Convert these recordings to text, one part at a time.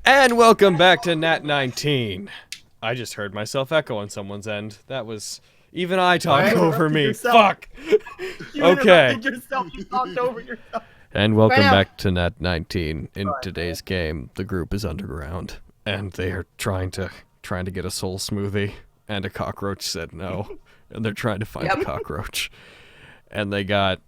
And welcome back to Nat19. I just heard myself echo on someone's end. That was... Even I talk over me. Yourself. Fuck! You Okay. interrupted yourself. You talked over yourself. And welcome Right now. back to Nat19. In today's game, the group is underground. And they are trying to get a soul smoothie. And a cockroach said no. And they're trying to find a cockroach. And they got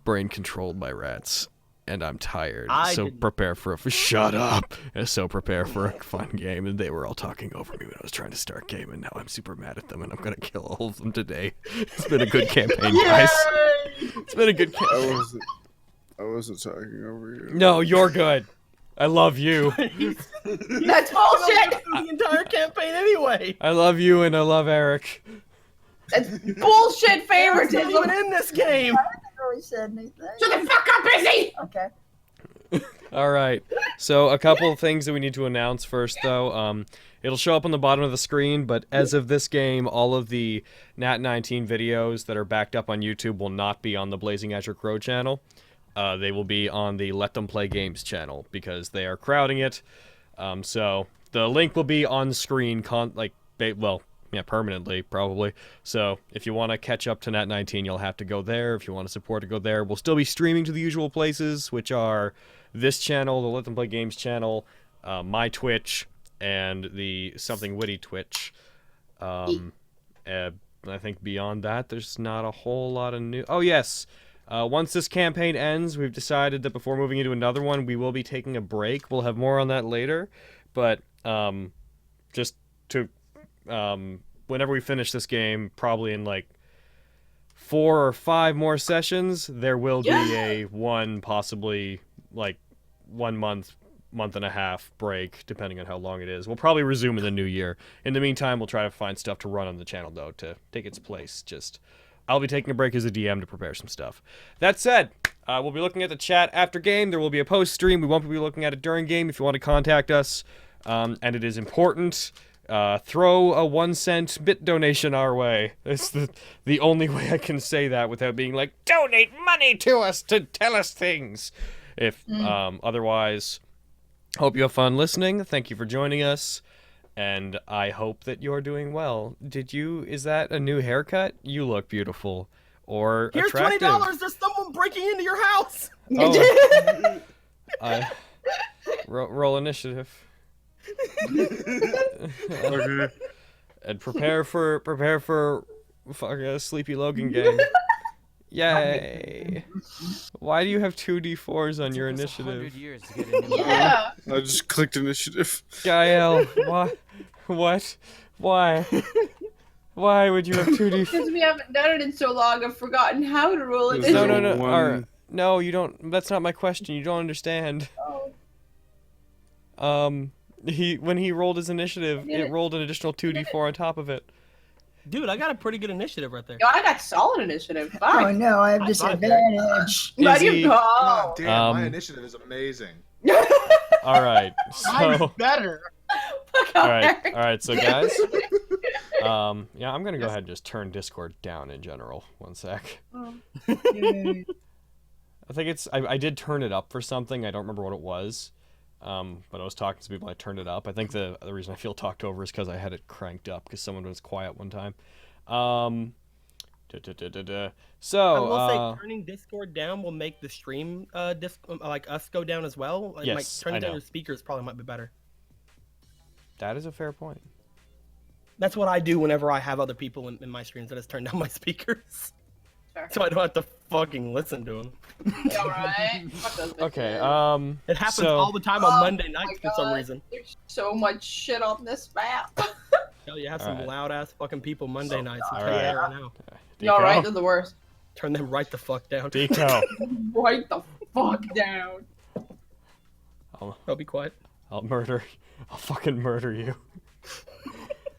brain controlled by rats. And I'm tired, so prepare for a... Shut up! So prepare for a fun game, and they were all talking over me when I was trying to start game, and now I'm super mad at them, and I'm gonna kill all of them today. It's been a good campaign, guys. It's been a good campaign. I wasn't talking over you. No, you're good. I love you. That's bullshit! The entire campaign anyway. I love you, and I love Eric. That's bullshit Eric's favoritism! not even in this game. Really said anything. Shut the fuck up, Izzy! Okay. Alright, so a couple of things that we need to announce first, though. It'll show up on the bottom of the screen, but as of this game, all of the Nat19 videos that are backed up on YouTube will not be on the BlazingAzureCrow channel. They will be on the Let Them Play Games channel, because they are crowding it. So, the link will be on screen, permanently, probably. So, if you want to catch up to Nat19, you'll have to go there. If you want to support to go there. We'll still be streaming to the usual places, which are this channel, the Let Them Play Games channel, my Twitch, and the Something Witty Twitch. I think beyond that, there's not a whole lot of new... Oh, yes! Once this campaign ends, we've decided that before moving into another one, we will be taking a break. We'll have more on that later. But, just to... whenever we finish this game, probably in like 4 or 5 more sessions, there will be a possibly like 1 month and a half break, depending on how long it is. We'll probably resume in the new year. In the meantime, we'll try to find stuff to run on the channel, though, to take its place. I'll be taking a break as a DM to prepare some stuff. That said, we'll be looking at the chat after game. There will be a post stream. We won't be looking at it during game if you want to contact us. And it is important. Throw a 1-cent bit donation our way. It's the only way I can say that without being like, donate money to us to tell us things. If, otherwise, hope you have fun listening. Thank you for joining us. And I hope that you're doing well. Is that a new haircut? You look beautiful. Or Here's attractive. $20. There's someone breaking into your house. Oh. Roll initiative. And prepare for a Sleepy Logan game. Yay! Why do you have 2d4s on your initiative? Yeah! I just clicked initiative. GAE-EL, what? Why? Why would you have 2d4s? Because we haven't done it in so long, I've forgotten how to roll it. There's No. one- Alright. No, you don't. That's not my question. You don't understand. Oh. When he rolled his initiative, it rolled an additional 2d4 on top of it. Dude, I got a pretty good initiative right there. Yo, I got solid initiative. Oh Fine. no, I have High five, disadvantage. How do Izzy- you God go? damn, my initiative is amazing. Alright, so... Better. Fuck off, Alright, Eric. so guys... yeah, I'm gonna go ahead and just turn Discord down in general. 1 sec. Oh. I think it's... I did turn it up for something, I don't remember what it was. But I was talking to people, I turned it up. I think the reason I feel talked over is because I had it cranked up, because someone was quiet one time. So, I will say turning Discord down will make the stream, like us go down as well. Like, Yes, turning I down know. your speakers probably might be better. that is a fair point. That's what I do whenever I have other people in my streams. I just turn down my speakers. Sure. So I don't have to fucking listen to them. Yeah, right? Fuck those bitches. Okay, It happens So- all the time Oh on Monday my nights for some God, reason. There's so much shit on this map. Hell, you have some Alright. loud ass fucking people Monday nights. I'm Alright. telling you right now. Y'all right? Deco? They're the worst. Turn them right the fuck down. Deco. Right the fuck down. I'll be quiet. I'll fucking murder you.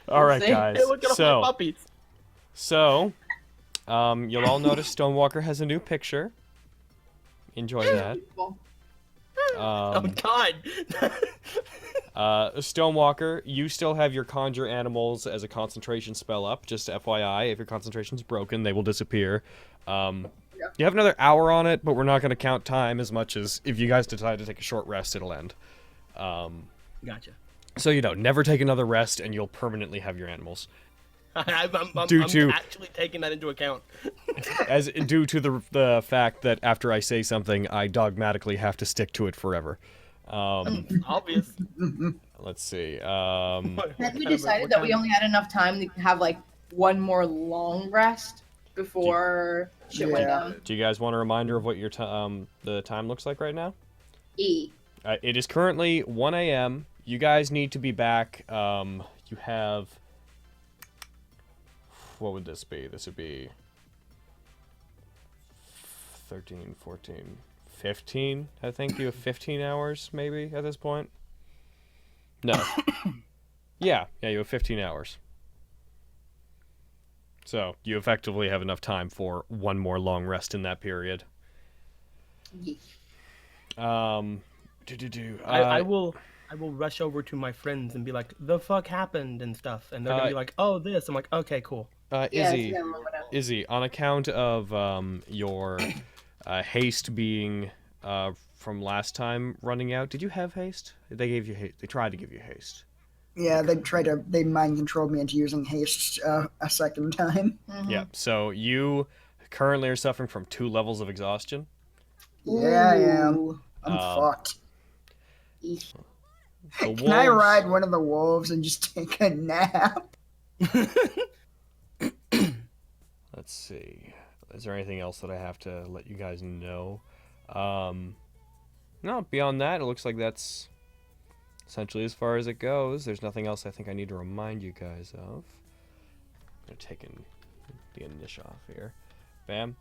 Alright, See? guys. Hey, look at all my puppies. So, you'll all notice STONEWALKER has a new picture. Enjoy that. Oh God. STONEWALKER, you still have your conjure animals as a concentration spell up. Just FYI, if your concentration's broken, they will disappear. You have another hour on it, but we're not going to count time as much as if you guys decide to take a short rest, it'll end. Gotcha. So, never take another rest and you'll permanently have your animals. I'm Due to- actually taking that into account. Due to the fact that after I say something, I dogmatically have to stick to it forever. Obvious. Let's see. Then we decided that we only had enough time to have like one more long rest before shit went down. Do you guys want a reminder of what your the time looks like right now? E. It is currently 1 a.m. You guys need to be back. You have... What would this be? This would be 13, 14, 15. I think you have 15 hours, maybe, at this point. No. Yeah, you have 15 hours. So, you effectively have enough time for one more long rest in that period. Yeah. I will rush over to my friends and be like, the fuck happened and stuff. And they're going to be like, oh, this. I'm like, okay, cool. Izzy, on account of your haste being from last time running out, did you have haste? They gave you haste. They tried to give you haste. Yeah, they mind controlled me into using haste a second time. Mm-hmm. Yeah, so you currently are suffering from 2 levels of exhaustion. Yeah, I am. I'm fucked. Can I ride one of the wolves and just take a nap? Let's see. Is there anything else that I have to let you guys know? No, beyond that, it looks like that's essentially as far as it goes. There's nothing else I think I need to remind you guys of. I'm going to take the initial off here. Bam.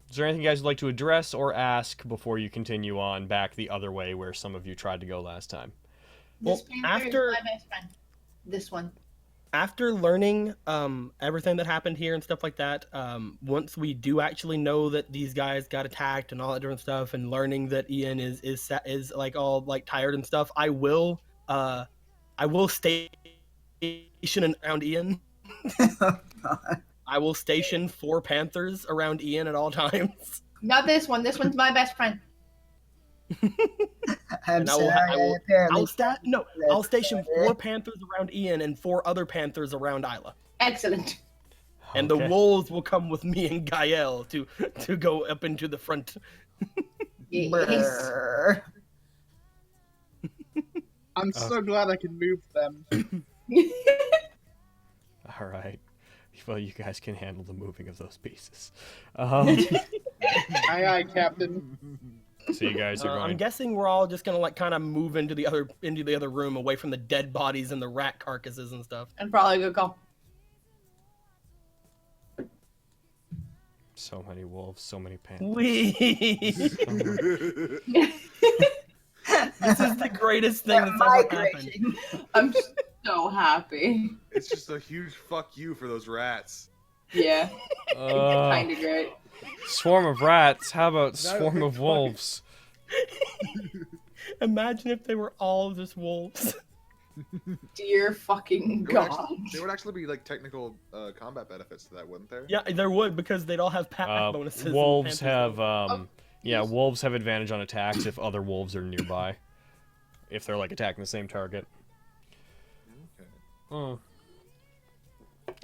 Is there anything you guys would like to address or ask before you continue on back the other way where some of you tried to go last time? This Well, panther is my best friend. This one. After learning everything that happened here and stuff like that, once we do actually know that these guys got attacked and all that different stuff, and learning that Ian is like all like tired and stuff, I will station around Ian. I will station 4 panthers around Ian at all times. Not this one. This one's my best friend. I'm And sorry, I'll station 4 panthers around Ian and 4 other panthers around Isla. Excellent. And the wolves will come with me and GAE-EL to go up into the front. Yes. Brr. I'm so glad I can move them. All right. Well, you guys can handle the moving of those pieces. Aye, aye, Captain. So you guys are going... I'm guessing we're all just gonna like kind of move into the other room, away from the dead bodies and the rat carcasses and stuff. And probably a good call. So many wolves, so many panthers. This is the greatest thing that's ever happened. I'm so happy. It's just a huge fuck you for those rats. Yeah. Kind of great. Swarm of rats. How about swarm of wolves? Imagine if they were all just wolves. Dear fucking God. There would actually be like technical combat benefits to that, wouldn't there? Yeah, there would, because they'd all have pack bonuses. and Wolves panthers have wolves have advantage on attacks if other wolves are nearby. If they're like attacking the same target. Okay.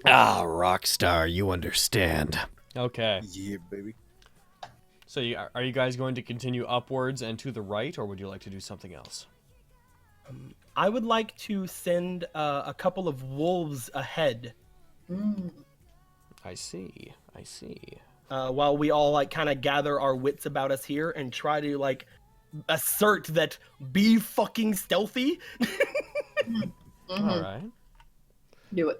Ah, Rockstar, you understand. Okay. Yeah, baby. So are you guys going to continue upwards and to the right, or would you like to do something else? I would like to send a couple of wolves ahead. I see. While we all like kind of gather our wits about us here and try to like assert that be fucking stealthy. All right. Do it.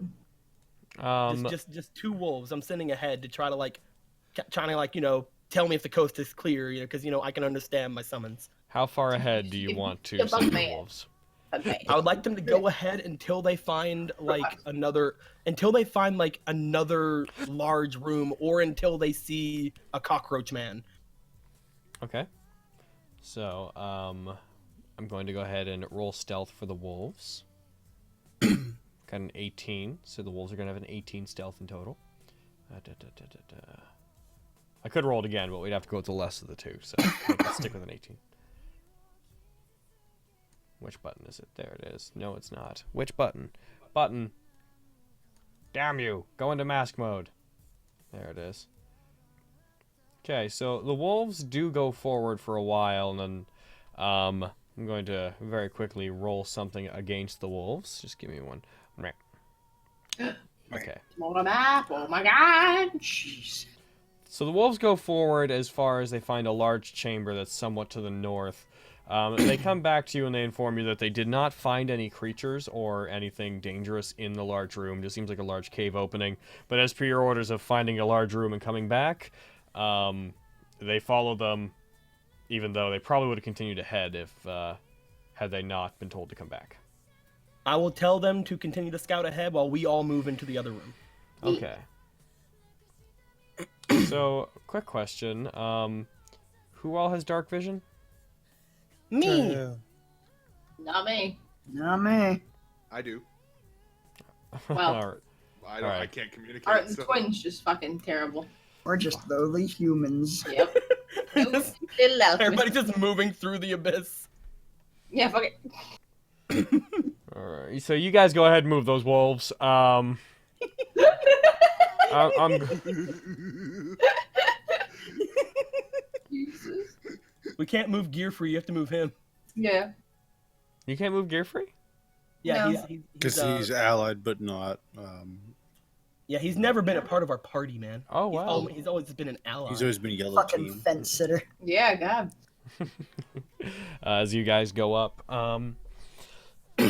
Just 2 wolves. I'm sending ahead to try to like, tell me if the coast is clear, because I can understand my summons. How far ahead do you want to Bug send man. the wolves? Okay. I would like them to go ahead until they find another large room, or until they see a cockroach man. Okay. So, I'm going to go ahead and roll stealth for the wolves. Got an 18, so the wolves are going to have an 18 stealth in total. I could roll it again, but we'd have to go with the less of the 2, so let's stick with an 18. Which button is it? There it is. No, it's not. Which button? Button. Damn you. Go into mask mode. There it is. Okay, so the wolves do go forward for a while, and then I'm going to very quickly roll something against the wolves. Just give me one. Okay. On a map. Oh my god. Jeez. So the wolves go forward as far as they find a large chamber that's somewhat to the north. They come back to you and they inform you that they did not find any creatures or anything dangerous in the large room. Just seems like a large cave opening. But as per your orders of finding a large room and coming back, they follow them, even though they probably would have continued ahead if had they not been told to come back. I will tell them to continue to scout ahead while we all move into the other room. Okay. So, quick question. Who all has dark vision? Me! Not me. Not me. I do. Well, Alright. I don't. Alright. I can't communicate. Art and so- Twin's just fucking terrible. We're just lowly humans. Yep. Little alchemist. Everybody's just moving through the abyss. Yeah, fuck it. Alright, so you guys go ahead and move those wolves. I'm Jesus. We can't move gear free, you have to move him. Yeah. You can't move gear free? Yeah, No. Because he's allied, but not. Yeah, he's never been a part of our party, man. Oh wow. He's always been an ally. He's always been yellow Fucking team. fence sitter. Yeah, God. As you guys go up.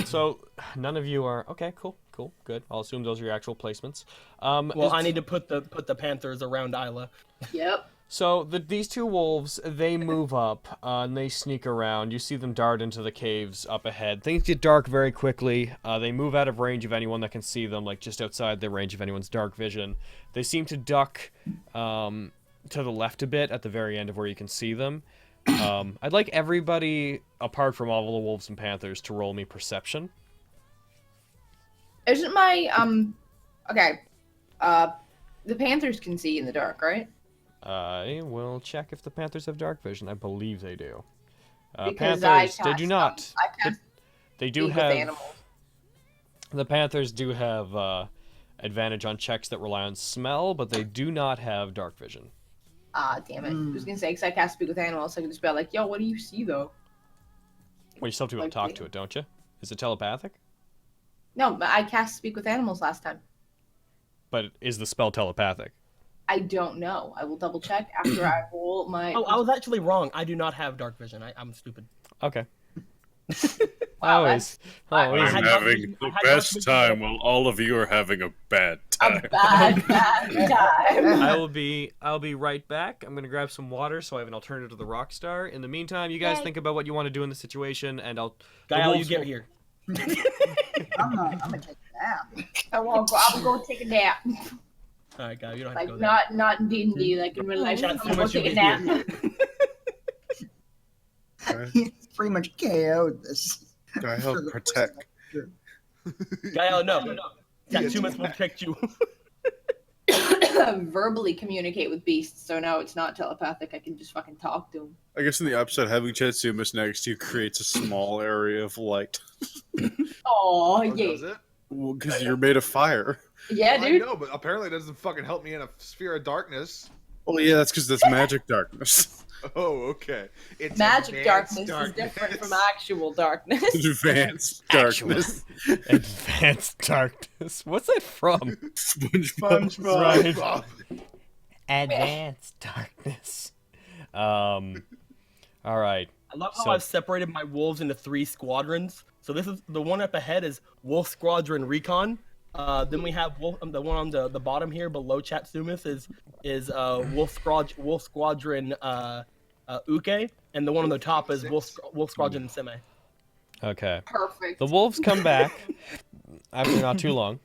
So none of you are okay. Cool, good. I'll assume those are your actual placements. Well, I need to put the Panthers around Isla. Yep. So these two wolves, they move up and they sneak around. You see them dart into the caves up ahead. Things get dark very quickly. They move out of range of anyone that can see them, like just outside the range of anyone's dark vision. They seem to duck to the left a bit at the very end of where you can see them. I'd like everybody, apart from all the wolves and panthers, to roll me perception. Isn't my okay. The Panthers can see in the dark, right? I will check if the panthers have dark vision. I believe they do. Because Panthers, I they cast, do not. I cast They do speak with have. animals. The panthers do have advantage on checks that rely on smell, but they do not have dark vision. Ah, damn it. I was gonna say, because I cast speak with animals, so I could just be like, yo, what do you see, though? Well, you still have to be able to Like talk to it, don't you? Is it telepathic? No, but I cast speak with animals last time. But is the spell telepathic? I don't know. I will double check after I roll my. Oh, I was actually wrong. I do not have dark vision. I'm stupid. Okay. Wow, Always. I Always. had I'm dark having vision. the I had best dark vision. time while all of you are having a bad a time. bad time. I'll be right back. I'm gonna grab some water so I have an alternative to the rock star. In the meantime, you guys Yay. think about what you want to do in the situation, and I'll. the Gael, you wolves get will- here. I'm gonna take a nap. I will go take a nap. All right, Gael, you don't have to Like, go there. not in D&D, like in real life. Chat I'm so gonna go much you'll take a be nap. Okay. He's pretty much KO'd this. I help protect. Gael, no. Tatsumas will protect you. Verbally communicate with beasts, so now it's not telepathic. I can just fucking talk to them. I guess in the upside, having Chatsumas next to you creates a small area of light. Oh, Oh, yeah. does it? Because you're made of fire. Yeah, Well, I dude. know, but apparently it doesn't fucking help me in a sphere of darkness. Well, yeah, that's because that's magic darkness. Oh, okay. It's Magic advanced darkness is different from actual darkness. Advanced darkness. Advanced darkness. What's that from? SpongeBob. Right. Advanced darkness. All right. I love how So- I've separated my wolves into 3 squadrons. So this is the one up ahead is Wolf Squadron Recon. Then we have the one on the bottom here below Chatsumas is Wolf Squadron Uke, and the one on the top is Wolf Squadron Seme. Okay. Perfect. The wolves come back after not too long.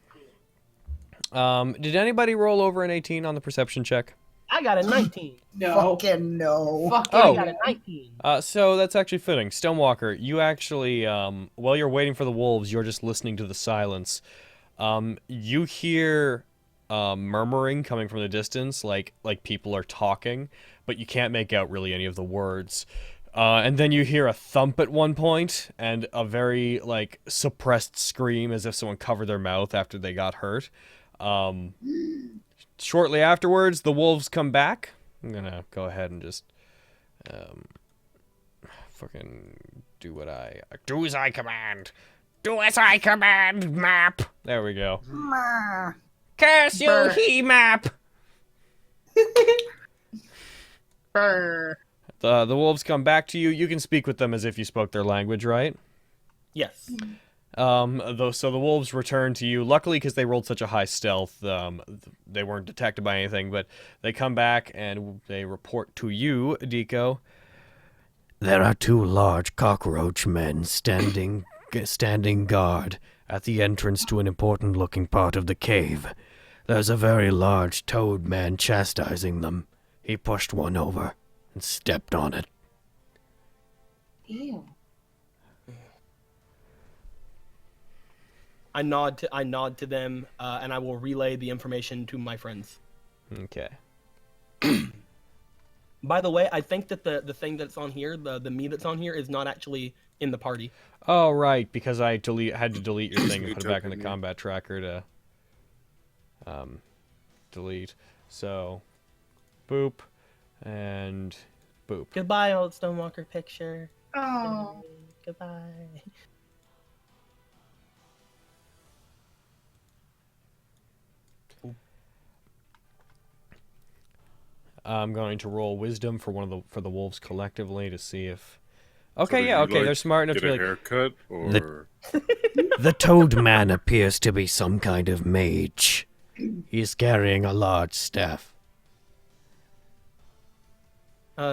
Did anybody roll over an 18 on the perception check? I got a 19. No. Fucking no. Fucking Oh. I got a 19. So that's actually fitting. Stonewalker, you actually, while you're waiting for the wolves, you're just listening to the silence. You hear murmuring coming from the distance, like people are talking, but you can't make out really any of the words. And then you hear a thump at one point and a very, like, suppressed scream as if someone covered their mouth after they got hurt. Shortly afterwards, the wolves come back. I'm gonna go ahead and just fucking do as I command. Do as I command, map. There we go. Curse you, he map. Brr. The wolves come back to you. You can speak with them as if you spoke their language, right? Yes. So the wolves return to you. Luckily, because they rolled such a high stealth, they weren't detected by anything. But they come back and they report to you, Deco. There are 2 large cockroach men standing guard at the entrance to an important-looking part of the cave. There's a very large toad man chastising them. He pushed one over and stepped on it. Ew. I nod to them, and I will relay the information to my friends. Okay. By the way, I think that the thing that's on here, the me that's on here, is not actually in the party. Oh, right, because I had to delete your thing and put it back in the Token, yeah. combat tracker to delete. So, boop, and boop. Goodbye, old Stonewalker picture. Oh. Goodbye. I'm going to roll wisdom for the wolves collectively to see if. Okay, So yeah, you, okay, like, they're smart enough Get to be a like. haircut, or The toad man appears to be some kind of mage. He's carrying a large staff.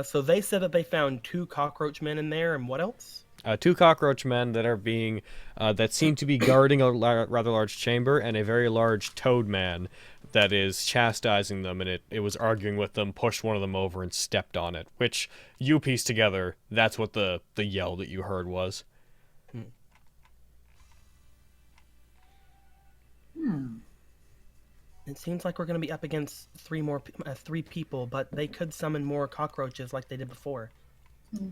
So they said that they found 2 cockroach men in there, and what else? 2 cockroach men that are being that seem to be guarding a rather large chamber, and a very large toad man that is chastising them, and it was arguing with them, pushed one of them over and stepped on it, which you piece together, that's what the yell that you heard was. It seems like we're going to be up against 3 people, but they could summon more cockroaches like they did before.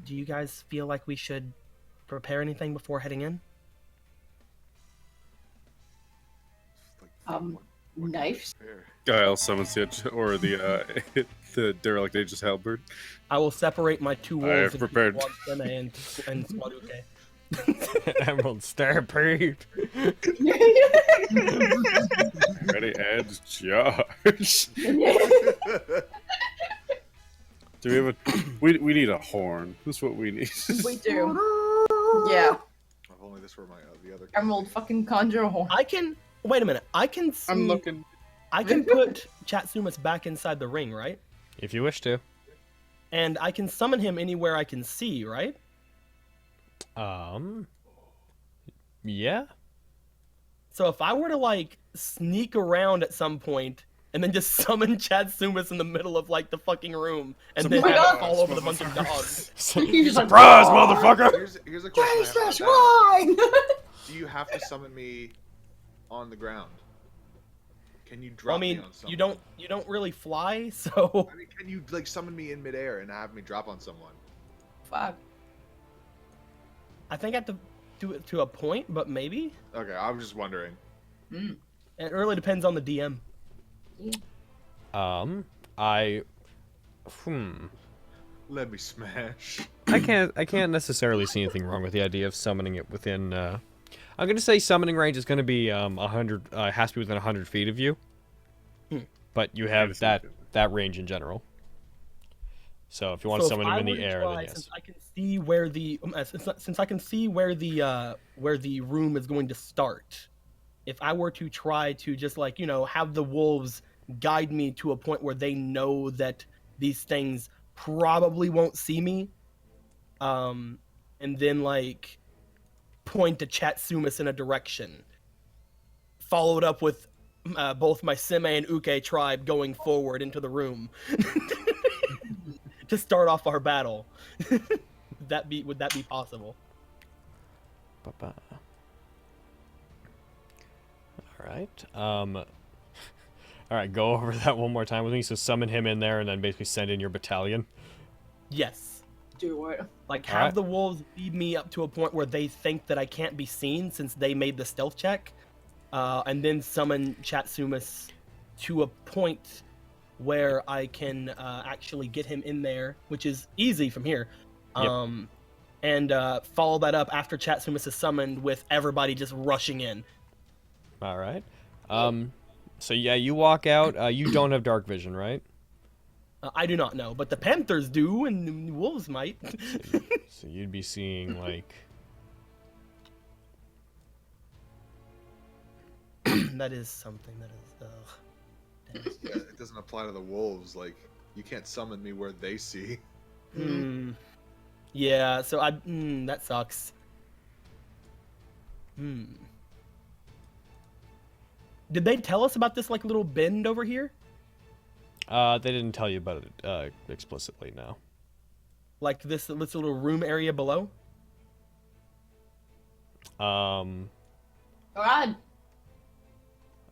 Do you guys feel like we should prepare anything before heading in? Knives? Guile summons the derelict Aegis halberd. I will separate my 2 wolves I have into prepared. Squad and Squaduke. Emerald Stampede. Ready and charge. Do we have a? We need a horn. That's what we need. We do. Yeah. If only this were my the other. Emerald fucking conjure a horn. I can... Wait a minute. I can see... I'm looking. I can put Chatsumas back inside the ring, right? If you wish to. And I can summon him anywhere I can see, right? Yeah. So if I were to, like, sneak around at some point and then just summon Chatsumas in the middle of, like, the fucking room and then Surprise! have it fall over the bunch of dogs. He's just like, Surprise, motherfucker! Here's a question. Jesus, I have about why? that. Do you have to summon me on the ground? Can you drop I mean, me on someone? you don't really fly, so... I mean, can you like summon me in midair and have me drop on someone? fuck. I think I have to do it to a point, but maybe? Okay, I was just wondering. It really depends on the DM. Let me smash. I can't necessarily see anything wrong with the idea of summoning it within. I'm gonna say summoning range is gonna be 100. Has to be within 100 feet of you. But you have that range in general. So if you want to summon him in the air, then yes. Since I can see where the since I can see where the room is going to start, if I were to try to just like have the wolves guide me to a point where they know that these things probably won't see me, and then like point to Chatsumas in a direction, followed up with both my Sime and Uke tribe going forward into the room. To start off our battle. Would that be possible? All right. All right. Go over that one more time with me. So summon him in there, and then basically send in your battalion. Yes. Do it. Like, All have right. the wolves lead me up to a point where they think that I can't be seen since they made the stealth check, and then summon Chatsumas to a point where I can actually get him in there, which is easy from here. Yep. And follow that up after Chatsumas is summoned with everybody just rushing in. All right. So yeah, you walk out. You don't have dark vision, right? I do not know, but the Panthers do, and the wolves might. So you'd be seeing like. That is something that is. Yeah, it doesn't apply to the wolves. Like, you can't summon me where they see. Yeah, so that sucks. Did they tell us about this like little bend over here? They didn't tell you about it explicitly, no. Like this little room area below? Um, Go ahead.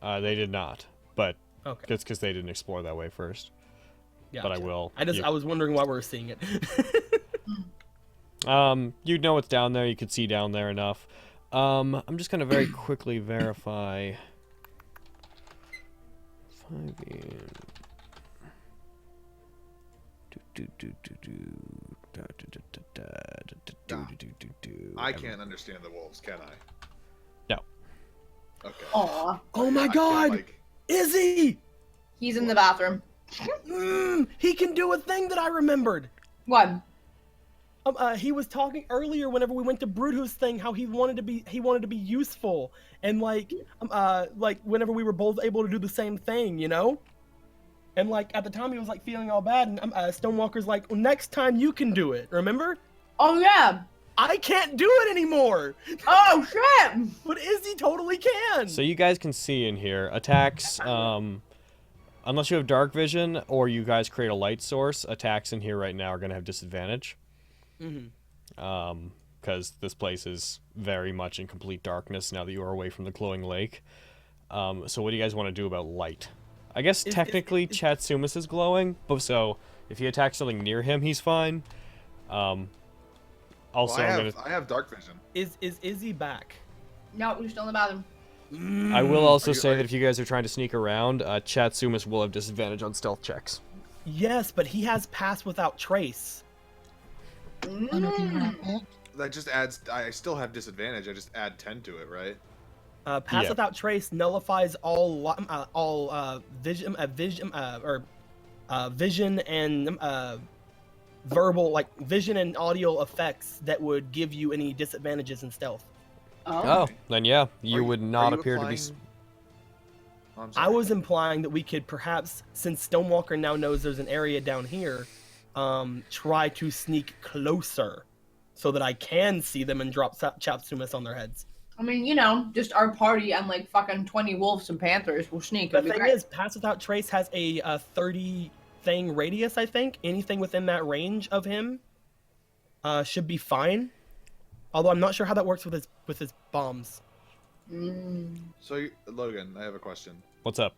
they did not, but Okay. that's because they didn't explore that way first. Yeah. But I will. I was wondering why we were seeing it. You know what's down there. You can see down there enough. I'm just gonna very quickly verify. 5 I can't understand the wolves, can I? No. Okay. Aw. Oh my I feel god! like- Izzy! He's in the bathroom. He can do a thing that I remembered. What? He was talking earlier whenever we went to Bruudhuvv's thing how he wanted to be useful and like whenever we were both able to do the same thing, you know? And like at the time he was like feeling all bad and Stonewalker's like, well, next time you can do it, remember? Oh yeah. I can't do it anymore. Oh shit. But Izzy totally can. So you guys can see in here attacks. Unless you have dark vision or you guys create a light source, attacks in here right now are gonna have disadvantage. Because this place is very much in complete darkness now that you are away from the glowing lake. So what do you guys want to do about light? I guess technically Chatsumas is glowing, but so if you attack something near him, he's fine. Also, Well, I have dark vision. Is Izzy back? No, we're still in the bathroom. I will also Are you- say are that if you guys are trying to sneak around, Chatsumas will have disadvantage on stealth checks. Yes, but he has pass without trace. That just adds. I still have disadvantage. I just add 10 to it, right? Pass Yeah. without trace nullifies all vision and verbal, like vision and audio effects that would give you any disadvantages in stealth. Oh, then yeah, you would not Are you appear to be. applying- Oh, I'm I sorry. was implying that we could perhaps, since Stonewalker now knows there's an area down here, try to sneak closer so that I can see them and drop Chatsumas on their heads. I mean, you know, just our party and like fucking 20 wolves and panthers will sneak. The It'll be thing great. is, Pass Without Trace has a 30 thing radius, I think. Anything within that range of him should be fine. Although I'm not sure how that works with his bombs. So, Logan, I have a question. What's up?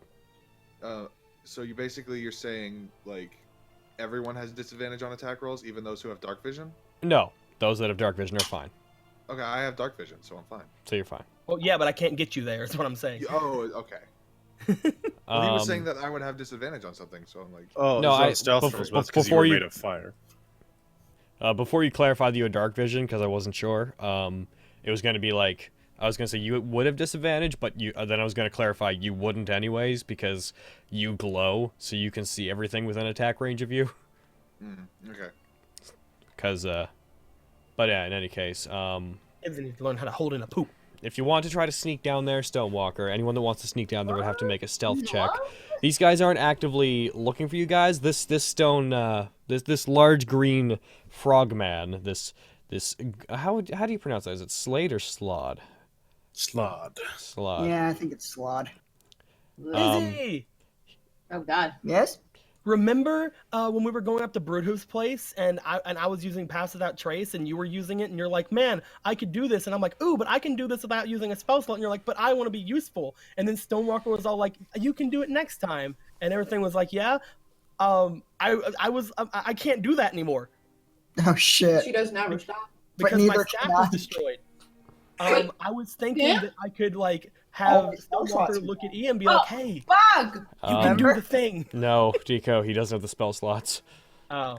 So you're saying like everyone has disadvantage on attack rolls, even those who have dark vision? No, those that have dark vision are fine. Okay, I have dark vision, so I'm fine. So you're fine. Well, yeah, but I can't get you there, is what I'm saying. Oh, okay. Well, he was saying that I would have disadvantage on something, so I'm like, Oh, No, no, I- stealth bef- rolls, bef- but it's 'cause you before were you- made of fire. Before you clarified that you had dark vision, because I wasn't sure, it was going to be like, I was going to say you would have disadvantage, but then I was going to clarify you wouldn't anyways, because you glow, so you can see everything within attack range of you. okay. Because, but yeah, in any case, Kids need to learn how to hold in a poop. if you want to try to sneak down there, Stonewalker, anyone that wants to sneak down there would have to make a stealth check. These guys aren't actively looking for you guys. This large green frogman, this how do you pronounce that? Is it Slade or Slod? Slod. Slod. Yeah, I think it's Slod. Izzy! Oh god. Yes? Remember when we were going up to Bruudhuvv's place and I was using Pass Without Trace and you were using it and you're like, man, I could do this. And I'm like, ooh, but I can do this without using a spell slot. And you're like, but I want to be useful. And then Stonewalker was all like, you can do it next time. And everything was like, yeah. I can't do that anymore. Oh shit. She does never stop. But Because my neither staff can was I. destroyed. Wait. I was thinking Yeah? that I could like have spell slots Stonewalker look are at Ian and be like, "Hey, Bug! you can do Remember? the thing." No, Deco, he doesn't have the spell slots. Oh.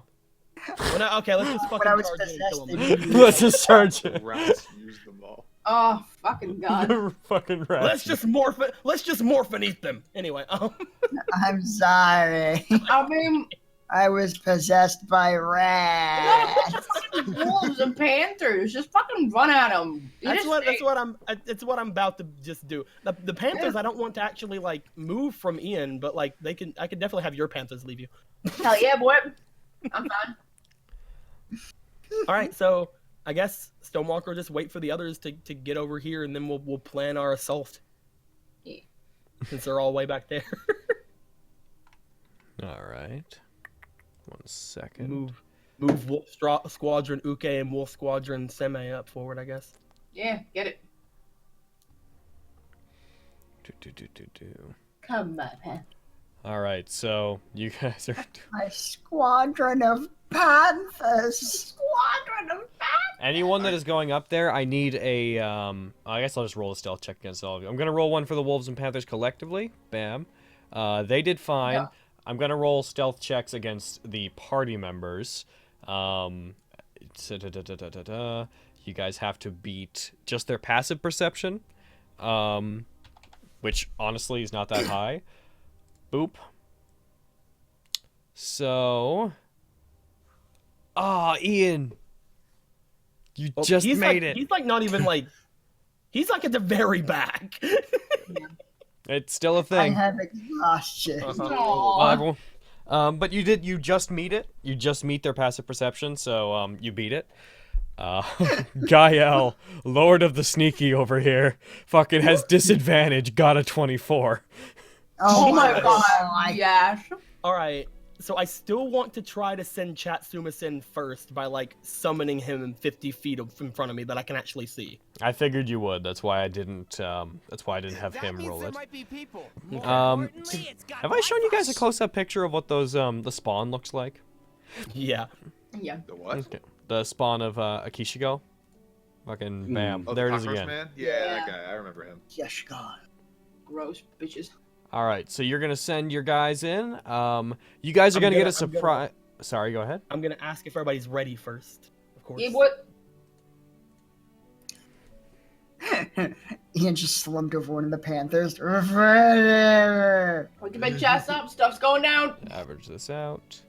Well, no, okay, let's just When fucking I was charge in and kill possessed, him. they Let's just charge it. Rats use them all. Oh, fucking god. You're fucking right. Let's just morph and eat them. Anyway, I'm sorry. I mean, I was possessed by you gotta rats. put the fucking wolves and panthers. Just fucking run at them. that's what I'm about to just do. The Panthers, I don't want to actually like move from Ian, but like I could definitely have your Panthers leave you. Hell yeah, boy. I'm fine. All right, so I guess Stonewalker will just wait for the others to get over here, and then we'll plan our assault. Yeah. Since they're all way back there. All right. 1 second. Move Wolf Squadron Uke and Wolf Squadron Seme up forward, I guess. Yeah, get it. Come, my pet. All right, so you guys are. A squadron of panthers. Squadron of panthers. Anyone that is going up there, I need a. I guess I'll just roll a stealth check against all of you. I'm gonna roll one for the Wolves and Panthers collectively. Bam. They did fine. Yeah. I'm gonna roll stealth checks against the party members. You guys have to beat just their passive perception, which honestly is not that high. Boop. So. Ian. You just he's made like, it. He's like not even like. He's like at the very back. It's still a I thing. have exhaustion. Aw. Everyone. But you just meet it. You just meet their passive perception, so you beat it. GAE-EL, Lord of the Sneaky over here, fucking has disadvantage, got a 24. Oh my god, God. yes. All right. So I still want to try to send Chatsumas in first by like summoning him 50 feet in front of me that I can actually see. I figured you would. That's why I didn't have him roll it. Might be people. Have I shown you guys a close-up picture of what those the spawn looks like? Yeah. Yeah. The what? Okay. The spawn of Akishigo. Fucking bam. Oh, There the it is cockroach again. Man? Yeah, Yeah. that guy. I remember him. Yes, God. Gross bitches. All right, so you're gonna send your guys in. You guys are gonna get a surprise. Sorry, go ahead. I'm gonna ask if everybody's ready first. Of course. Yeah, what? Ian just slumped over one of the panthers. Put your big chest up. Stuff's going down. Average this out.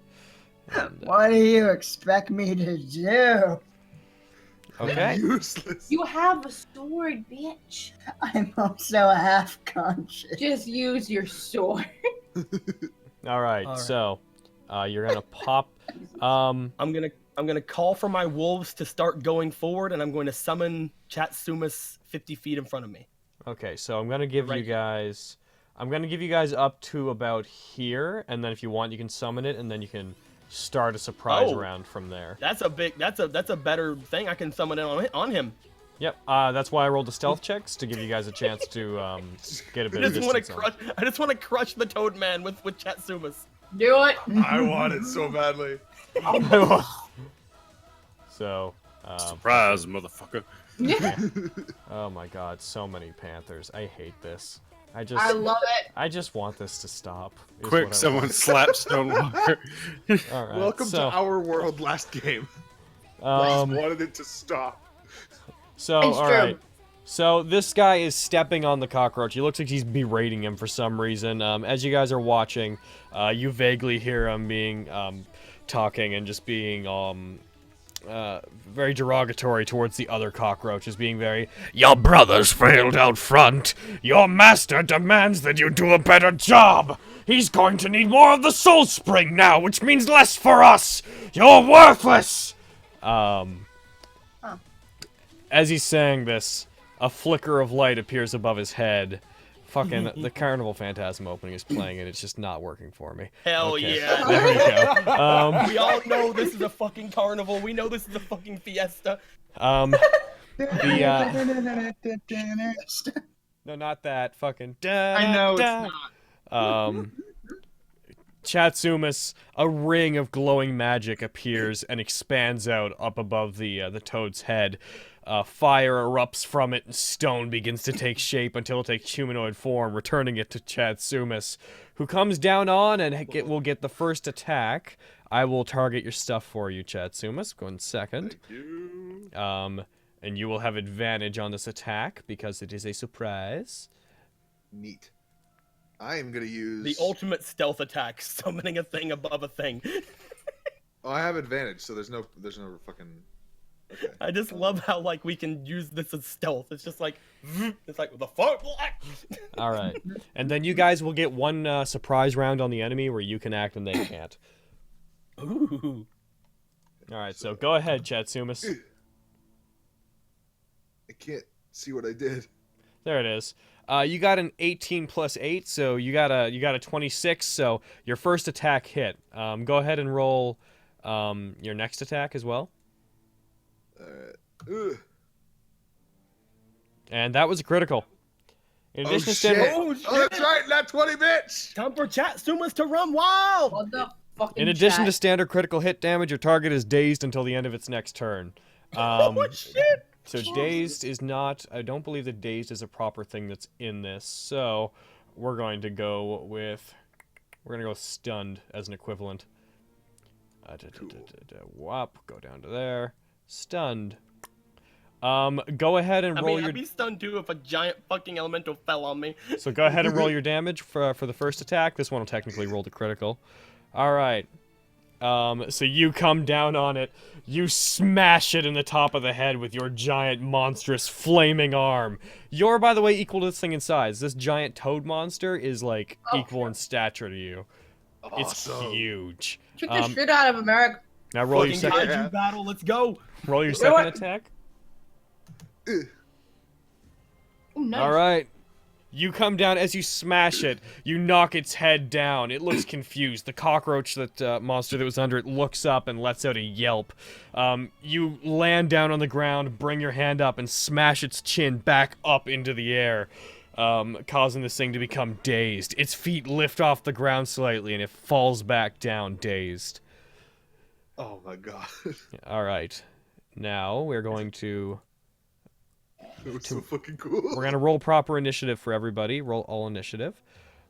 And, What do you expect me to do? okay. Useless. You have a sword, bitch. I'm also half conscious. Just use your sword. All right. All right. So, you're gonna pop. I'm gonna call for my wolves to start going forward, and I'm going to summon Chatsumas 50 feet in front of me. Okay. So I'm gonna give you Right. guys. I'm gonna give you guys up to about here, and then if you want, you can summon it, and then you can start a surprise Oh. round from there. That's a better thing. I can summon it on him. Yep. That's why I rolled the stealth checks to give you guys a chance to get a bit of distance. I just want to crush the Toad Man with Chatsumas. Do it. I want it so badly. So. Surprise, motherfucker. Oh my God! So many panthers. I hate this. I love it. I just want this to stop. is Quick, what I someone want. slap Stonewalker. All right. Welcome so, to our world last game. I just Um. wanted it to stop. So It's all true. right. So this guy is stepping on the cockroach. He looks like he's berating him for some reason. As you guys are watching, you vaguely hear him being talking and just being very derogatory towards the other cockroaches, being very, "Your brothers failed out front. Your master demands that you do a better job. He's going to need more of the soul spring now, which means less for us. You're worthless." As he's saying this, a flicker of light appears above his head. Fucking the Carnival Phantasm opening is playing and it's just not working for me. Hell Okay. yeah. There we go. We all know this is a fucking carnival. We know this is a fucking fiesta. No, not that. Fucking. I know it's not. Chatsumas, a ring of glowing magic appears and expands out up above the toad's head. Fire erupts from it, and stone begins to take shape until it takes humanoid form, returning it to Chatsumas, who comes down on and will get the first attack. I will target your stuff for you, Chatsumas. Go in second. Thank you. And you will have advantage on this attack because it is a surprise. Neat. I am gonna use The ultimate stealth attack, summoning a thing above a thing. Oh, I have advantage, so there's no fucking. Okay. I just love how like we can use this as stealth. It's just like it's like the fuck. All right, and then you guys will get one surprise round on the enemy where you can act and they can't. Ooh. All right, so go ahead, Chatsumas. I can't see what I did. There it is. You got an 18 plus 8, so you got a 26. So your first attack hit. Go ahead and roll your next attack as well. Ugh. And that was a critical. In Oh addition to shit! standard, Oh, that's right, not 20 bitch. Time for Chatsumas to run wild. What the fucking in addition to chat? standard critical hit damage, your target is dazed until the end of its next turn. Oh shit! So dazed is not. I don't believe that dazed is a proper thing that's in this. So we're going to go with. We're gonna go with stunned as an equivalent. Whop. Go down to there. Stunned. Go ahead and roll your. I'd be stunned too if a giant fucking elemental fell on me. So go ahead and roll your damage for the first attack. This one will technically roll the critical. All right. So you come down on it, you smash it in the top of the head with your giant, monstrous, flaming arm. You're, by the way, equal to this thing in size. This giant toad monster is, like, equal in stature to you. It's Awesome. huge. Kick the shit out of America. Now roll your Fucking second. kaiju battle, let's go! Roll your You know second what? attack. Ooh, nice. All right. You come down as you smash it. You knock its head down. It looks confused. The cockroach that monster that was under it looks up and lets out a yelp. You land down on the ground, bring your hand up, and smash its chin back up into the air, causing this thing to become dazed. Its feet lift off the ground slightly, and it falls back down dazed. Oh my god. All right. Now we're going to. It was so fucking cool. We're gonna roll proper initiative for everybody. Roll all initiative.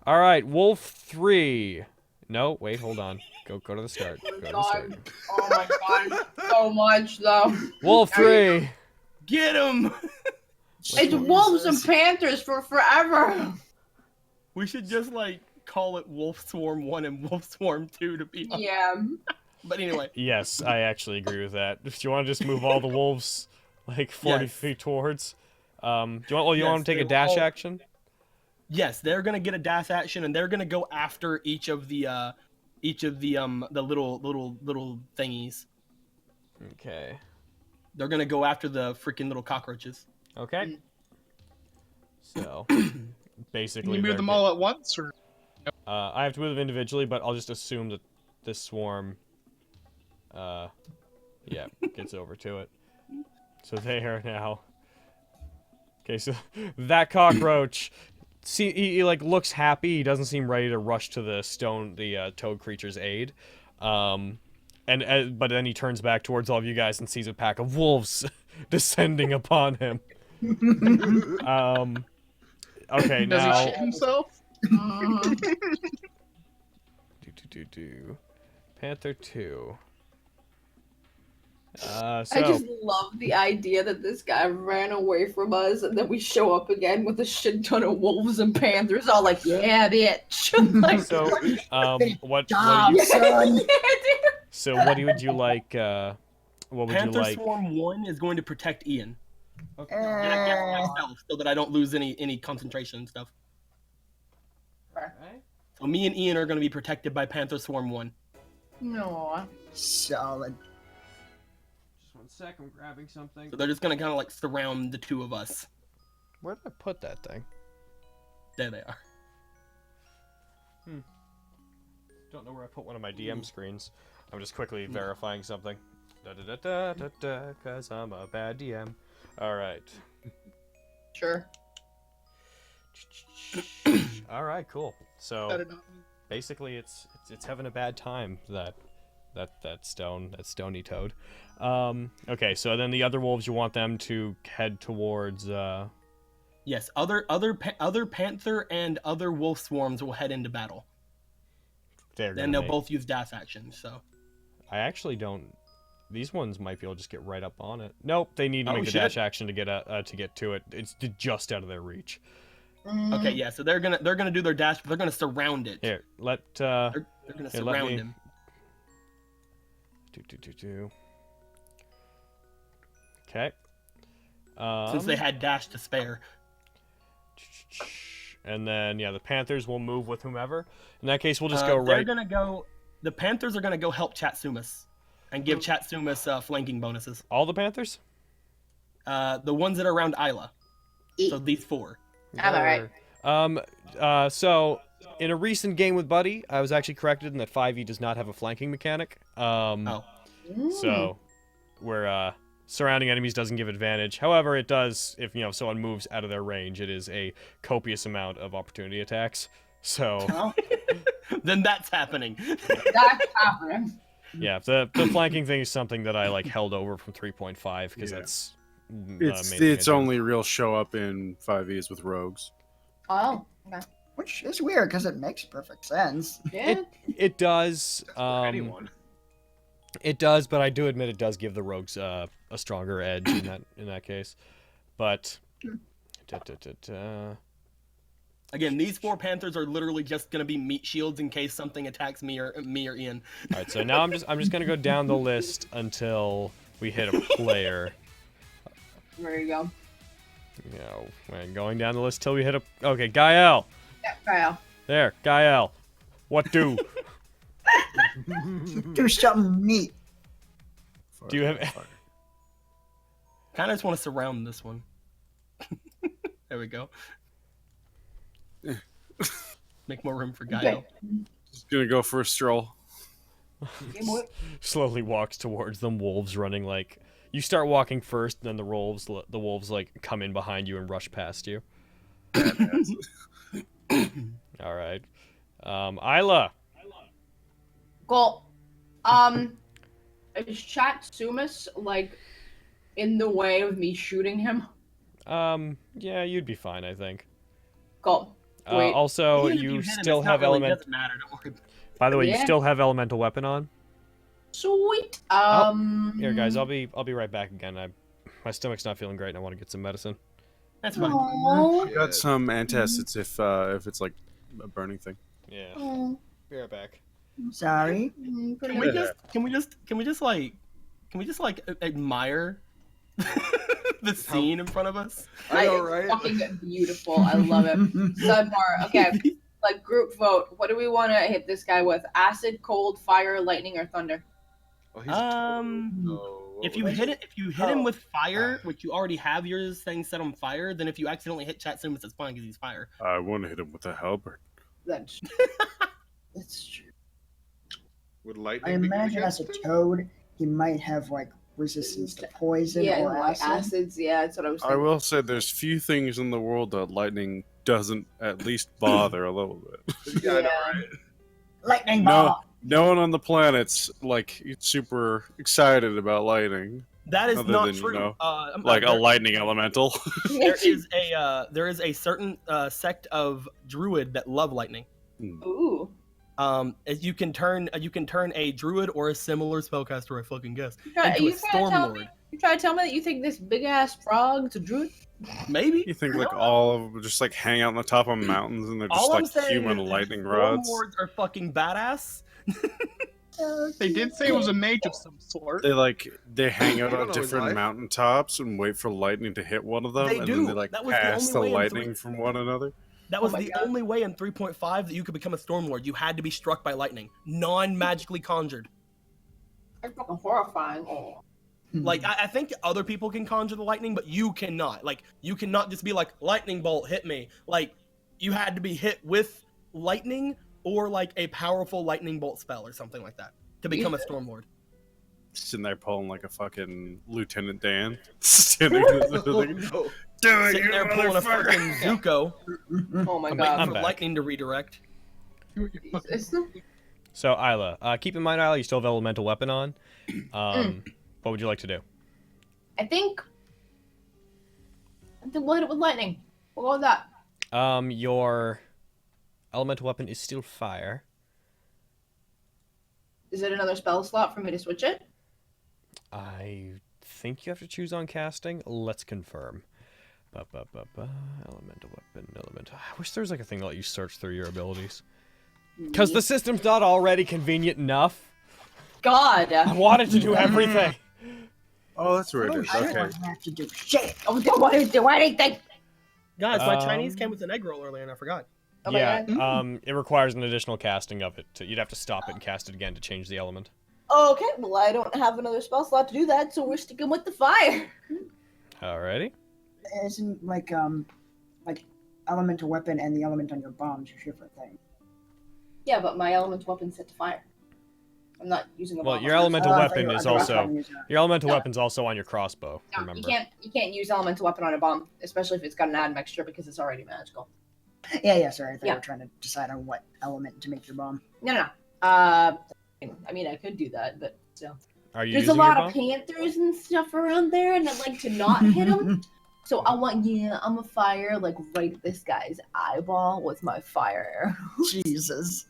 All right, Wolf 3. No, wait, hold on. Go to the start. Go to the start. God. Oh my god, so much though. Wolf 3. Get him! It's wolves and panthers for forever. We should just like call it Wolf Swarm 1 and Wolf Swarm 2 to be honest. Yeah. But anyway. Yes, I actually agree with that. If you want to just move all the wolves like 40 Yes. feet towards, do you want to take a they dash all- action? Yes, they're gonna get a dash action, and they're gonna go after each of the little thingies. Okay. They're gonna go after the freaking little cockroaches. Okay. So, Can basically, you move they're them all at once, or I have to move them individually, but I'll just assume that this swarm, yeah, gets over to it. So they are now. Okay, so that cockroach, he like looks happy. He doesn't seem ready to rush to the toad creature's aid. But then he turns back towards all of you guys and sees a pack of wolves descending upon him. Okay, does now. he shit himself? Panther 2. I just love the idea that this guy ran away from us, and then we show up again with a shit ton of wolves and panthers, all like, "Yeah, bitch." Like, So, what Job, do you, son. yeah, dude. so what would you like, what would Panther you like? Swarm 1 is going to protect Ian. And I guess myself, so that I don't lose any concentration and stuff. So me and Ian are going to be protected by Panther Swarm 1. No. Solid. Just one sec, I'm grabbing something. So they're just going to kind of like surround the two of us. Where did I put that thing? There they are. Don't know where I put one of my DM screens. I'm just quickly verifying something. Cause I'm a bad DM. Alright. Sure. Alright, cool. I So, don't know. basically it's having a bad time, that stony toad. Okay, so then the other wolves, you want them to head towards Yes, other panther and other wolf swarms will head into battle. Then they'll both use dash action. So I actually don't. These ones might be able to just get right up on it. Nope, they need to make the dash action to get to it. It's just out of their reach. Okay, yeah, so they're gonna do their dash, but they're gonna surround it. Here, they're gonna surround him. Okay. Since they had dash to spare. And then yeah, the Panthers will move with whomever. In that case, we'll just go right. They're gonna go. The Panthers are gonna go help Chatsumas, and give Chatsumas flanking bonuses. All the Panthers? The ones that are around Isla. So these 4. I'm alright. So in a recent game with Buddy, I was actually corrected in that 5e does not have a flanking mechanic. So where surrounding enemies doesn't give advantage. However, it does if someone moves out of their range. It is a copious amount of opportunity attacks. So then that's happening. That's happening. Yeah, the flanking thing is something that I held over from 3.5 because that's it's only real show up in 5e with rogues. Oh, okay. Which is weird because it makes perfect sense. Yeah. It does. Anyone. It does, but I do admit it does give the rogues a stronger edge in that case. But again, these 4 Panthers are literally just gonna be meat shields in case something attacks me or Ian. All right, so now I'm just gonna go down the list until we hit a player. There you go. Going down the list till we hit a. Okay, GAE-EL. Yeah, Kyle. There, GAE-EL. What do? Do something neat. Do you have? Kind of just want to surround this one. There we go. Make more room for GAE-EL. Just gonna go for a stroll. Slowly walks towards them. Wolves running like. You start walking first, then the wolves come in behind you and rush past you. All right, Isla. Cool. Is Chatsumas in the way of me shooting him? Yeah, you'd be fine, I think. Cool. Wait. Also, you still have element. Doesn't matter. Don't worry. By the way, you still have elemental weapon on. Sweet. Here, guys, I'll be right back again. My stomach's not feeling great, and I want to get some medicine. That's fine. I got some antacids if it's like a burning thing. Yeah. Be right back. Sorry. Can we just admire the scene in front of us? I know, right? Fucking beautiful. I love it. Sidebar. Okay. Group vote. What do we want to hit this guy with? Acid, cold, fire, lightning, or thunder? If you hit him with fire, which you already have yours thing set on fire, then if you accidentally hit Chatsumas, it's fine because he's fire. I want to hit him with a halberd. That's true. Would I lightning be imagine as a toad, he might have resistance to poison or acid. Acids. Yeah, that's what I was thinking. I will say there's few things in the world that lightning doesn't at least bother a little bit. Yeah, I know, right? Lightning ball. No one on the planet's super excited about lightning. That is other not than, true. a lightning elemental. There is a certain sect of Druid that love lightning. Ooh. You can turn a Druid or a similar spellcaster, I fucking guess, into a Stormlord. Stormlord. You try to tell me that you think this big ass frog's a Druid? Maybe. You think all of them just hang out on the top of mountains and they're All I'm just saying human is lightning rods? Stormlords are fucking badass. They did say it was a mage of some sort. They hang out You on don't know his different life. mountaintops and wait for lightning to hit one of them, They and do. then they That was the pass the only way in lightning from one another. That was my the God. only way in 3.5 that you could become a Stormlord. You had to be struck by lightning, non-magically conjured. That's fucking horrifying. I think other people can conjure the lightning, but you cannot. You cannot just be like, lightning bolt, hit me. You had to be hit with lightning or a powerful lightning bolt spell or something like that to become a Stormlord. Sitting there pulling like a fucking Lieutenant Dan. Standing there, Oh, no. do it, Sitting you there pulling a motherfucker! fucking Zuko Oh my I'm god. back. for lightning to redirect. Jesus. So Isla, keep in mind, Isla, you still have elemental weapon on. What would you like to do? I think we'll hit it with lightning. We'll go with that. Your elemental weapon is still fire. Is it another spell slot for me to switch it? I think you have to choose on casting. Let's confirm. Elemental weapon, elemental. I wish there was like a thing that let you search through your abilities. Because the system's not already convenient enough. God. I wanted to do everything. Oh, that's where it is. I Okay. don't have to do shit. I don't want to do anything. Guys, my Chinese came with an egg roll earlier, and I forgot. Oh my Yeah, God. it requires an additional casting of it. You'd have to stop it and cast it again to change the element. Okay, well, I don't have another spell slot to do that, so we're sticking with the fire. Alrighty. Isn't like elemental weapon and the element on your bombs are different things. Yeah, but my elemental weapon's set to fire. I'm not using a Well, bomb. your elemental I thought weapon you were is under also weapon. your elemental No. weapon's also on your crossbow. No, Remember. you can't use elemental weapon on a bomb, especially if it's got an add mixture because it's already magical. Yeah, sorry. I thought Yeah. you were trying to decide on what element to make your bomb. No. I mean, I could do that, but still. Are you There's a using your lot bomb? of panthers and stuff around there, and I'd like to not hit them. So I'm a fire like right at this guy's eyeball with my fire arrow. Jesus.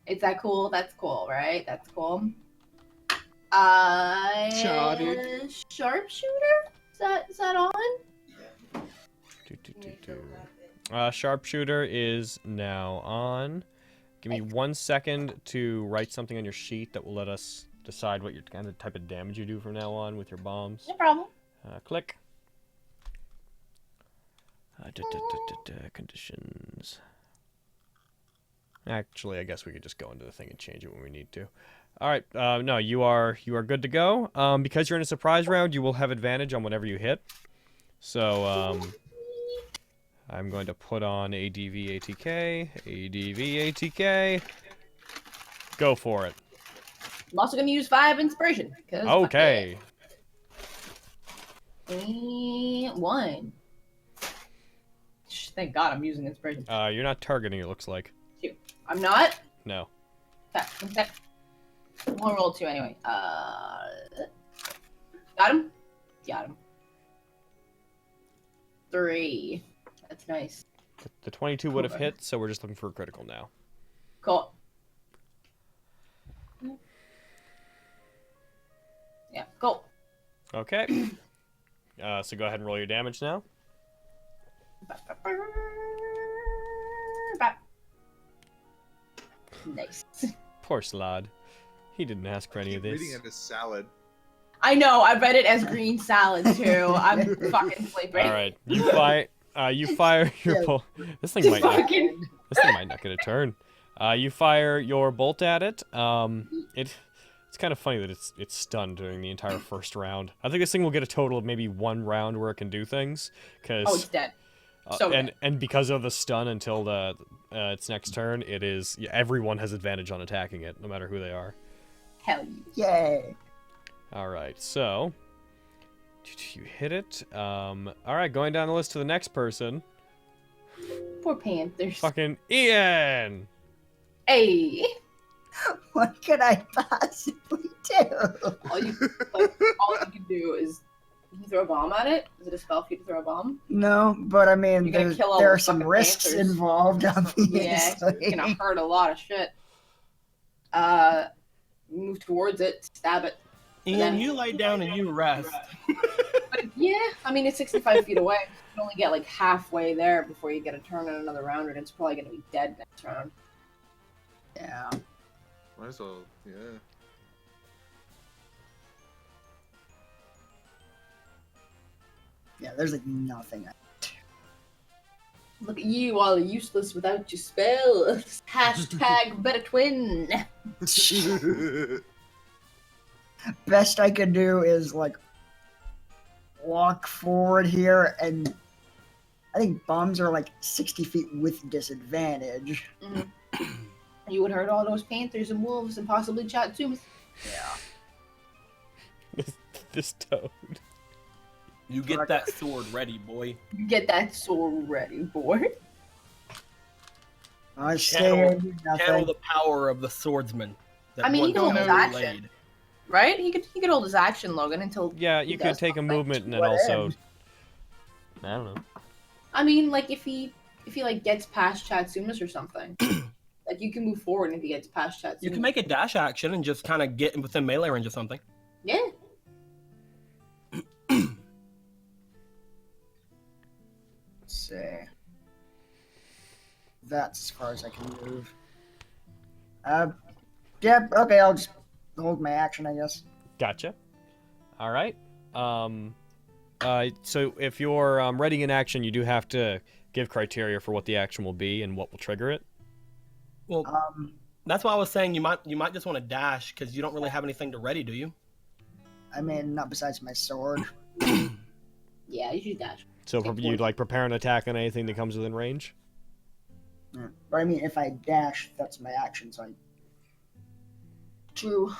Is that cool? That's cool, right? That's cool. Shotted. Sharpshooter? Is that on? Sharpshooter is now on. Give me 1 second to write something on your sheet that will let us decide what your kind of type of damage you do from now on with your bombs. No problem. Click. Conditions. Actually, I guess we could just go into the thing and change it when we need to. All right. No, you are good to go. Because you're in a surprise round, you will have advantage on whatever you hit. So I'm going to put on ADV ATK. ADV ATK. Go for it. I'm also going to use 5 inspiration. Okay. 1. Thank God I'm using inspiration. You're not targeting, it looks like. I'm not? No. Okay. We'll roll 2 anyway. Got him? Got him. 3. That's nice. The 22 would have hit, so we're just looking for a critical now. Cool. Yeah, cool. Okay. So go ahead and roll your damage now. Nice. Poor Slod. He didn't ask for any of this. Reading it as salad. I know, I read it as green salad too. I'm fucking sleeping. All right, you fire your bolt. This thing might not get a turn. You fire your bolt at it. It's kind of funny that it's stunned during the entire first round. I think this thing will get a total of maybe 1 round where it can do things. Oh, it's dead. So and because of the stun until its next turn, everyone has advantage on attacking it, no matter who they are. Hell yeah. Yay. All right, so you hit it. All right, going down the list to the next person. Poor Panthers. Fucking Ian. Hey. What could I possibly do? All you can do is you can throw a bomb at it. Is it a spell for you to throw a bomb? No, but I mean, You're gonna there, kill all there the are some fucking risks Panthers. involved, obviously. Yeah, it's gonna hurt a lot of shit. Move towards it, stab it. Ian, you lay down and you rest. But yeah, I mean it's 65 feet away. You can only get like halfway there before you get a turn in another round, and it's probably gonna be dead next round. Yeah. Might as well, yeah. Yeah, there's like nothing. Look at you, all useless without your spell. Hashtag better twin. Best I could do is like walk forward here, and I think bombs are like 60 feet with disadvantage. You would hurt all those panthers and wolves and possibly Chatsumas. Yeah. This toad. You get that sword ready, boy. Get that sword ready, boy. I stay Channel- here and do Channel nothing. the power of the swordsman. that I mean, he once can hold his held action. Laid. Right? He could hold his action, Logan, until Yeah, he you does could take a something. movement and then What also. end? I don't know. I mean, like if he like gets past Chatsumas or something, like you can move forward if he gets past Chatsumas. You can make a dash action and just kind of get within melee range or something. Yeah. Let's see. That's as far as I can move. Yeah, okay, I'll just hold my action, I guess. Gotcha. All right. So if you're ready in action, you do have to give criteria for what the action will be and what will trigger it. Well, that's why I was saying you might just want to dash because you don't really have anything to ready, do you? I mean, not besides my sword. Yeah, you should dash. So Take you'd like prepare an attack on anything that comes within range. But I mean, if I dash, that's my action, so True.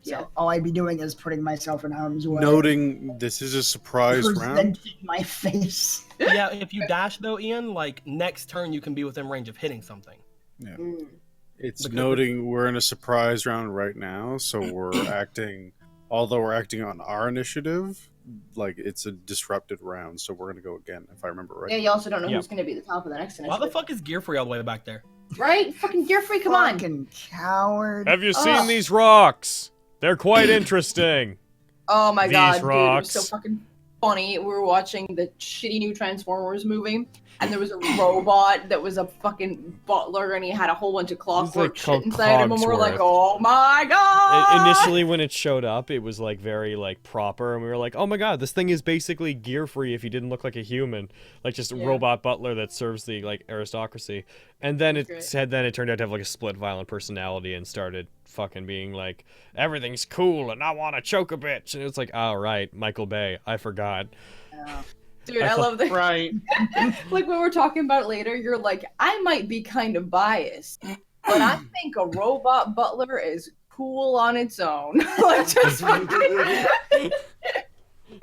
So Yeah. all I'd be doing is putting myself in harm's way. Noting this is a surprise round. Presenting my face. Yeah, if you dash though, Ian, like next turn you can be within range of hitting something. Mm. It's Because- noting we're in a surprise round right now, so we're acting. Although we're acting on our initiative, like it's a disrupted round, so we're gonna go again if I remember right. Yeah, you also don't know Yeah. who's gonna be the top of the next Why initiative. the fuck is Gear Free all the way back there? Right? Fucking Gear Free, come on. Fucking coward. Have you seen Ugh. these rocks? They're quite interesting. Oh my These god, dude, it was rocks. so fucking funny. We were watching the shitty new Transformers movie, and there was a robot that was a fucking butler, and he had a whole bunch of clockwork shit called inside him, and we were like, Cogsworth. oh my god! Initially, when it showed up, it was like very like proper, and we were like, "Oh my god, this thing is basically gear free if you didn't look like a human, like just a Yeah. robot butler that serves the like aristocracy." And then it Great. said, then it turned out to have like a split violent personality and started fucking being like, "Everything's cool, and I want to choke a bitch," and it's like, "Oh right, Michael Bay, I forgot." Dude, I I thought- love that. Right. Like when we're talking about it later, you're like, I might be kind of biased, but I think a robot butler is cool on its own. Like, just fucking-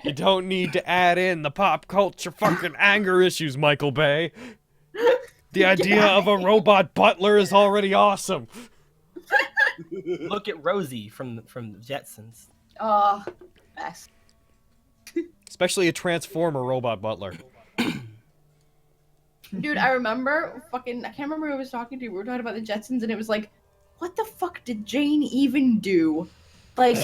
You don't need to add in the pop culture fucking anger issues, Michael Bay. The idea of a robot butler is already awesome. Look at Rosie from the Jetsons. Oh, best. Especially a transformer robot butler. Dude, I remember fucking, I can't remember who I was talking to. We were talking about the Jetsons, and it was like, what the fuck did Jane even do? Like,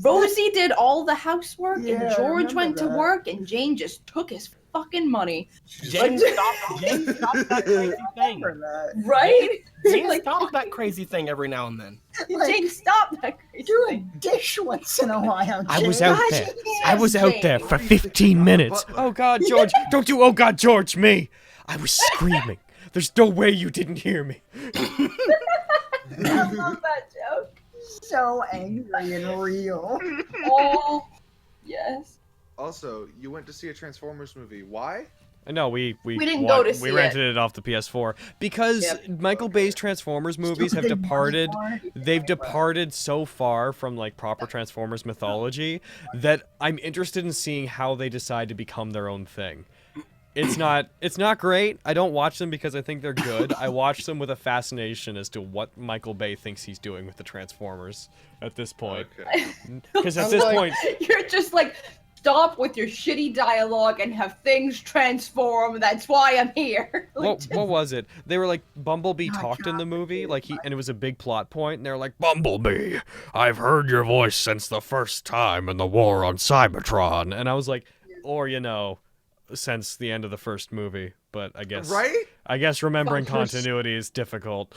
Rosie did all the housework, Yeah, and I George remember went to that. work, and Jane just took his fucking money. Jane stopped that crazy thing. Remember that. Right? Jane Like, stopped that crazy thing every now and then. Jane, stop that crazy Do a thing. dish once in a while. I was Jane. out God, there. yes, I was out there Jane. for 15 minutes. Oh God, George, don't you oh God, George me. I was screaming. There's no way you didn't hear me. I love that joke. So angry and real. Oh, yes. Also, you went to see a Transformers movie. Why? No, we didn't go to see we it. rented it off the PS4 because Yep. Michael Bay's Transformers movies have Stupid departed. money. They've departed so far from like proper Transformers mythology that I'm interested in seeing how they decide to become their own thing. It's not great. I don't watch them because I think they're good. I watch them with a fascination as to what Michael Bay thinks he's doing with the Transformers at this point. Okay. Because at I'm this like- point, You're just like, stop with your shitty dialogue and have things transform. That's why I'm here. Like, what was it? They were like Bumblebee Oh, talked in the God. movie, like and it was a big plot point, and they're like, "Bumblebee, I've heard your voice since the first time in the war on Cybertron," and I was like, or since the end of the first movie, but I guess remembering Fuck, first- continuity is difficult.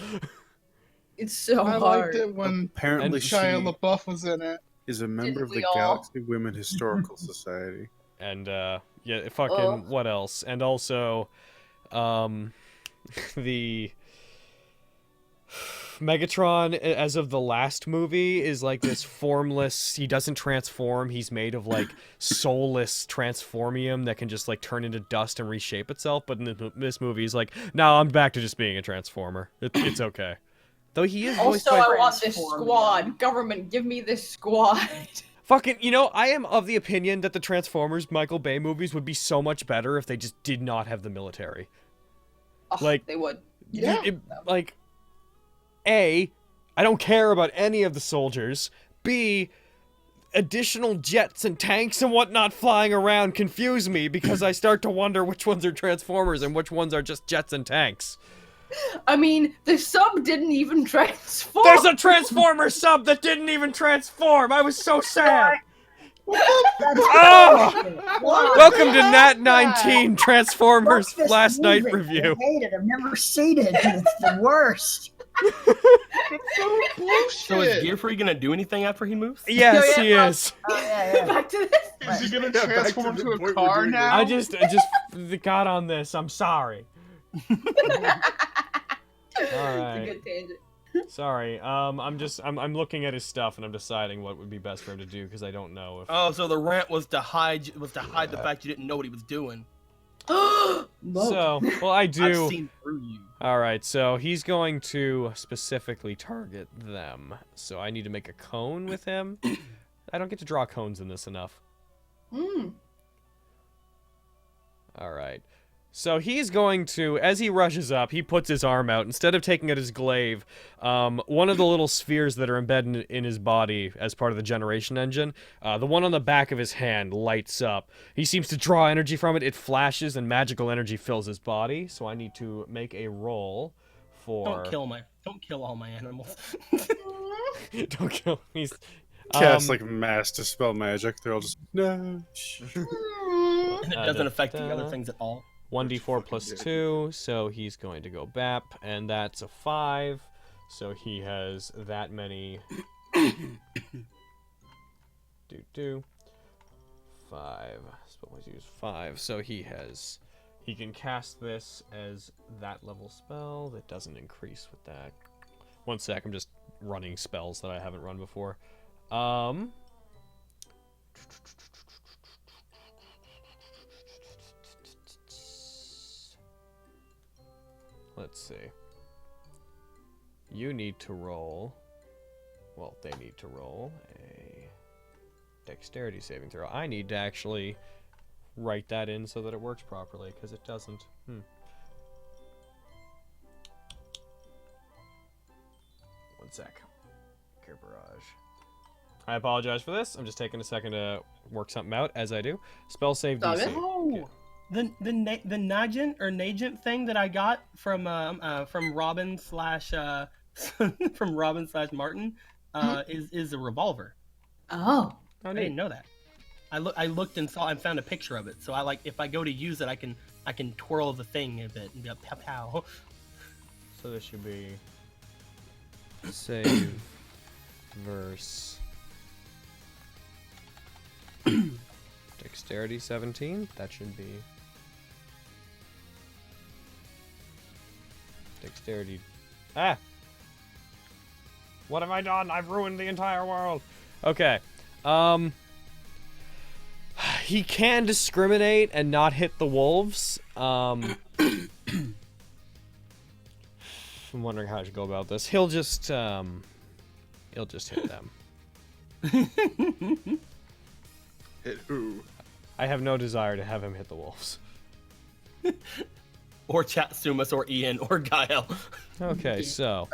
it's so I hard. liked it when Apparently, Shia she LaBeouf was in it. is a member of Didn't the we all? Galaxy Women Historical Society. And yeah, fucking Ugh. what else? And also, the Megatron, as of the last movie, is like this formless. He doesn't transform. He's made of like soulless transformium that can just like turn into dust and reshape itself. But in this movie, he's like, "No, I'm back to just being a transformer. It's okay." Though he is voiced Also, by I want this Transform, squad. Government, give me this squad. fucking. I am of the opinion that the Transformers Michael Bay movies would be so much better if they just did not have the military. Ugh, Like- they would. Yeah. Like, A, I don't care about any of the soldiers. B, additional jets and tanks and whatnot flying around confuse me because I start to wonder which ones are Transformers and which ones are just jets and tanks. I mean, the sub didn't even transform. There's a Transformer sub that didn't even transform! I was so sad! Oh! Welcome to Nat19 Transformers Fuck this last night movie. review. I hate it. I've never seen it. It's the worst. So is Gearfree gonna do anything after he moves? Yes, Yeah, he yeah, is. Oh, yeah. Back to this. Is he gonna Yeah, back transform to into the a point car we're doing now? I just got on this. I'm sorry. All It's a right. good tangent. Sorry. I'm looking at his stuff and I'm deciding what would be best for him to do because I don't know if. Oh, so the rant was to hide the fact you didn't know what he was doing. Logan. So, well, I I've do. seen through you. All right. So he's going to specifically target them. So I need to make a cone with him. I don't get to draw cones in this enough. Mm. All right. So he's going to, as he rushes up, he puts his arm out. Instead of taking out his glaive, one of the little spheres that are embedded in his body as part of the generation engine, the one on the back of his hand lights up. He seems to draw energy from it. It flashes and magical energy fills his body. So I need to make a roll for... Don't kill all my animals. Don't kill me. Cast like mass dispel magic. They're all just no. And it doesn't affect the other things at all. 1d4 plus 2, so he's going to go BAP, and that's a 5, so he has that many... 5, suppose use 5, so he can cast this as that level spell. That doesn't increase with that. One sec, I'm just running spells that I haven't run before. Let's see. You need to roll... Well, they need to roll a dexterity saving throw. I need to actually write that in so that it works properly, because it doesn't. One sec. Care Barrage. I apologize for this. I'm just taking a second to work something out as I do. Spell save Stop DC. it. Okay. The Nagent thing that I got from Robin slash from Robin slash Martin is a revolver. Oh. I didn't know that. I looked and found a picture of it. So if I go to use it, I can twirl the thing a bit and be like pow pow. So this should be save verse dexterity 17. That should be dexterity. What have I done? I've ruined the entire world. Okay. He can discriminate and not hit the wolves. I'm wondering how I should go about this. He'll just hit them. Hit who? I have no desire to have him hit the wolves. Or Chatsumas or Ian or Gael. Okay, so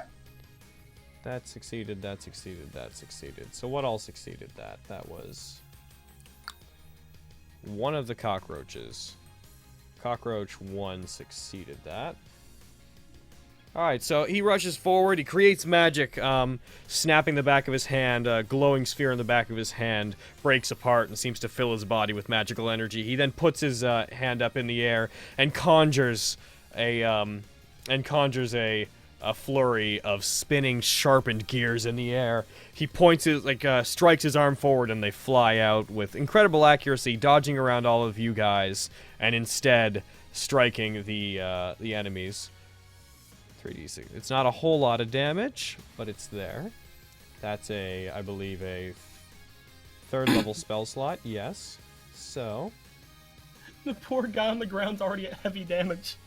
that succeeded, that succeeded, that succeeded. So what all succeeded that? That was one of the cockroaches. Cockroach 1 succeeded that. Alright, so he rushes forward, he creates magic, snapping the back of his hand, a glowing sphere in the back of his hand breaks apart and seems to fill his body with magical energy. He then puts his hand up in the air and conjures a flurry of spinning, sharpened gears in the air. He points his, strikes his arm forward and they fly out with incredible accuracy, dodging around all of you guys, and instead striking the enemies. 3d6. It's not a whole lot of damage, but it's there. That's I believe, a 3rd level spell slot. Yes. So. The poor guy on the ground's already at heavy damage.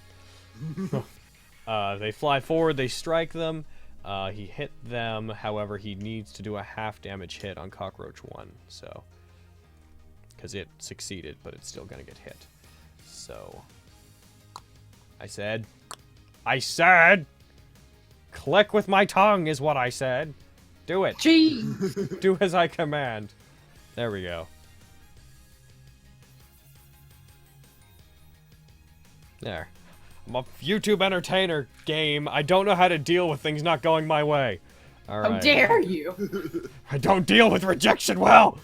They fly forward. They strike them. He hit them. However, he needs to do a half damage hit on Cockroach 1. So. Because it succeeded, but it's still going to get hit. So. I said. I said! Click with my tongue is what I said. Do it. Jeez. Do as I command. There we go. There. I'm a YouTube entertainer game. I don't know how to deal with things not going my way. All right. How dare you? I don't deal with rejection well.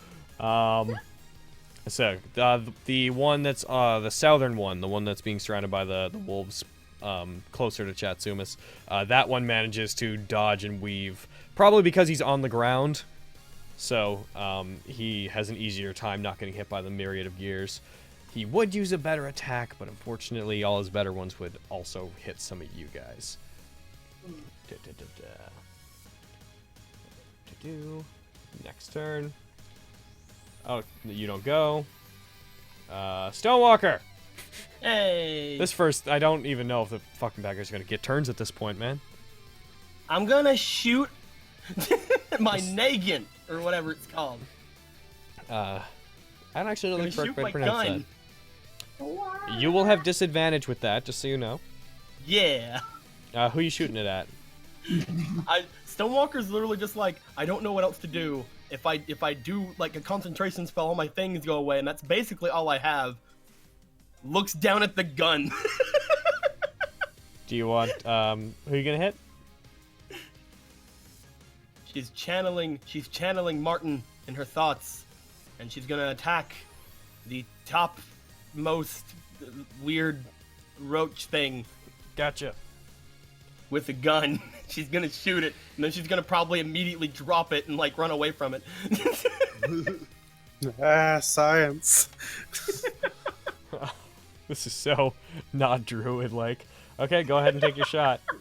So the one that's the southern one, the one that's being surrounded by the wolves, closer to Chatsumas, that one manages to dodge and weave, probably because he's on the ground. So he has an easier time not getting hit by the myriad of gears. He would use a better attack, but unfortunately, all his better ones would also hit some of you guys. Next turn. Oh, you don't go. Stonewalker! Hey! This first, I don't even know if the fucking bagger's gonna get turns at this point, man. I'm gonna shoot my Nagin, or whatever it's called. I don't actually know the I'm gonna correct way to shoot my pronounce gun. that. You will have disadvantage with that, just so you know. Yeah. Who you shooting it at? Stonewalker's literally just like, I don't know what else to do. If I do like a concentration spell, all my things go away, and that's basically all I have. Looks down at the gun. Do you want, who you gonna hit? She's channeling Martin in her thoughts, and she's gonna attack the top most weird roach thing Gotcha. with a gun. She's gonna shoot it, and then she's gonna probably immediately drop it and like run away from it. Science. This is so not Druid-like. Okay, go ahead and take your shot. I'm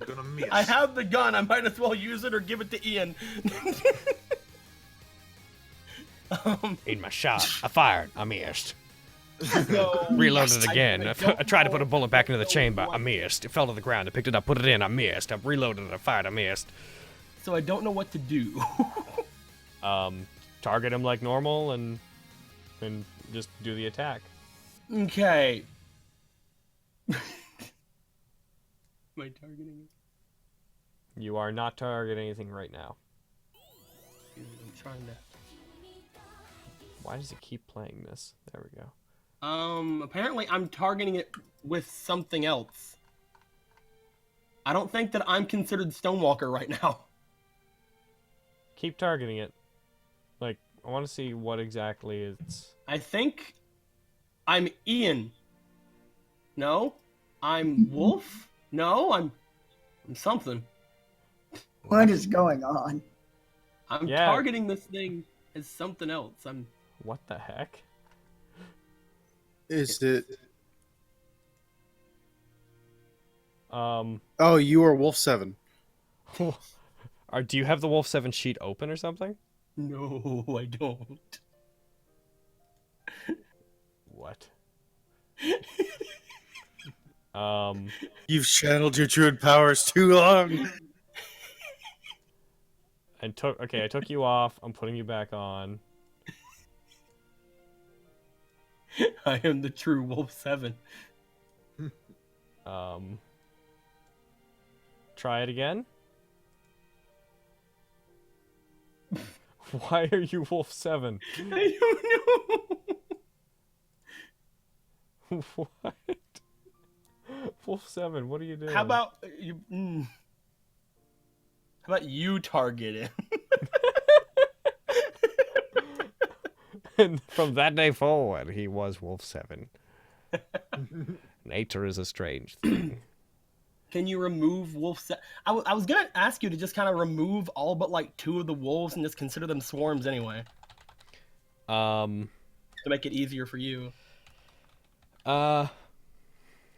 gonna miss. I have the gun. I might as well use it or give it to Ian. In my shot. I fired. I missed. So, Reloaded again. I don't tried to know put a bullet back into the chamber. I what- missed. It fell to the ground. I picked it up, put it in. I missed. I reloaded it. I fired. I missed. So I don't know what to do. Target him like normal and just do the attack. Okay. Am I targeting it? You are not targeting anything right now. I'm trying to. Why does it keep playing this? There we go. Apparently I'm targeting it with something else. I don't think that I'm considered Stonewalker right now. Keep targeting it. Like, I want to see what exactly it's... I think I'm Ian. No? I'm Wolf? No, I'm something. What is going on? I'm Yeah. targeting this thing as something else. What the heck? Is it? Oh, You are Wolf 7. do you have the Wolf 7 sheet open or something? No, I don't. What? You've channeled your druid powers too long. I took you off. I'm putting you back on. I am the true Wolf 7. Try it again. Why are you Wolf 7? I don't know. What? Wolf 7, what are you doing? How about you? How about you target it? And from that day forward, he was Wolf 7. Nature is a strange thing. Can you remove Wolf 7? I was gonna ask you to just kind of remove all but like 2 of the wolves and just consider them swarms anyway, to make it easier for you.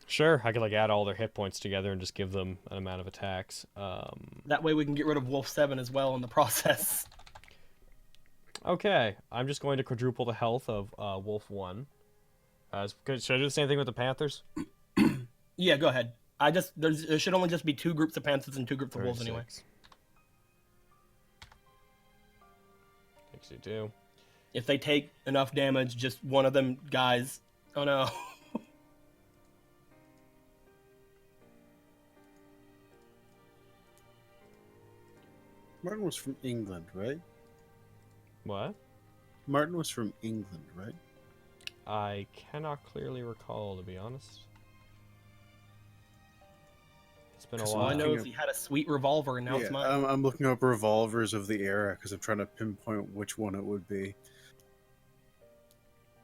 Sure. I could like add all their hit points together and just give them an amount of attacks. That way we can get rid of Wolf 7 as well in the process. Okay, I'm just going to quadruple the health of Wolf 1. Should I do the same thing with the Panthers? Yeah, go ahead. There should only just be 2 groups of panthers and 2 groups of wolves anyway. 62. If they take enough damage, just one of them guys. Oh no. Martin was from England, right? What? Martin was from England, right? I cannot clearly recall, to be honest. It's been a Because All I while. know is he had a sweet revolver, and now it's mine. I'm looking up revolvers of the era because I'm trying to pinpoint which one it would be.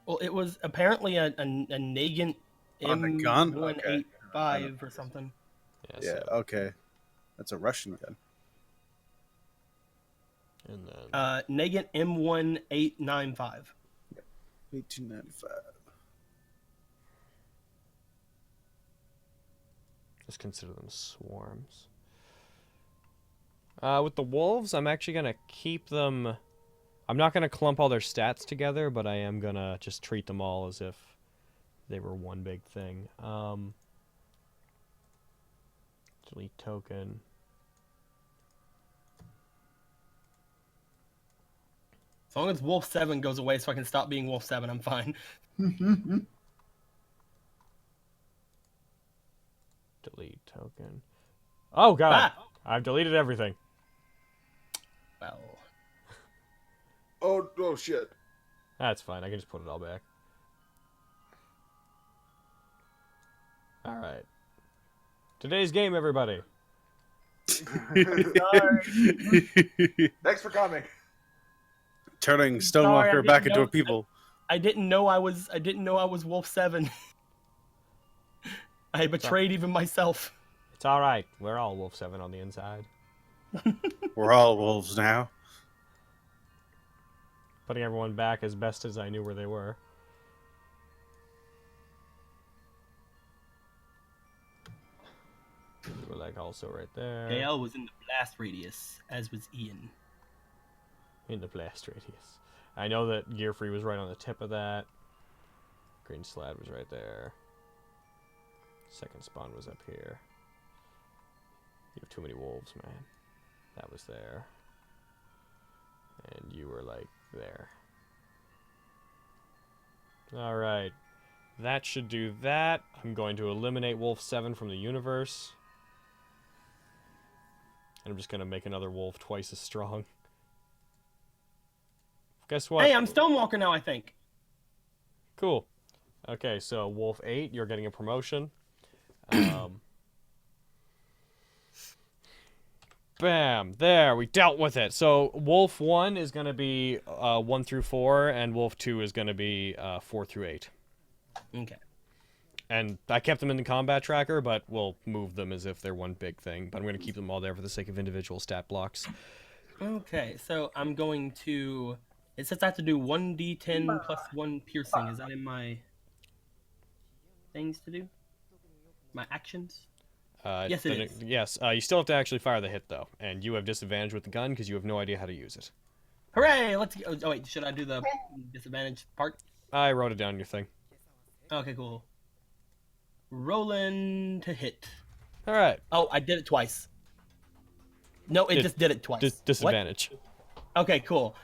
Well, it was apparently a Nagant On the gun? M185 or something. Yeah, So, okay. That's a Russian gun. and then Nagant M1895. 1895. just consider them swarms. With the wolves, I'm actually gonna keep them. I'm not gonna clump all their stats together, but I am gonna just treat them all as if they were one big thing. Delete token. As long as Wolf 7 goes away so I can stop being Wolf 7, I'm fine. Delete token. Oh god, Ah! I've deleted everything. Well, Oh shit. That's fine. I can just put it all back. All right. Today's game, everybody. Thanks for coming. Turning Sorry, I Stonewalker back didn't into know- a people. I didn't know I was Wolf 7. I betrayed even myself. It's all right. We're all Wolf 7 on the inside. We're all wolves now. Putting everyone back as best as I knew where they were. You were like also right there. GAE-EL was in the blast radius, as was Ian. In the blast radius. I know that Gearfree was right on the tip of that. Green Slad was right there. Second spawn was up here. You have too many wolves, man. That was there. And you were like there. Alright. That should do that. I'm going to eliminate Wolf 7 from the universe. And I'm just going to make another wolf twice as strong. Guess what? Hey, I'm Stonewalker now, I think. Cool. Okay, so Wolf 8, you're getting a promotion. Bam! There, we dealt with it. So Wolf 1 is going to be 1 through 4, and Wolf 2 is going to be 4 through 8. Okay. And I kept them in the combat tracker, but we'll move them as if they're one big thing. But I'm going to keep them all there for the sake of individual stat blocks. Okay, so I'm going to... It says I have to do 1d10 plus 1 piercing. Is that in my things to do? My actions? Yes, it is. Yes, you still have to actually fire the hit, though. And you have disadvantage with the gun because you have no idea how to use it. Hooray! Let's go. Oh, wait, should I do the disadvantage part? I wrote it down in your thing. Okay, cool. Rolling to hit. All right. Oh, I did it twice. No, it just did it twice. Disadvantage. What? Okay, cool.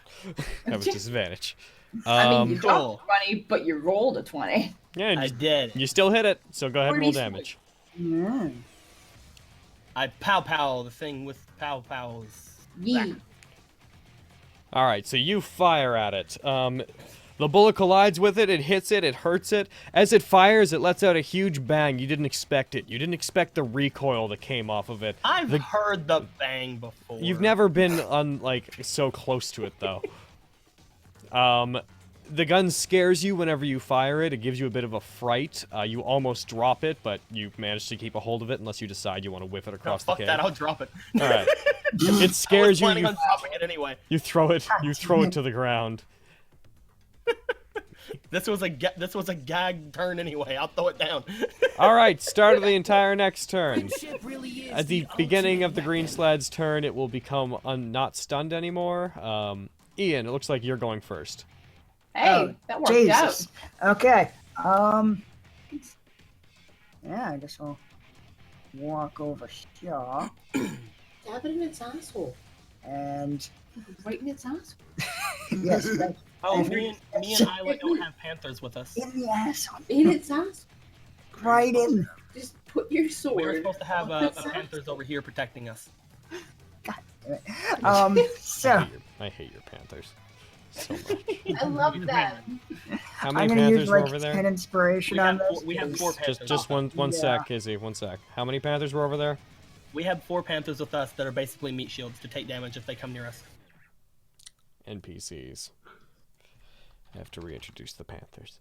That was disadvantage. I mean, you Cool. dropped a 20, but you rolled a 20. Yeah, I did. you still hit it, so go ahead and roll 40. damage. I pow the thing with pow pows. Yee. All right, so you fire at it. The bullet collides with it, it hits it, it hurts it. As it fires, it lets out a huge bang. You didn't expect it. You didn't expect the recoil that came off of it. I've heard the bang before. You've never been so close to it though. The gun scares you whenever you fire it. It gives you a bit of a fright. You almost drop it, but you manage to keep a hold of it unless you decide you want to whiff it No, across the fuck cave. that. I'll drop it. All right. It I was scares you. planning on dropping it anyway. You throw it. You throw it to the ground. This was a gag turn anyway. I'll throw it down. All right. Start of the entire next turn. At the beginning of the green sled's turn, it will become not stunned anymore. Ian, it looks like you're going first. Hey, that worked Jesus. out. Okay. Yeah, I guess I'll walk over here Stab it in its asshole. and Right in its asshole. yes, right Oh, me and Isla don't have panthers with us. in the asshole, In its asshole. right in. Just put your sword. We were supposed to have up its a ass. panthers over here protecting us. God So I hate your Panthers so much. I love them. How I'm many gonna Panthers use were like over 10 there? We inspiration on have this. we have 4 Panthers. Just one Yeah. sec, Izzy, one sec. How many Panthers were over there? We have 4 Panthers with us that are basically meat shields to take damage if they come near us. NPCs. I have to reintroduce the Panthers.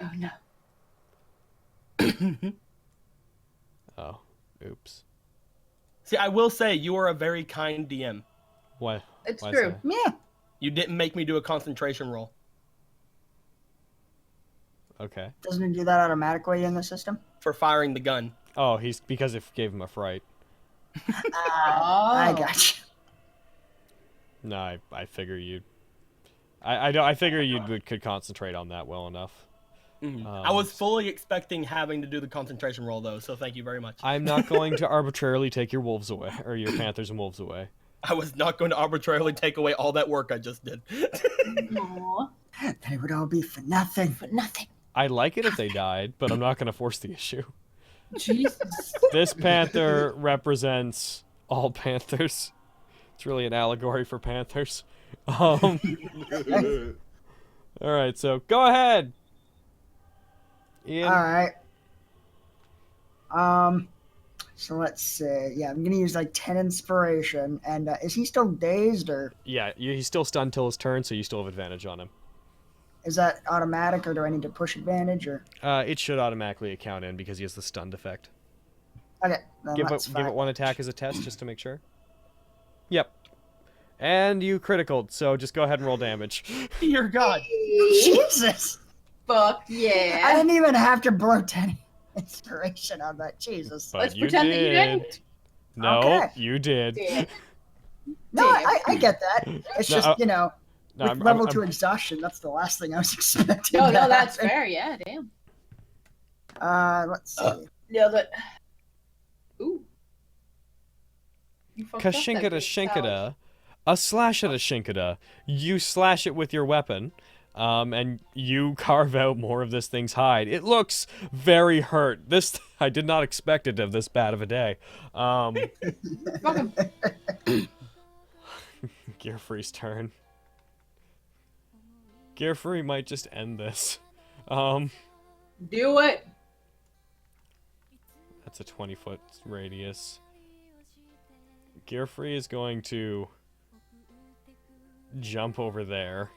Oh no. Oh, oops. See, I will say you are a very kind DM. What? It's Why is true. that? Yeah. You didn't make me do a concentration roll. Okay. Doesn't it do that automatically in the system? For firing the gun. Oh, he's because it gave him a fright. I got you. No, I figure you'd. I figure could concentrate on that well enough. I was fully expecting having to do the concentration roll though, so thank you very much. I'm not going to arbitrarily take your wolves away, or your Panthers and wolves away. I was not going to arbitrarily take away all that work I just did. Aw. They would all be for nothing. But nothing. I like it if they died, but I'm not going to force the issue. Jesus. This panther represents all panthers. It's really an allegory for panthers. All right, so go ahead, Ian. All right. So let's see. Yeah, I'm gonna use like 10 inspiration. And is he still dazed, or Yeah, he's still stunned till his turn, so you still have advantage on him. is that automatic, or do I need to push advantage, or? It should automatically account in because he has the stunned effect. Okay, then Give that's fine. it one attack as a test just to make sure. Yep. And you criticaled, so just go ahead and roll damage. Dear God. Jesus! Fuck I yeah. didn't even have to blow 10 inspiration on that. Jesus. But Let's you pretend that you did. didn't. No, Okay. you did. Damn. No, I get that. It's No, just, you know, No, with level 2 exhaustion, that's the last thing I was expecting. No, to no, that's happen. fair. Yeah, damn. Let's see. Yeah, that. Ooh. You fucked up that Kashinkada big shinkada, a slash at a shinkada. You slash it with your weapon, and you carve out more of this thing's hide. It looks very hurt. This I did not expect it to have this bad of a day. Fuck him. Gearfree's turn. Gearfree might just end this. Do it. That's a 20-foot radius. Gearfree is going to jump over there.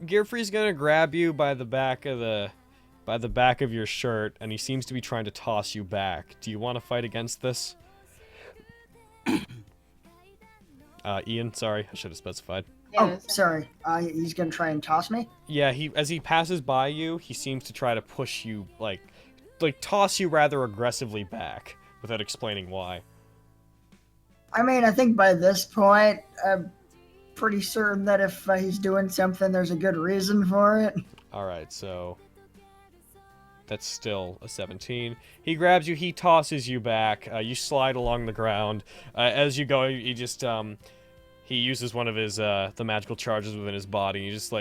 Gearfree's gonna grab you by the back of your shirt, and he seems to be trying to toss you back. Do you want to fight against this? Ian, sorry, I should have specified. Yeah, Oh, that's- sorry. He's gonna try and toss me? Yeah, as he passes by you, he seems to try to push you, like toss you rather aggressively back, without explaining why. I mean, I think by this point, I'm pretty certain that if he's doing something, there's a good reason for it. Alright, so that's still a 17. He grabs you, he tosses you back, you slide along the ground. As you go, he just, he uses one of his, the magical charges within his body. He just,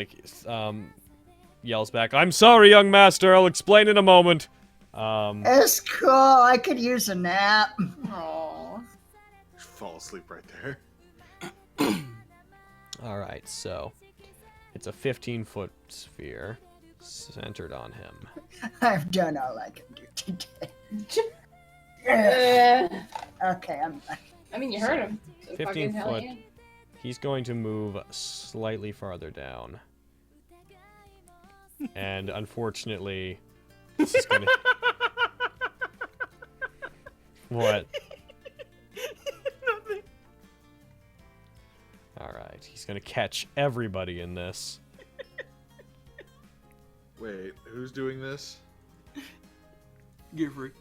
yells back, "I'm sorry, young master, I'll explain in a moment." It's cool. I could use a nap. Aw. Fall asleep right there. Alright, so it's a 15-foot sphere centered on him. I've done all I can do today. Okay, I'm done. I mean, you heard him. So 15 fucking hell foot. yeah. He's going to move slightly farther down. And unfortunately, this is gonna... What? Alright, he's gonna catch everybody in this. Wait, who's doing this? Gearfree.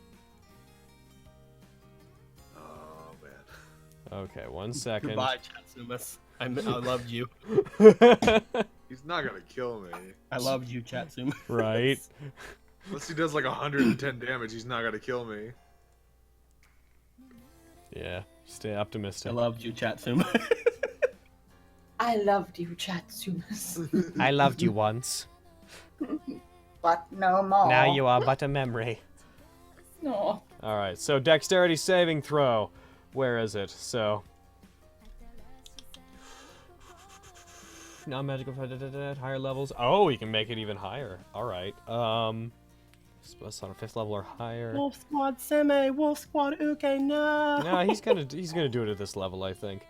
Oh man. Okay, 1 second. Goodbye, Chatsumas. I love you. He's not gonna kill me. I love you, Chatsuma. Right? Unless he does like 110 damage, he's not gonna kill me. Yeah, stay optimistic. I loved you, Chatsuma. I loved you, Chatsumas. I loved you once. But no more. Now you are but a memory. No. All right, so dexterity saving throw. Where is it? So non-magical higher levels. Oh, you can make it even higher. All right. That's on a 5th level or higher. Wolf Squad Seme, Wolf Squad Uke, no. No, he's gonna do it at this level, I think.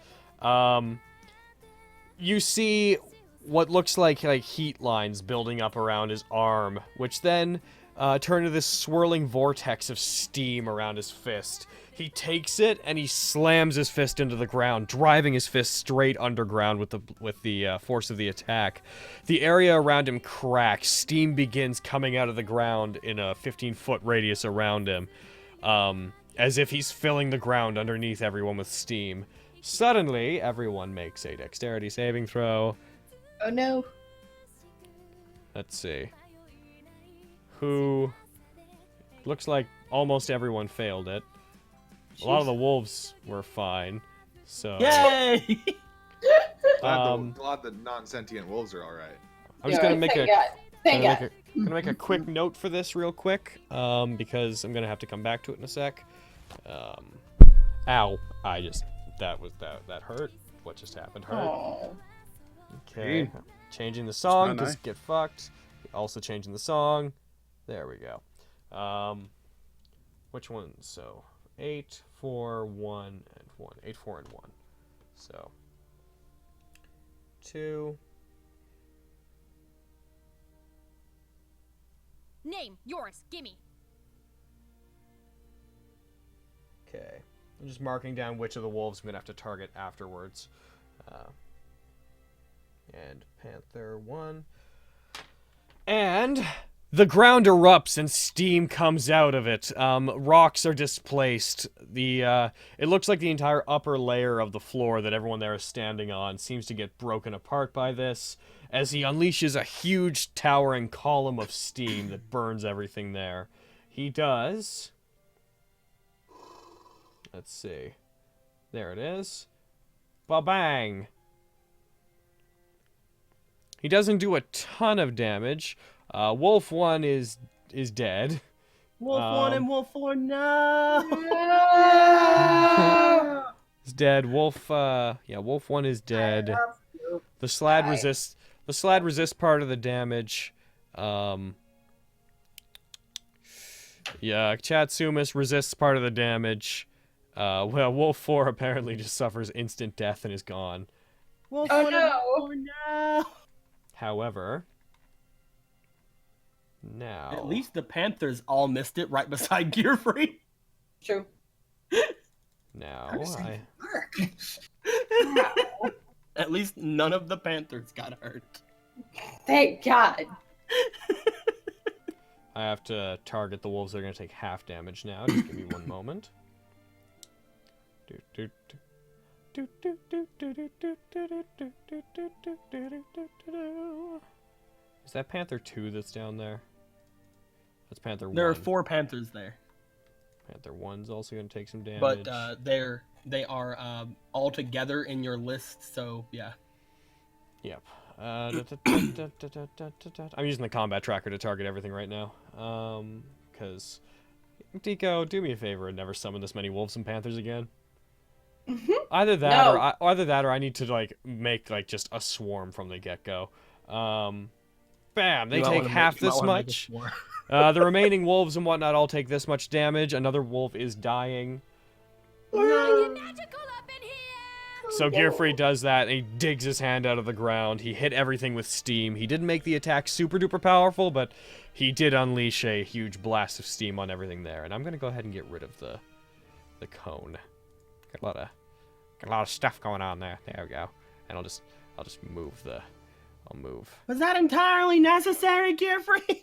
You see what looks like heat lines building up around his arm, which then turn to this swirling vortex of steam around his fist. He takes it and he slams his fist into the ground, driving his fist straight underground with the force of the attack. The area around him cracks. Steam begins coming out of the ground in a 15-foot radius around him, as if he's filling the ground underneath everyone with steam. Suddenly, everyone makes a dexterity saving throw. Oh no. Let's see. Who? Looks like almost everyone failed it. A lot of the wolves were fine. So. Yay! Glad the non-sentient wolves are all right. I'm just gonna make a. Thank God. Gonna make a quick note for this real quick, because I'm gonna have to come back to it in a sec. Ow! That hurt. What just happened hurt. Oh. Okay. Changing the song, not just nice. get fucked. Also changing the song. There we go. Which one? So 8, 4, 1, and 1. 8, 4, and 1. So 2. Name yours. Gimme. Okay. I'm just marking down which of the wolves I'm gonna have to target afterwards. And Panther 1. And the ground erupts and steam comes out of it. Rocks are displaced. It looks like the entire upper layer of the floor that everyone there is standing on seems to get broken apart by this, as he unleashes a huge towering column of steam that burns everything there. He does... Let's see. There it is. Ba-bang! He doesn't do a ton of damage. Wolf 1 is dead. Wolf 1 and Wolf 4, no! Is dead. Wolf 1 is dead. The slad resists part of the damage. Chatsumus resists part of the damage. Wolf 4 apparently just suffers instant death and is gone. Wolf Oh 1 and Wolf 4, no! However, now... At least the Panthers all missed it right beside Gearfree. True. Now, Mark. At least none of the Panthers got hurt. Thank God. I have to target the wolves that are going to take half damage now. Just give me one moment. Is that Panther 2 that's down there? That's Panther 1. There are 4 Panthers there, Panther 1's also going to take some damage. but they are all together in your list. So yeah. Yep. I'm using the combat tracker to target everything right now. Because Tico, do me a favor and never summon this many wolves and panthers again. Either that, No. or I need to make just a swarm from the get-go. Bam! They take half this much. The remaining wolves and whatnot all take this much damage. Another wolf is dying. So Gearfree does that, and he digs his hand out of the ground. He hit everything with steam. He didn't make the attack super duper powerful, but he did unleash a huge blast of steam on everything there. And I'm gonna go ahead and get rid of the cone. Got a lot of stuff going on there. There we go. And I'll just move the. I'll move. Was that entirely necessary, Gearfree?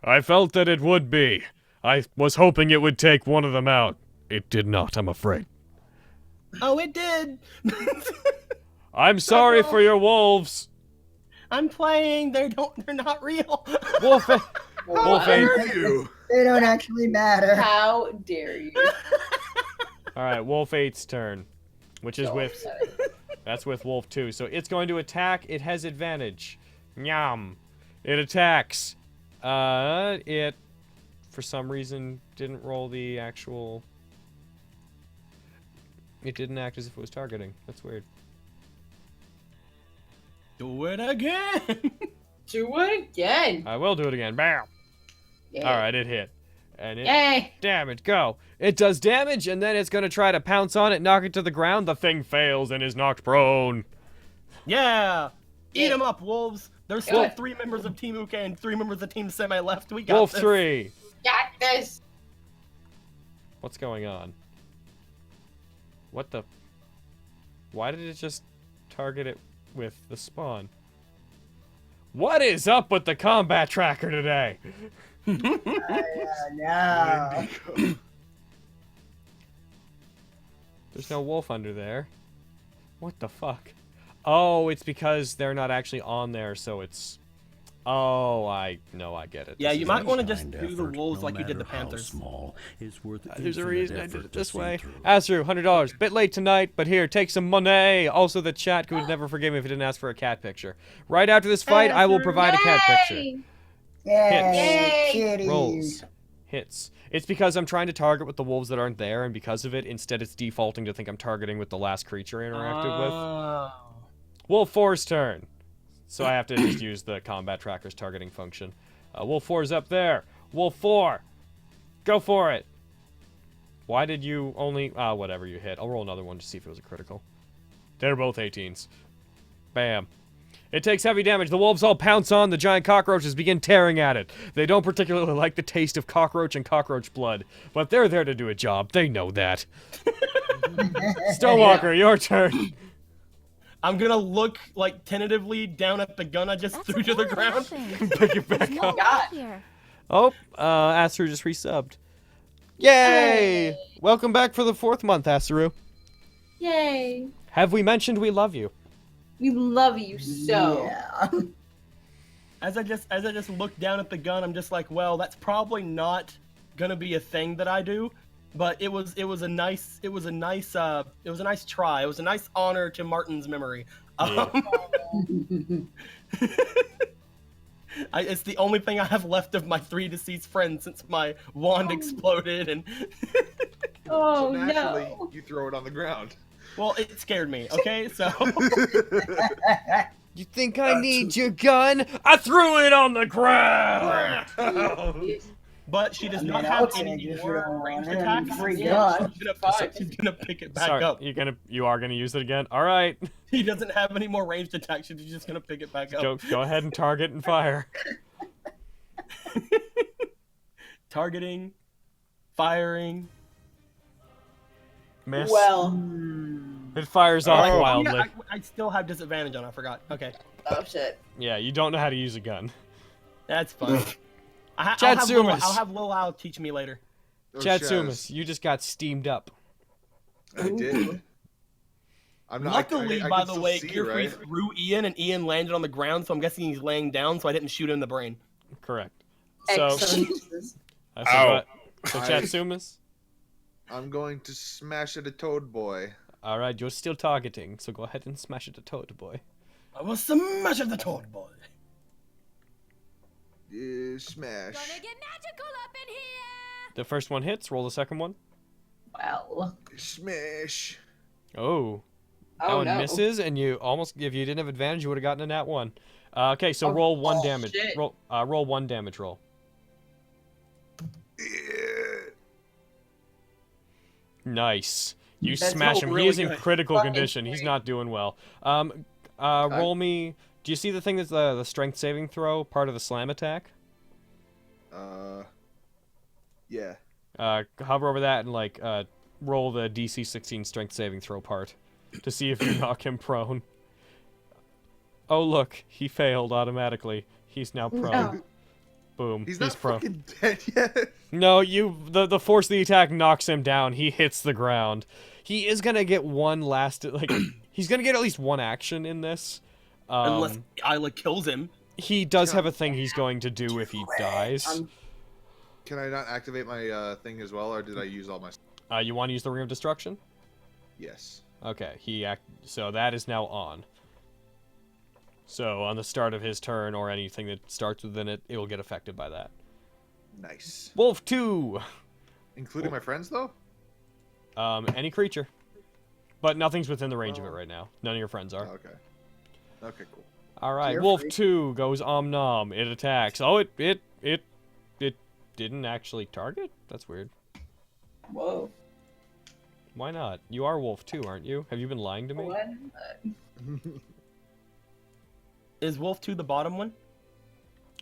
I felt that it would be. I was hoping it would take one of them out. It did not, I'm afraid. Oh, it did. I'm sorry for your wolves. I'm playing. They're not real. Wolf. Wolf. You. They don't actually matter. How dare you? All right, Wolf 8's turn, which is with. Sorry. That's with Wolf 2. So it's going to attack. It has advantage. Nyam. It attacks. It for some reason, didn't roll the actual... It didn't act as if it was targeting. That's weird. Do it again. Do it again. I will do it again. Bam! Yay. Alright, it hit. And it... Yay. Damage, go! It does damage, and then it's gonna try to pounce on it, knock it to the ground. The thing fails and is knocked prone. Yeah. Eat Yeah. them up, wolves. There's still 3 members of Team Uke and 3 members of Team Semi left. We got Wolf this. 3. Got this. What's going on? What the... Why did it just target it with the spawn? What is up with the combat tracker today? No. There's no wolf under there. What the fuck? Oh, it's because they're not actually on there, so it's... Oh, I get it. Yeah, This you is might actually- want to just do the wolves like you did the Panthers. There's a reason I did it this way. Asru, $100. Bit late tonight, but here, take some money. Also, the chat could never forgive me if it didn't ask for a cat picture. Right after this fight, I will provide a cat picture. Yay, kitties. Rolls. Hits. It's because I'm trying to target with the wolves that aren't there, and because of it, instead it's defaulting to think I'm targeting with the last creature I interacted with. Wolf 4's turn. So I have to just use the combat tracker's targeting function. Wolf 4's up there. Wolf 4! Go for it! Why did you only... whatever, you hit. I'll roll another one to see if it was a critical. They're both 18s. Bam. It takes heavy damage. The wolves all pounce on. The giant cockroaches begin tearing at it. They don't particularly like the taste of cockroach and cockroach blood, but they're there to do a job. They know that. Stonewalker, your turn. I'm gonna look like tentatively down at the gun I just threw to the ground. Pick it back up. God. Oh, Asaru just resubbed. Yay! Welcome back for the 4th month, Asaru. Yay. Have we mentioned we love you? We love you so. Yeah. As I just look down at the gun, I'm just like, well, that's probably not gonna be a thing that I do. But it was a nice try. It was a nice honor to Martin's memory. Yeah. It's the only thing I have left of my 3 deceased friends since my wand exploded, and Oh, So naturally, no. you throw it on the ground. well, it scared me. Okay, so You think I need your gun? I threw it on the ground! but she does I not mean, have I'll take any it if more you don't want ranged it. attacks. Free so gun. she's gonna pick it back Sorry, up. you are gonna use it again? Alright. He doesn't have any more ranged attacks. She's just gonna pick it back up. Go ahead and target and fire. Targeting, firing. Miss. Well. It fires off Oh. wildly. Yeah, I still have disadvantage on. I forgot. Okay, Oh, shit. Yeah, you don't know how to use a gun. that's fine. I'll Chatsumas. have Lil Al teach me later. Oh, Chatsumas, Shaz, you just got steamed up. I did. I'm not. Luckily, I by can the still way, see, Gearfree right? threw Ian, and Ian landed on the ground, so I'm guessing he's laying down, so I didn't shoot him in the brain. Correct. So, Excellent. I said Ow. what? So Chatsumas? I'm going to smash at a toad boy. Alright, you're still targeting, so go ahead and smash it to Toad Boy. I will smash at the toad boy. Smash. Gonna get magical up in here! The first one hits, roll the second one. Well. Smash. Oh. That Oh, one no. misses, and you almost, if you didn't have advantage, you would have gotten a nat 1. Okay, so roll 1 damage. shit. Roll 1 damage roll. Yeah. Nice. You That's smash all him. He really is in good. critical Fucking condition. He's great. not doing well. Roll me... Do you see the thing that's the strength saving throw, part of the slam attack? Yeah. Hover over that and, like, roll the DC 16 strength saving throw part to see if you knock him prone. Oh, look. He failed automatically. He's now prone. No. Boom. He's not prone. fucking dead yet. No, the force of the attack knocks him down. He hits the ground. He is gonna get one last, like, he's gonna get at least one action in this. Unless Isla kills him. He does have a thing he's going to do if he dies. Can I not activate my thing as well, or did I use all my? You want to use the Ring of Destruction? Yes. Okay, so that is now on. So on the start of his turn or anything that starts within it, it will get affected by that. Nice. Wolf 2. Including my friends, though? Any creature. But nothing's within the range of it right now. None of your friends are. Oh, okay. Okay, cool. Alright, You're Wolf free. 2 goes nom. It attacks. Oh, it didn't actually target? That's weird. Whoa. Why not? You are Wolf 2, aren't you? Have you been lying to me? What? Is Wolf 2 the bottom one?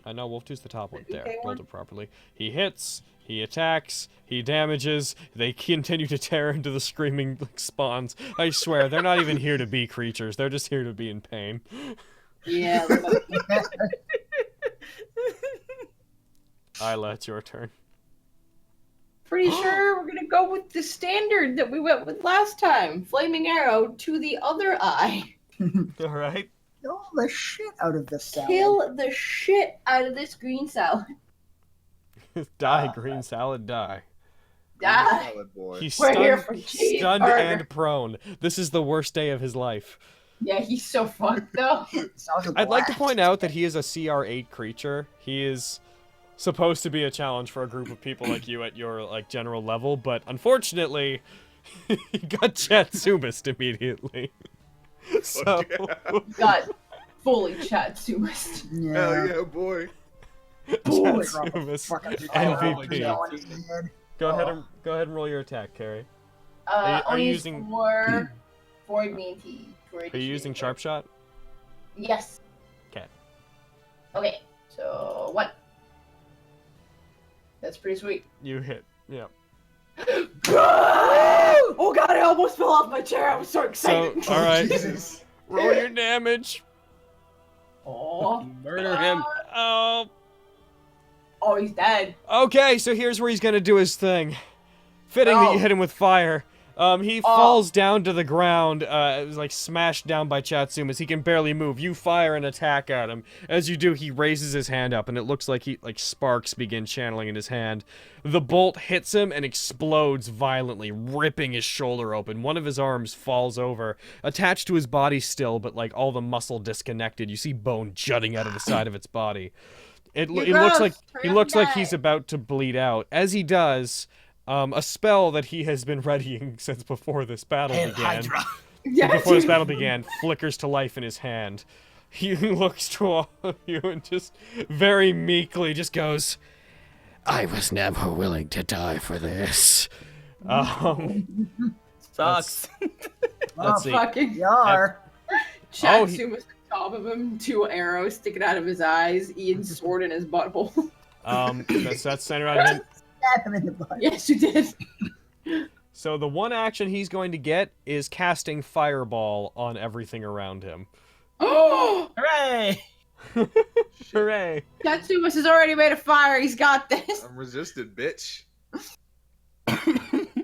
I know Wolf 2's the top one. The There, DK rolled one? it properly. He hits, he attacks, he damages, they continue to tear into the screaming spawns. I swear, they're not even here to be creatures, they're just here to be in pain. Yeah. Isla, it's your turn. Pretty sure we're gonna go with the standard that we went with last time. Flaming arrow to the other eye. Alright. Kill the shit out of this salad. Kill the shit out of this green salad. Die, green salad, die. Die. Solid boy. He's We're here stunned, for cheese stunned burger. and prone. This is the worst day of his life. Yeah, he's so fucked though. Sounds I'd like to blast. point out that he is a CR8 creature. He is supposed to be a challenge for a group of people like you at your like general level, but unfortunately, he got Chatsumist immediately. So Got fully Chatsumist. Yeah. Hell yeah, boy. Chatsumist Fucking MVP. Go ahead and roll your attack, Carrie. Are you using- for Void Meaty? Are you using Sharp Shot? Yes. 'Kay. Okay, so what? That's pretty sweet. You hit. Yeah. Oh god, I almost fell off my chair. I was so So, excited. all right. Jesus. Roll your damage. Oh, Murder him. Oh. oh, he's dead. Okay, so here's where he's gonna do his thing. Fitting that you Oh. hit him with fire. He falls down to the ground, it was like smashed down by Chatsumas. He can barely move. You fire an attack at him. As you do, he raises his hand up, and it looks like sparks begin channeling in his hand. The bolt hits him and explodes violently, ripping his shoulder open. One of his arms falls over, attached to his body still, but like all the muscle disconnected. You see bone jutting out of the side of its body. It looks gross. like Hurry he up looks and like die. he's about to bleed out. As he does, a spell that he has been readying since before this battle Hail began. Hydra. Yeah, Before this battle began, flickers to life in his hand. He looks to all of you and just very meekly just goes, "I was never willing to die for this." Sucks. Let's see. fucking Yar. Chatsuma's on top of him, 2 arrows sticking out of his eyes, Ian's sword in his butthole. That's centered on him. Stab him in the butt. Yes, you did. So the one action he's going to get is casting Fireball on everything around him. Oh, Hooray! Hooray! Chatsumas has already made a fire. He's got this. I'm resisted, bitch. Goodbye.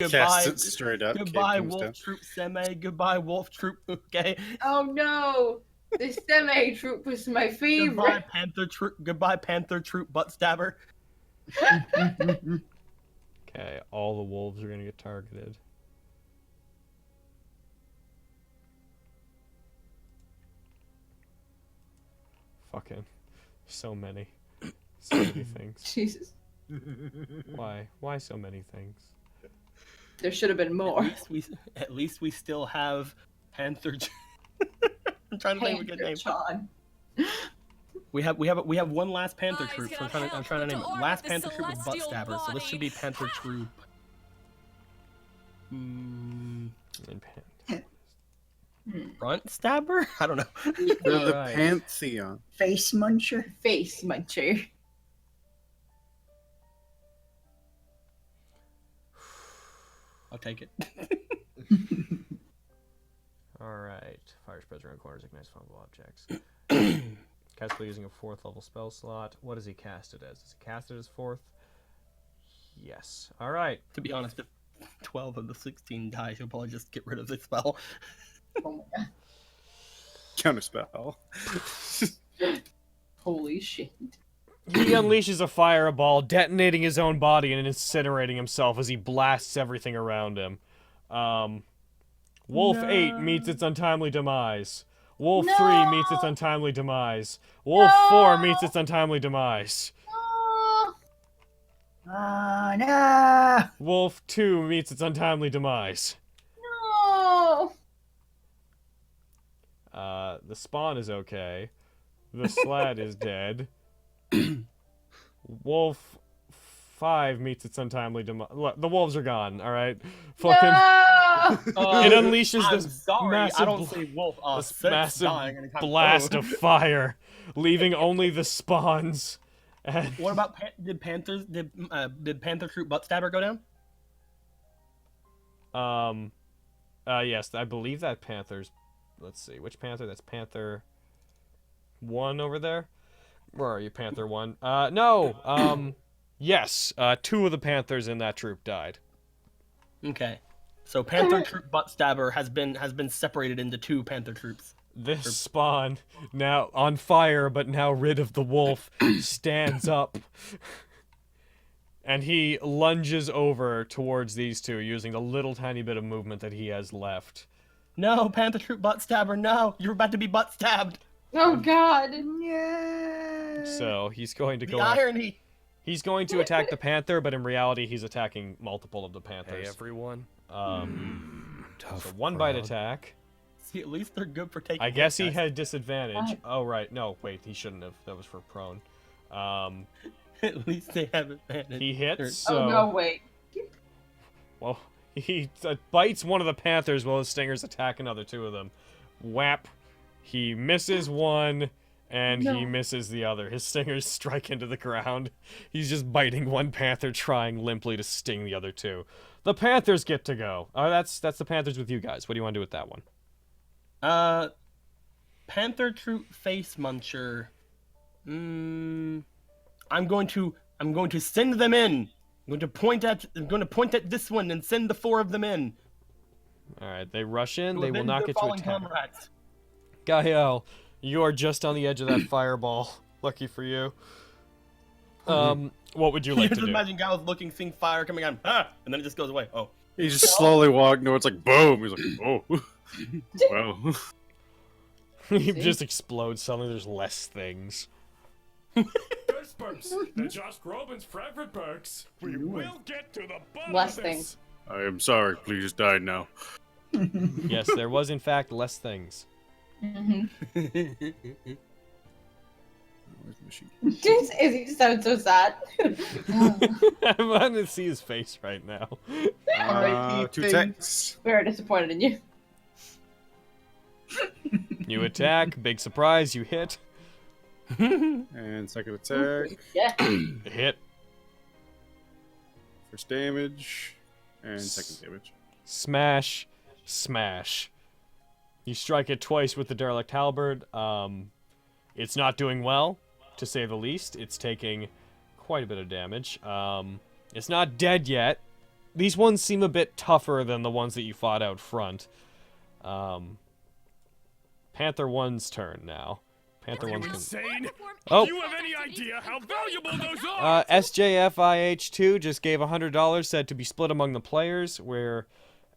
Cast it straight up. Goodbye, Cape comes Wolf down. Troop Seme. Goodbye, Wolf Troop. Okay. Oh no, this semi troop was my Goodbye, favorite. Panther Troop. Goodbye, Panther Troop Butt Stabber. Okay, all the wolves are gonna get targeted. Fucking so many. So many things. Jesus, Why? Why so many things? there should have been more. At least we still have Panther. I'm trying to think of a good name. John. We have one last Panther Eyes troop. So I'm cannot trying to help name but it. to Last orbit the Panther troop is Butt celestial Stabber. So this should be body. Panther troop. Hmm. And Pan- Front Stabber? I don't know. They're the Alright. Pantheon. Face muncher. Face muncher. I'll take it. Alright. Fire spreads around corners, ignites flammable objects. Cast using a 4th level spell slot. What does he cast it as? Does he cast it as 4th? Yes. Alright. To be honest, if 12 of the 16 dies, you'll probably just get rid of this spell. Oh my god. Counterspell. Holy shit. He unleashes a fireball, detonating his own body and incinerating himself as he blasts everything around him. Wolf 8 meets its untimely demise. Wolf No! 3 meets its untimely demise. Wolf 4 meets its untimely demise. Oh, No. Wolf 2 meets its untimely demise. no! The spawn is okay. The slat is dead. Wolf 5 meets its untimely demise. The wolves are gone, alright? Fucking... No! It unleashes I'm this sorry, massive I don't bl- see wolf. this Six massive dying anytime blast soon. of fire, leaving only the spawns. And What about did Panther Troop Butt Stabber go down? yes, I believe that Panther's... Let's see, which Panther? That's Panther 1 over there? Where are you, Panther 1? No, yes, 2 of the Panthers in that troop died. Okay, so Panther Troop Butt Stabber has been separated into 2 Panther troops. This spawn, now on fire but now rid of the wolf, stands up. And he lunges over towards these 2 using the little tiny bit of movement that he has left. No, Panther Troop Butt Stabber, no! You're about to be butt stabbed! Oh god. Yeah. So he's going to The go... irony! He's going to attack the Panther, but in reality he's attacking multiple of the Hey Panthers. everyone. So 1 bite attack. See, at least they're good for taking I guess hits, he guys. had disadvantage. Oh, right. No, wait, he shouldn't have. That was for prone. At least they have advantage. He hits, so... Oh no, wait. Well, he bites one of the Panthers while his stingers attack another 2 of them. Whap. He misses one, and he misses the other. His stingers strike into the ground. He's just biting one Panther, trying limply to sting the other 2. The Panthers get to go. That's the Panthers with you guys. What do you want to do with that one? Panther Troop Face Muncher. I'm going to send them in. I'm going to point at this one and send the 4 of them in. All right, they rush in. To They will avenge not their get to fallen attack. comrades. GAE-EL, you are just on the edge of that fireball. Lucky for you. What would you like You to just do? imagine guys looking, seeing fire coming on, and then it just goes away. Oh. He just slowly walked towards like boom. He's like, oh, well. He just explodes. Suddenly, there's less things. Perks, they're just Robin's favorite perks. We will get to the bottom Less of things. this. I am sorry. Please just die now. Yes, there was in fact less things. Mm-hmm. Where's the machine? Izzy just sounds so sad. I'm trying to see his face right now. 2 attacks. Very disappointed in you. You attack. Big surprise. You hit. And second attack. Yeah. Hit. First damage. And second damage. Smash. Smash. You strike it twice with the derelict halberd. It's not doing well, to say the least. It's taking quite a bit of damage. It's not dead yet. These ones seem a bit tougher than the ones that you fought out front. Panther 1's turn now. Panther Are 1's you turn. insane? Oh. Do you have any idea how valuable those are? SJFIH2 just gave $100, said to be split among the players. We're,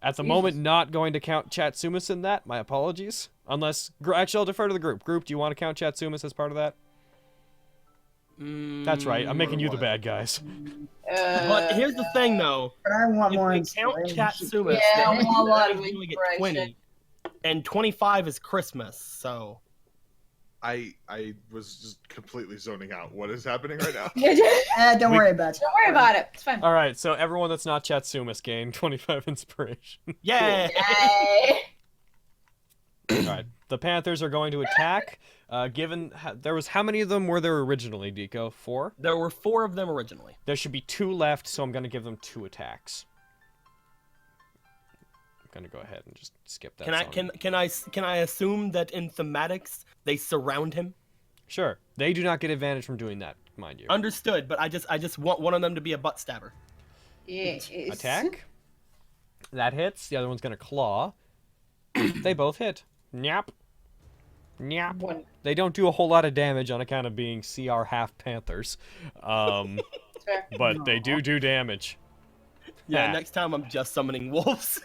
at the moment, not going to count Chatsumas in that. My apologies. Unless, actually, I'll defer to the group. Group, do you want to count Chatsumas as part of that? That's right. I'm making you the bad guys. But here's the thing, though. But I want more If we count inspiration. Chatsuma, Yeah, I then want a lot of only get inspiration. 20, and 25 is Christmas, so... I was just completely zoning out. What is happening right now? Don't worry about it. Don't worry about it. It's fine. All right, so everyone that's not Chatsumas gained 25 inspiration. Yeah! Yay. All right, the Panthers are going to attack. Given there was how many of them were there originally, Deco? 4? There were 4 of them originally. There should be 2 left, so I'm going to give them 2 attacks. I'm going to go ahead and just skip that. Can I assume that in thematics they surround him? Sure. They do not get advantage from doing that, mind you. Understood, but I just want one of them to be a butt stabber. Yes. Attack. That hits. The other one's going to claw. They both hit. Nyap. Nyap. One. They don't do a whole lot of damage on account of being CR half Panthers. Fair. But they do damage. Yeah, Ah. next time I'm just summoning wolves.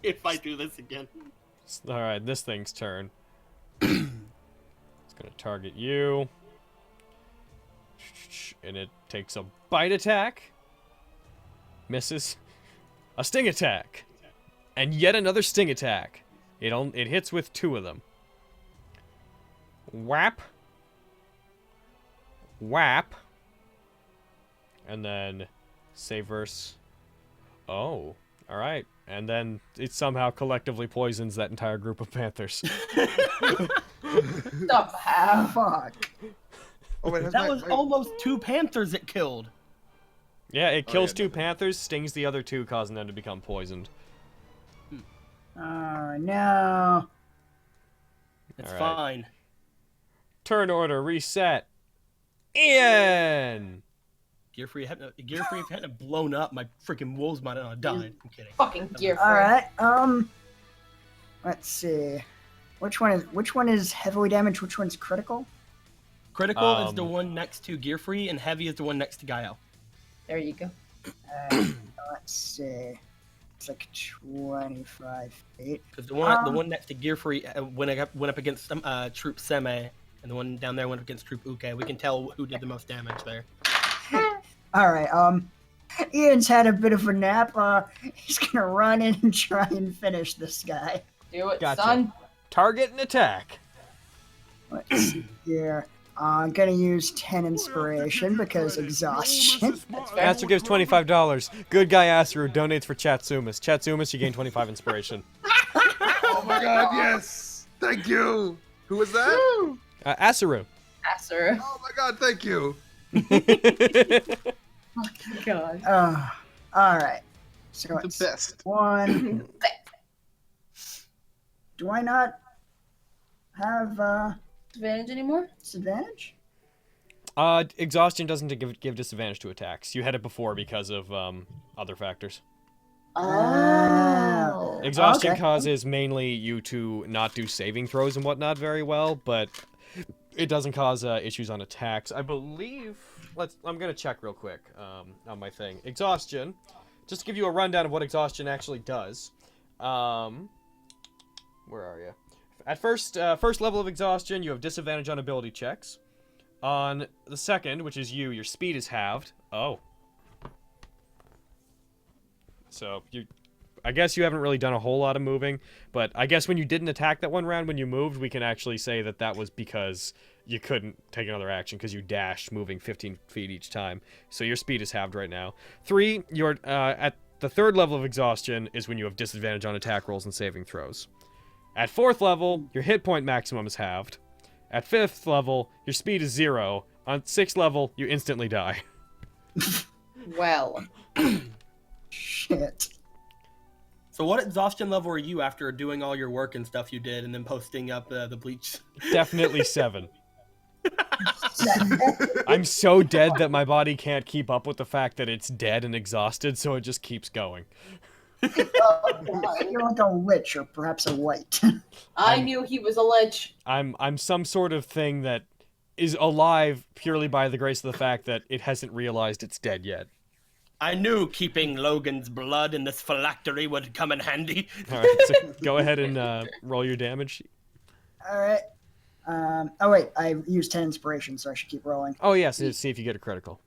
If I do this again. Alright, this thing's turn. It's gonna target you. And it takes a bite attack. Misses. A sting attack. And yet another sting attack. It hits with 2 of them. Whap. Whap. And then save verse. Oh, alright. And then it somehow collectively poisons that entire group of panthers. Somehow. Fuck. Oh wait, That was almost 2 panthers it killed. Yeah, it kills 2 panthers, stings the other 2, causing them to become poisoned. Oh no. It's All right. fine. Turn order, reset. Ian! Gear free, if you hadn't blown up, my freaking wolves might have died. I'm kidding. Fucking gear free. All right. Let's see. Which one is heavily damaged? Which one's critical? Critical is the one next to gear free, and heavy is the one next to GAE-EL. There you go. Let's see. It's like 25 feet. Because the one next to gear free went up against some troop Seme, and the one down there went up against troop Uke. We can tell who did the most damage there. All right. Ian's had a bit of a nap. He's gonna run in and try and finish this guy. Do it, Gotcha. son. Target and attack. Let's see here. I'm gonna use 10 inspiration because exhaustion. Aster gives $25. Good guy Asteru donates for Chatsumas. Chatsumas, you gain 25 inspiration. Oh my god, yes! Thank you! Who was that? Asteru. Asser. Oh my god, thank you! Oh my god. All right. So The it's best. 1. Do I not have Advantage anymore? disadvantage? Exhaustion doesn't give disadvantage to attacks. You had it before because of other factors. Oh. Exhaustion Okay. causes mainly you to not do saving throws and whatnot very well, but it doesn't cause issues on attacks. I believe. I'm gonna check real quick on my thing. Exhaustion. Just to give you a rundown of what exhaustion actually does. Where are you? At first level of exhaustion, you have disadvantage on ability checks. On the second, which is your speed is halved. Oh. So, I guess you haven't really done a whole lot of moving, but I guess when you didn't attack that one round when you moved, we can actually say that that was because you couldn't take another action because you dashed moving 15 feet each time. So your speed is halved right now. 3, you're at the third level of exhaustion is when you have disadvantage on attack rolls and saving throws. At 4th level, your hit point maximum is halved. At 5th level, your speed is 0. On 6th level, you instantly die. Well. Shit. So what exhaustion level are you after doing all your work and stuff you did, and then posting up the bleach? Definitely 7. I'm so dead that my body can't keep up with the fact that it's dead and exhausted, so it just keeps going. You're like a lich or perhaps a white. I knew he was a lich. I'm some sort of thing that is alive purely by the grace of the fact that it hasn't realized it's dead yet. I knew keeping Logan's blood in this phylactery would come in handy. Alright, so go ahead and roll your damage. All right. Oh wait, I used 10 inspiration, so I should keep rolling. Oh yes, see if you get a critical.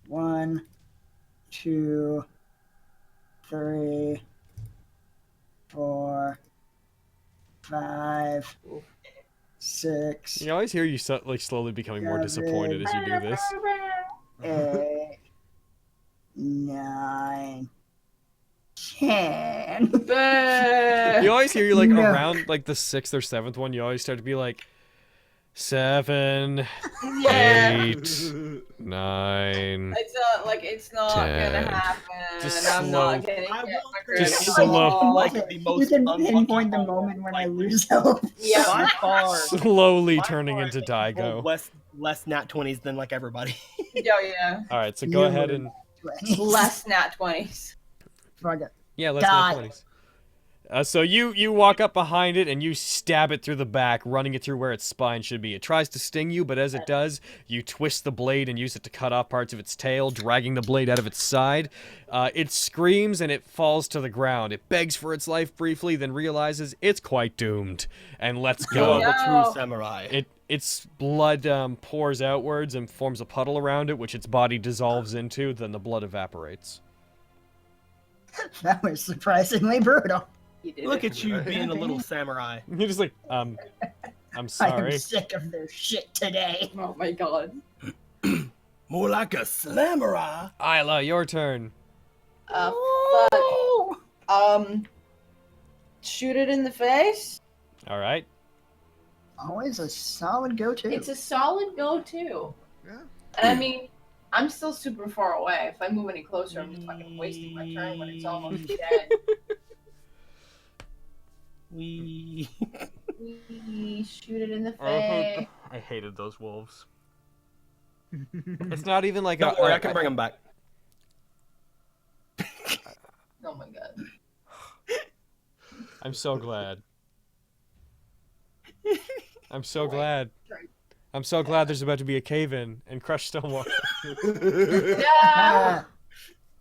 1, 2, 3, 4, 5, 6. You always hear you slowly becoming more disappointed as you do this. 8, 9, 10. You always hear you like No. around like the 6th or 7th one. You always start to be like 7, Yeah. 8, 9. It's not 10. gonna happen. Just I'm slow. not gonna get my Just critical. slow. Like the most You can unlucky pinpoint the roll. moment when I lose health. Yeah. By far. Slowly by turning far, into I think I rolled Daigo. less nat 20s than like everybody. Yeah. All right, so go You ahead were- and Less nat 20s. Fuck it. yeah, let's Die. not 20s. So you walk up behind it and you stab it through the back, running it through where its spine should be. It tries to sting you, but as it does, you twist the blade and use it to cut off parts of its tail, dragging the blade out of its side. It screams and it falls to the ground. It begs for its life briefly, then realizes it's quite doomed and lets go. The true samurai. Its blood pours outwards and forms a puddle around it, which its body dissolves into. Then the blood evaporates. That was surprisingly brutal. Look at you being a little samurai. You're just like, I'm sorry. I'm sick of their shit today. Oh my god. More like a samurai. Isla, your turn. Fuck. Shoot it in the face? All right. Always a solid go-to. It's a solid go-to. Yeah. And I mean, I'm still super far away. If I move any closer, I'm just fucking wasting my turn when it's almost dead. We shoot it in the face. I hated those wolves. It's not even like Don't worry, I can bring them back. Oh my god. I'm so glad. I'm so glad. I'm so glad there's about to be a cave-in and crush Stonewalker. No!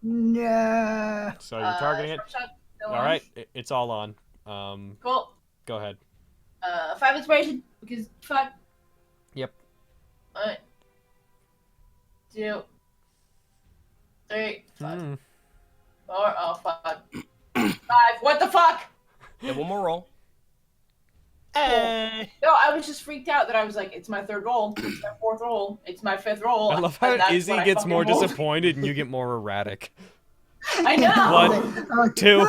No. So you're targeting it? All Alright, it's all on. Cool. Go ahead. 5 inspiration, because fuck. Yep. 1, 2, 3, 5. 4, oh fuck. 5, what the fuck? Yeah, one more roll. Hey. No, I was just freaked out that I was like, it's my 3rd roll, it's my 4th roll, it's my 5th roll. I love how and that's Izzy what I gets fucking more rolled. disappointed and you get more erratic. I know! 1, 2,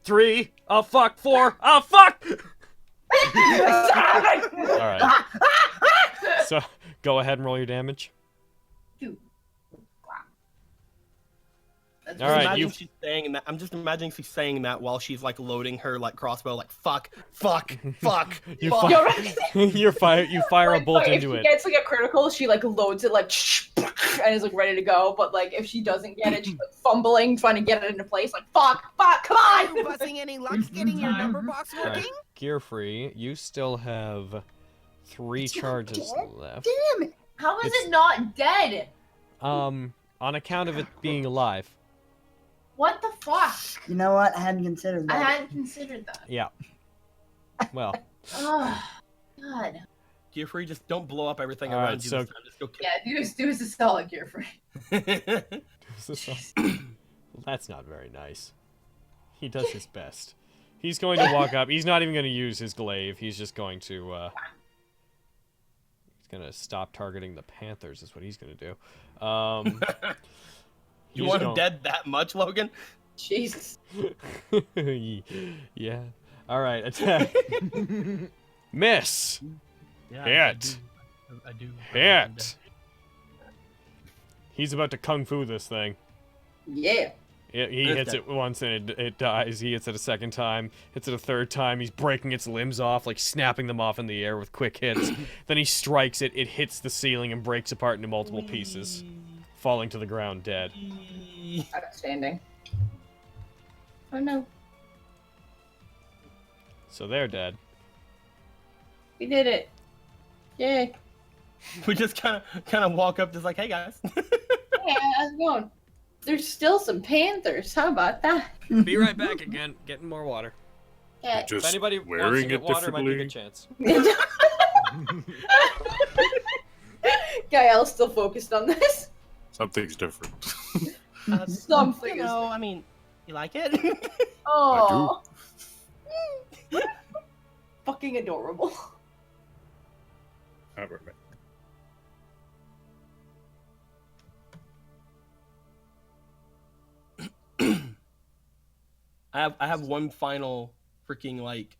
3, oh fuck, 4, oh fuck! Alright. So, go ahead and roll your damage. That's All right, Imagine you. she's saying that. I'm just imagining she's saying that while she's like loading her like crossbow, like fuck, fuck, fuck, You fuck. Yo, right? you fire a bolt Like, into if it. she gets like a critical, she like loads it like and is like ready to go. But like if she doesn't get it, she's like fumbling, trying to get it into place. Like fuck, come Are you on! busting any luck getting your number box Alright, working? gear free. You still have 3 charges left. Damn it. How is It's- it not dead? On account of it being alive. What the fuck? You know what? I hadn't considered I that. hadn't considered that. Yeah. Well. Oh, God. Gear free, just don't blow up everything All around right, you. so- This time. Just go Yeah, do us a solid gear free. That's not very nice. He does his best. He's going to walk up. He's not even going to use his glaive. He's just going to, he's going to stop targeting the Panthers is what he's going to do. You he's want going- him dead that much, Logan? Jesus. Yeah. All right, attack. Miss. Yeah, Hit. I do. Hit. He's about to kung fu this thing. Yeah. He hits it once and it dies. He hits it a second time. Hits it a third time. He's breaking its limbs off, like snapping them off in the air with quick hits. Then he strikes it. It hits the ceiling and breaks apart into multiple pieces, falling to the ground dead. Outstanding. Oh no. So they're dead. We did it. Yay. We just kind of walk up, just like, hey guys. Yeah, how's it going? There's still some panthers. How about that? Be right back again. Getting more water. Yeah. If Just anybody wants to wearing get it water, might be a good differently. chance. GAE-EL's still focused on this. Something's different. Something. You know, I mean, you like it? Oh. Fucking adorable. All right. I have one final freaking like,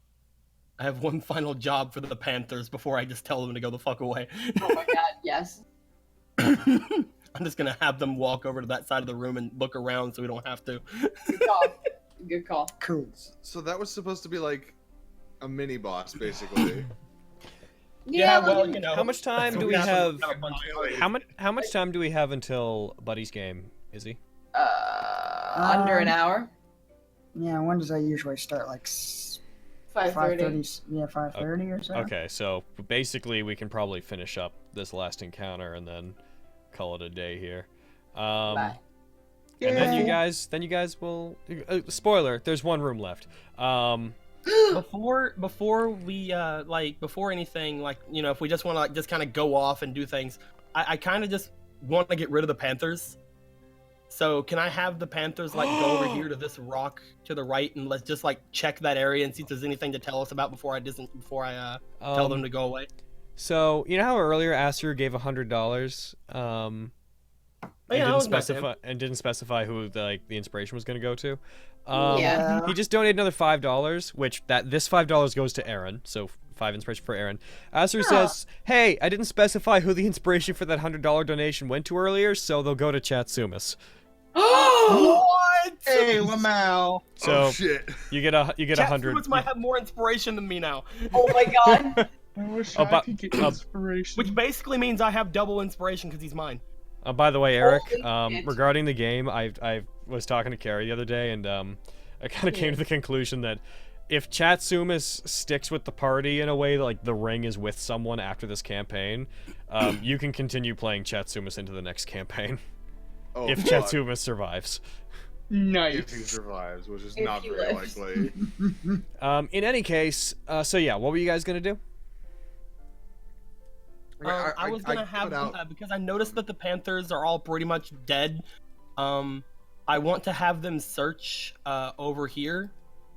I have one final job for the Panthers before I just tell them to go the fuck away. Oh my god, yes. I'm just gonna have them walk over to that side of the room and look around so we don't have to. Good call. Good call. Cool. So that was supposed to be like a mini boss, basically. Yeah, well, you know. How much time do we have have? a bunch of- How much time do we have until Buddy's game, Izzy? Under an hour. Yeah, when does that usually start? Like 5:30. Yeah, 5:30 or so. Okay, so basically we can probably finish up this last encounter and then call it a day here. Bye. And then you guys will. Spoiler: there's one room left. Before we before anything, like, you know, if we just want to like just kind of go off and do things, I kind of just want to get rid of the Panthers. So can I have the Panthers like go over here to this rock to the right, and let's just like check that area and see if there's anything to tell us about before I tell them to go away. So you know how earlier Aster gave $100, and didn't specify who the inspiration was going to go to. Yeah. He just donated another $5, which this $5 goes to Aaron. So 5 inspiration for Aaron. Aster says, "Hey, I didn't specify who the inspiration for that $100 donation went to earlier, so they'll go to Chatsumas." What? Hey, Lamau. So shit. you get 100. Chatsumas might have more inspiration than me now. Oh my god. I wish I could get inspiration. Which basically means I have double inspiration because he's mine. By the way, Eric, Holy shit. regarding the game, I was talking to Carrie the other day, and I kind of came to the conclusion that if Chatsumas sticks with the party in a way that, like, the ring is with someone after this campaign, you can continue playing Chatsumas into the next campaign. Oh, if fuck. Chatsumas survives. Nice. If he survives, which is If not he very lives. likely. In any case, so yeah, what were you guys gonna do? I was gonna have because I noticed that the Panthers are all pretty much dead. I want to have them search over here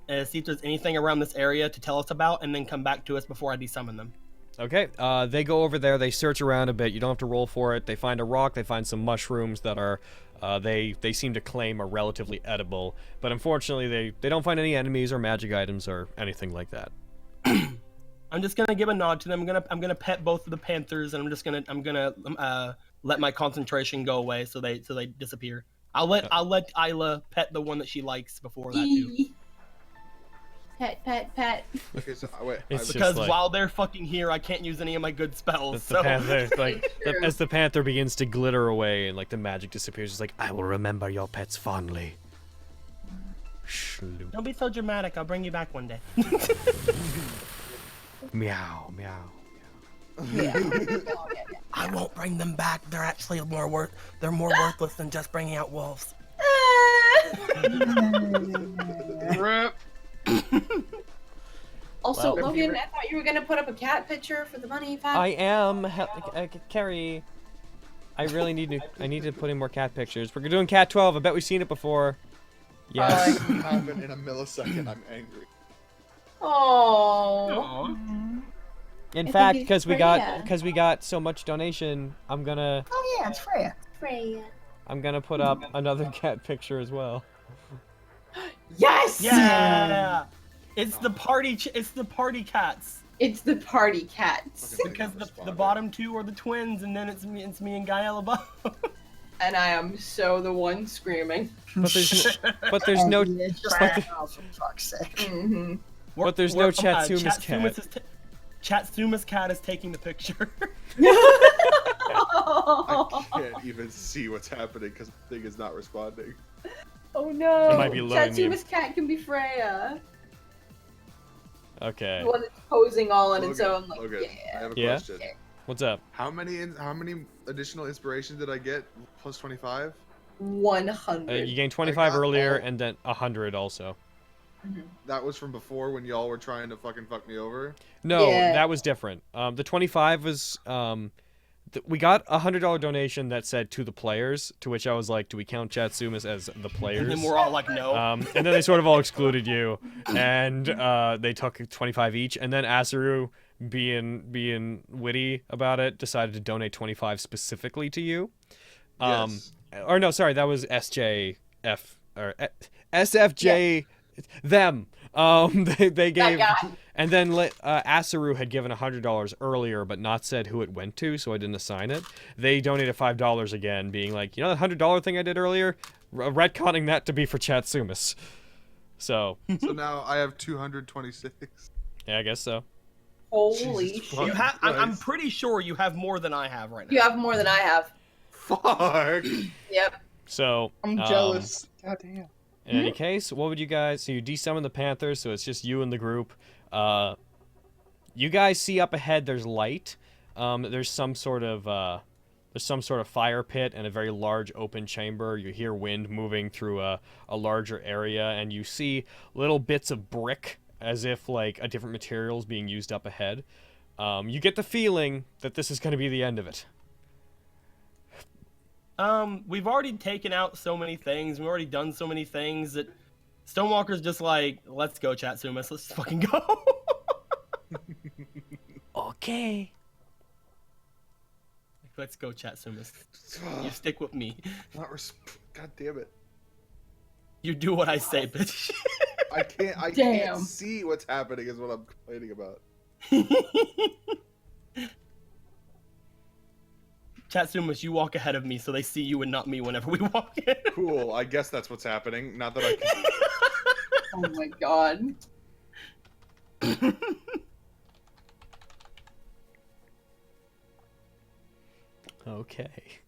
and see if there's anything around this area to tell us about, and then come back to us before I desummon them. Okay, they go over there, they search around a bit, you don't have to roll for it, they find a rock, they find some mushrooms that are, they seem to claim are relatively edible, but unfortunately they don't find any enemies or magic items or anything like that. I'm just gonna give a nod to them. I'm gonna pet both of the Panthers, and I'm gonna let my concentration go away so they disappear. I'll let Isla pet the one that she likes before that too. Pet. Okay, so wait. It's just Because like- while they're fucking here, I can't use any of my good spells. As So the panther, as the panther begins to glitter away and like the magic disappears, it's like, I will remember your pets fondly. Shloop. don't be so dramatic. I'll bring you back one day. Meow, meow. I won't bring them back. They're actually more worthless than just bringing out wolves. Rip. Also, Well, Logan, I thought you were gonna put up a cat picture for the money fund. I am, Carrie. I really need to put in more cat pictures. We're doing Cat 12. I bet we've seen it before. Yes. Happen in a millisecond. I'm angry. Oh. In I fact, think because it's we got so much donation, I'm gonna Oh yeah, it's Freya. Freya. put up another cat picture as well. Yes. Yeah, it's the party. It's the party cats. It's the party cats. Because the bottom two are the twins, and then it's me and Gael above. And I am so the one screaming. But there's no Yeah, it's just like, oh, for fuck's sake. Mm-hmm. But there's no Chatsuma's cat. Chatsuma's cat is taking the picture. I can't even see what's happening because the thing is not responding. Oh no! It might be loading you. Chatsuma's cat can be Freya. Okay. The one that's posing all on its own. Like, Logan, yeah. I have a Yeah? question. What's up? How many additional inspirations did I get? Plus 25? 100. You gained 25 got earlier, all- and then 100 also. That was from before when y'all were trying to fucking fuck me over? No, Yeah. that was different. The 25 was we got a $100 donation that said to the players, to which I was like, do we count Chatsumas as the players? And then we're all like, no. And then they sort of all excluded you, and they took 25 each. And then Asaru, being witty about it, decided to donate 25 specifically to you. Yes. Or no, sorry, that was SJF or SFJ. Them. They gave, That guy. and then Asaru had given $100 earlier, but not said who it went to, so I didn't assign it. They donated $5 again, being like, you know, that $100 thing I did earlier, retconning that to be for Chatsumas. So So now I have 226. yeah, I guess so. Holy Jesus shit. You have. I'm Christ. pretty sure you have more than I have right now. You have more than I have. Fuck! Yep. So I'm jealous. Goddamn. In any case, what would you guys... So you desummon the Panthers, so it's just you and the group. You guys see up ahead there's light. There's some sort of fire pit and a very large open chamber. You hear wind moving through a larger area, and you see little bits of brick as if like a different materials being used up ahead. You get the feeling that this is going to be the end of it. We've already taken out so many things. We've already done so many things that Stonewalker's just like, let's go, Chatsumas. Let's fucking go. Okay. Let's go, Chatsumas. You stick with me. God damn it. You do what I say, bitch. I can't see what's happening is what I'm complaining about. Chatsumas, you walk ahead of me so they see you and not me whenever we walk in. Cool, I guess that's what's happening. Not that I can... Oh my god. Okay.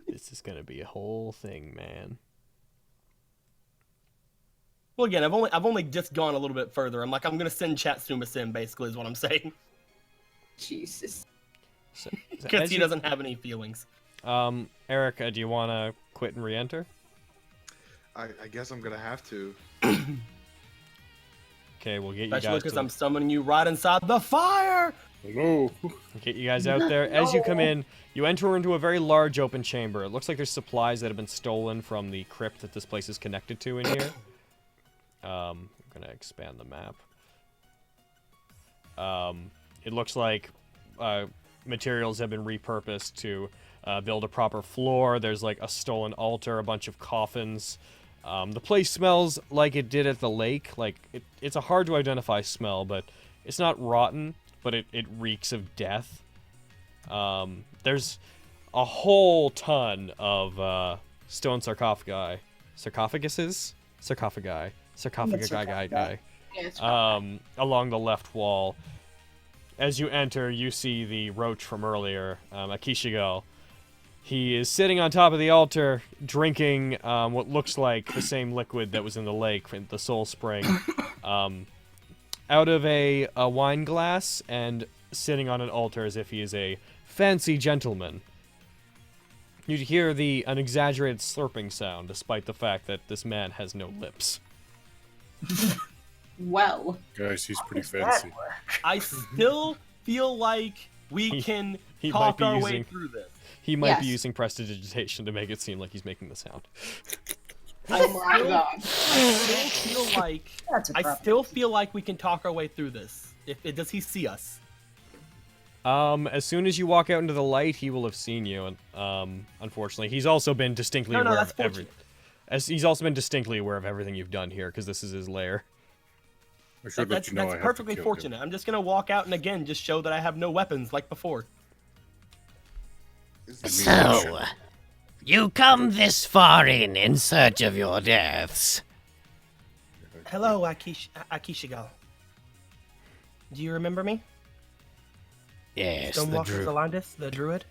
This is gonna be a whole thing, man. Well, again, I've only just gone a little bit further. I'm gonna send Chatsumas in, basically, is what I'm saying. Jesus. Because he doesn't have any feelings. Erica, do you want to quit and re-enter? I guess I'm gonna have to. Okay, we'll get you Especially guys. because I'm summoning you right inside the fire. Hello. Get you guys out there. As you come in, you enter into a very large open chamber. It looks like there's supplies that have been stolen from the crypt that this place is connected to in here. I'm gonna expand the map. It looks like materials have been repurposed to build a proper floor. There's like a stolen altar, a bunch of coffins. The place smells like it did at the lake. Like it's a hard to identify smell, but it's not rotten, but it reeks of death. There's a whole ton of stone sarcophagi. Sarcophagi. Along the left wall. As you enter, you see the roach from earlier, Akishigal. He is sitting on top of the altar, drinking what looks like the same liquid that was in the lake, the soul spring, out of a wine glass, and sitting on an altar as if he is a fancy gentleman. You'd hear an exaggerated slurping sound, despite the fact that this man has no lips. Well. Guys, he's pretty fancy. I still feel like we can talk our way through this. He might be using prestidigitation to make it seem like he's making the sound. I still feel like we can talk our way through this. Does he see us? As soon as you walk out into the light, he will have seen you. And unfortunately, he's also been distinctly aware of everything. He's also been distinctly aware of everything you've done here, because this is his lair. That's perfectly fortunate. I'm just gonna walk out and again just show that I have no weapons like before. So, you come this far in search of your deaths. Hello, Akishigal. Do you remember me? Yes, the Stonewalker Druid. ZELLADIS, the Druid?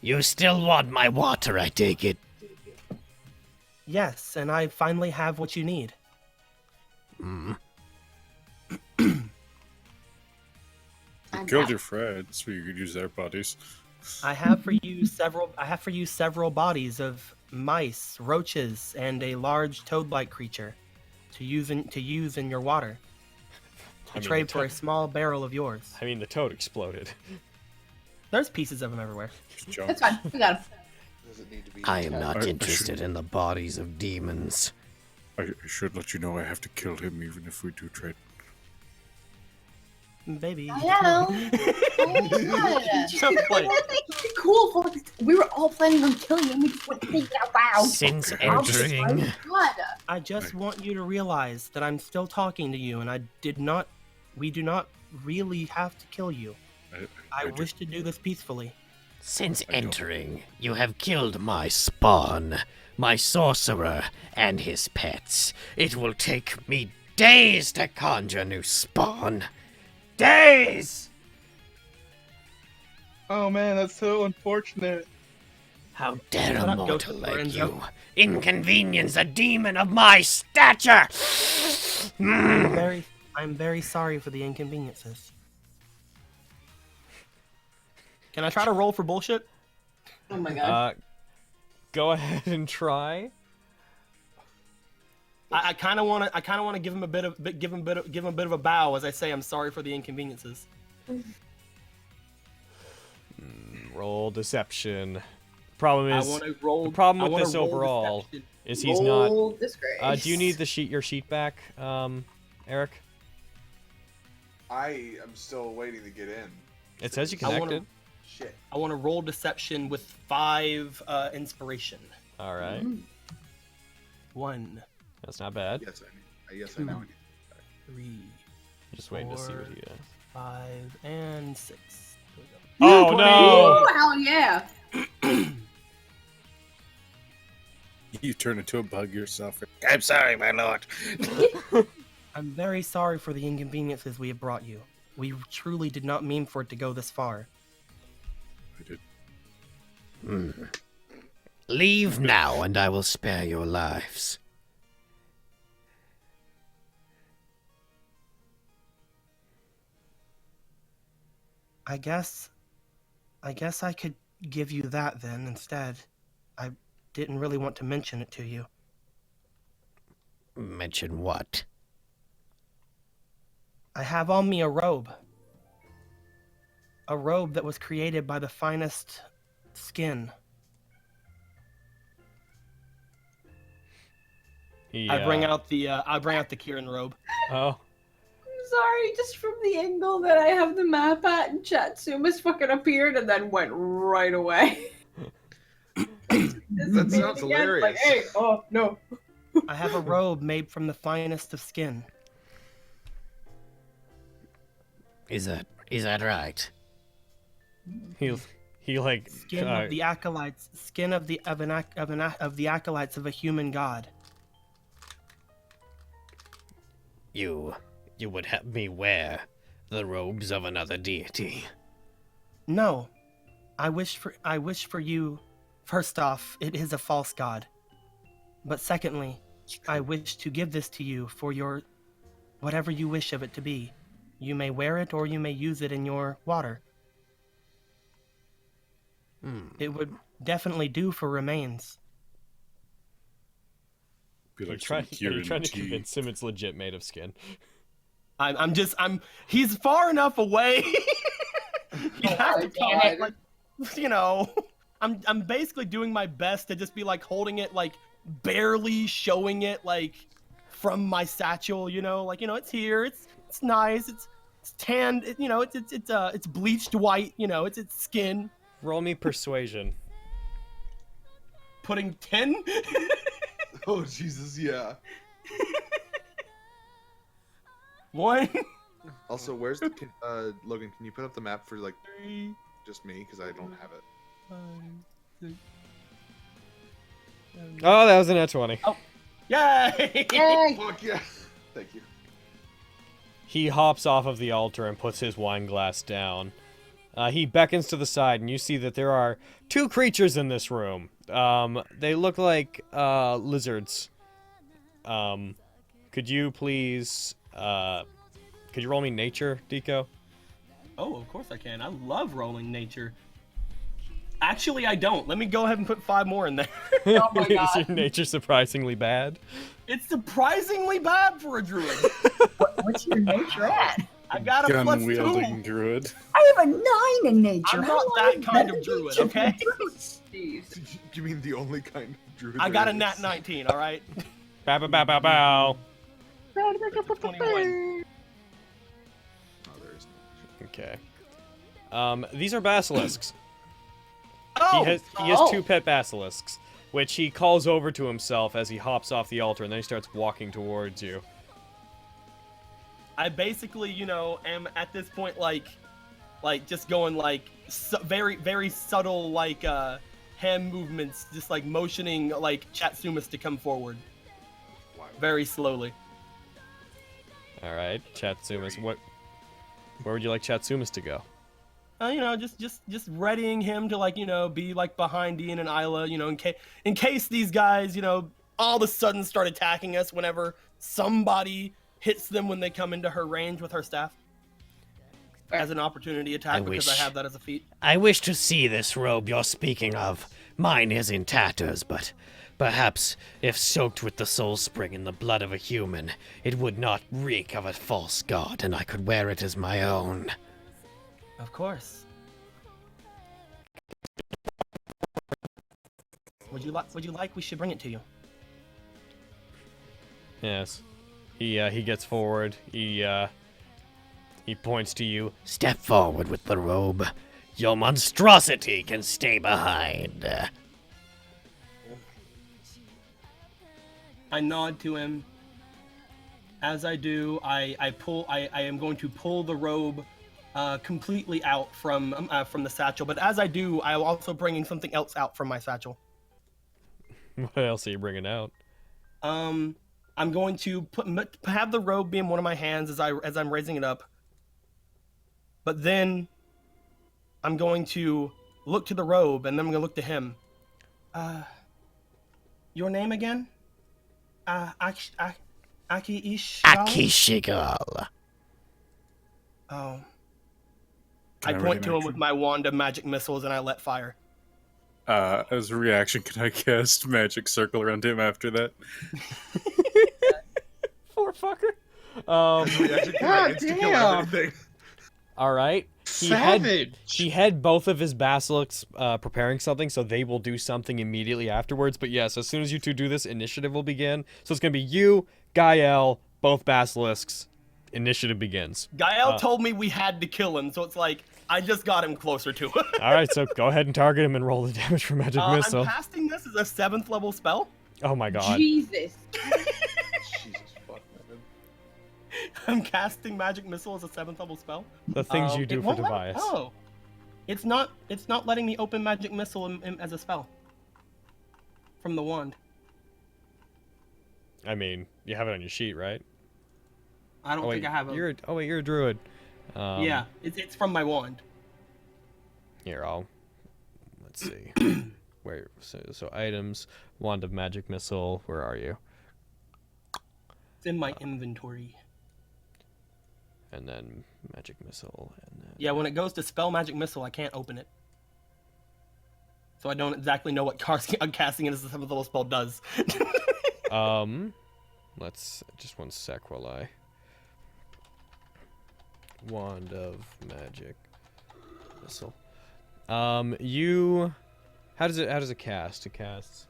You still want my water, I take it? Yes, and I finally have what you need. Hmm. You killed your friends, so you could use their bodies. I have for you several bodies of mice, roaches, and a large toad-like creature to use in your water. Trade for a small barrel of yours. I mean, the toad exploded. There's pieces of them everywhere. That's fine. We got him. I am not interested in the bodies of demons. I should let you know I have to kill him even if we do trade. Baby. I know. Cool. We were all planning on killing him. We just went thinking out loud. Since entering. I just want you to realize that I'm still talking to you, and we do not really have to kill you. I wish to do this peacefully. Since entering, you have killed my spawn, my sorcerer, and his pets. It will take me days to conjure new spawn. Days! Oh man, that's so unfortunate. How dare Shut a up, mortal Ghost like Lorenzo. you inconvenience a demon of my stature! I'm very sorry for the inconveniences. Can I try to roll for bullshit? Oh my god. Go ahead and try. I kind of want to give him a bit of a bow as I say I'm sorry for the inconveniences. Roll deception. Problem is, I want to roll. the problem I with wanna this roll overall deception. is he's Roll not. disgrace. Do you need your sheet back, Eric? I am still waiting to get in. It says you I wanna- connected. Shit. I want to roll deception with 5 inspiration. All right, 1, that's not bad. Yes, I know. 3, Just waiting to see what he does. 5, and 6. Oh no! Ooh, hell yeah. You turn into a bug yourself. I'm sorry, my lord. I'm very sorry for the inconveniences we have brought you. We truly did not mean for it to go this far. I did. Leave now, and I will spare your lives. I guess I could give you that then instead. I didn't really want to mention it to you. Mention what? I have on me a robe. A robe that was created by the finest skin. I bring out the Ki-Rin robe. Oh. I'm sorry, just from the angle that I have the map at, and Chatsumas fucking appeared and then went right away. That sounds hilarious. Like, hey, oh no. I have a robe made from the finest of skin. Is that right? He like Skin of the acolytes. Skin of the acolytes of a human god. You would have me wear the robes of another deity. No, I wish for you. First off, it is a false god. But secondly, I wish to give this to you for your whatever you wish of it to be. You may wear it or you may use it in your water. It would definitely do for remains. Be You're like trying Ki-Rin to tea. convince him it's legit made of skin. He's far enough away. You have to damn it. like, you know, I'm basically doing my best to just be like holding it, like barely showing it, like from my satchel, you know, like, you know, it's here, it's nice, it's tanned, you know, it's bleached white, you know, it's skin. Roll me persuasion. Putting 10. Oh Jesus, yeah. 1. Also, where's the Logan? Can you put up the map for like just me because I don't have it. Oh, that was a nat 20. Oh, yay! Yay! Fuck yeah! Thank you. He hops off of the altar and puts his wine glass down. He beckons to the side, and you see that there are 2 creatures in this room. They look like lizards. Could you please could you roll me nature, Deco? Oh, of course I can. I love rolling nature. Actually, I don't. Let me go ahead and put 5 more in there. Oh my Is god. your nature surprisingly bad? It's surprisingly bad for a druid. What's your nature at? I got a plus 2. Gun-wielding druid. I have a 9 in nature. I'm How not do that I kind better of druid, nature? okay? Jeez. You mean the only kind of druid? I got a there is? Nat19, all right? Bow, bow, bow, bow, bow. 21. Oh, there is no. Okay. These are basilisks. Oh! He has 2 pet basilisks, which he calls over to himself as he hops off the altar, and then he starts walking towards you. I basically, you know, am at this point like just going like very, very subtle like hand movements, just like motioning like Chatsumas to come forward. Very slowly. All right, Chatsumas. Where would you like Chatsumas to go? just readying him to like, be like behind Ian and Isla, in case these guys, all of a sudden start attacking us whenever somebody hits them when they come into her range with her staff. As an opportunity attack, because I have that as a feat. I wish to see this robe you're speaking of. Mine is in tatters, but perhaps if soaked with the soul spring and the blood of a human, it would not reek of a false god, and I could wear it as my own. Of course. Would you like? We should bring it to you. Yes. He gets forward. He points to you. Step forward with the robe. Your monstrosity can stay behind. I nod to him. As I do, I am going to pull the robe completely out from the satchel. But as I do, I am also bringing something else out from my satchel. What else are you bringing out? I'm going to have the robe be in one of my hands as I'm raising it up. But then I'm going to look to the robe, and then I'm going to look to him. Your name again? Akishigal. Oh. I point to him with my wand of magic missiles, and I let fire. As a reaction, can I cast Magic Circle around him after that? Poor fucker. God damn! All right. He had both of his basilisks preparing something, so they will do something immediately afterwards. But yes, as soon as you two do this, initiative will begin. So it's going to be you, GAE-EL, both basilisks. Initiative begins. GAE-EL told me we had to kill him, so it's like, I just got him closer to it. All right, so go ahead and target him and roll the damage for Magic Missile. I'm casting this as a 7th level spell. Oh my god. Jesus. Jesus fuck, man. I'm casting Magic Missile as a 7th level spell. The things you do for Tobias. Oh. It's not letting me open Magic Missile as a spell. From the wand. I mean, you have it on your sheet, right? I don't think I have it. You're a druid. Yeah, it's from my wand. Here, let's see. Where? So items, wand of magic missile. Where are you? It's in my inventory. And then magic missile, and then... Yeah, when it goes to spell magic missile, I can't open it. So I don't exactly know what casting it as a 7th level spell does. Let's just one sec while I... Wand of magic missile. How does it cast? It casts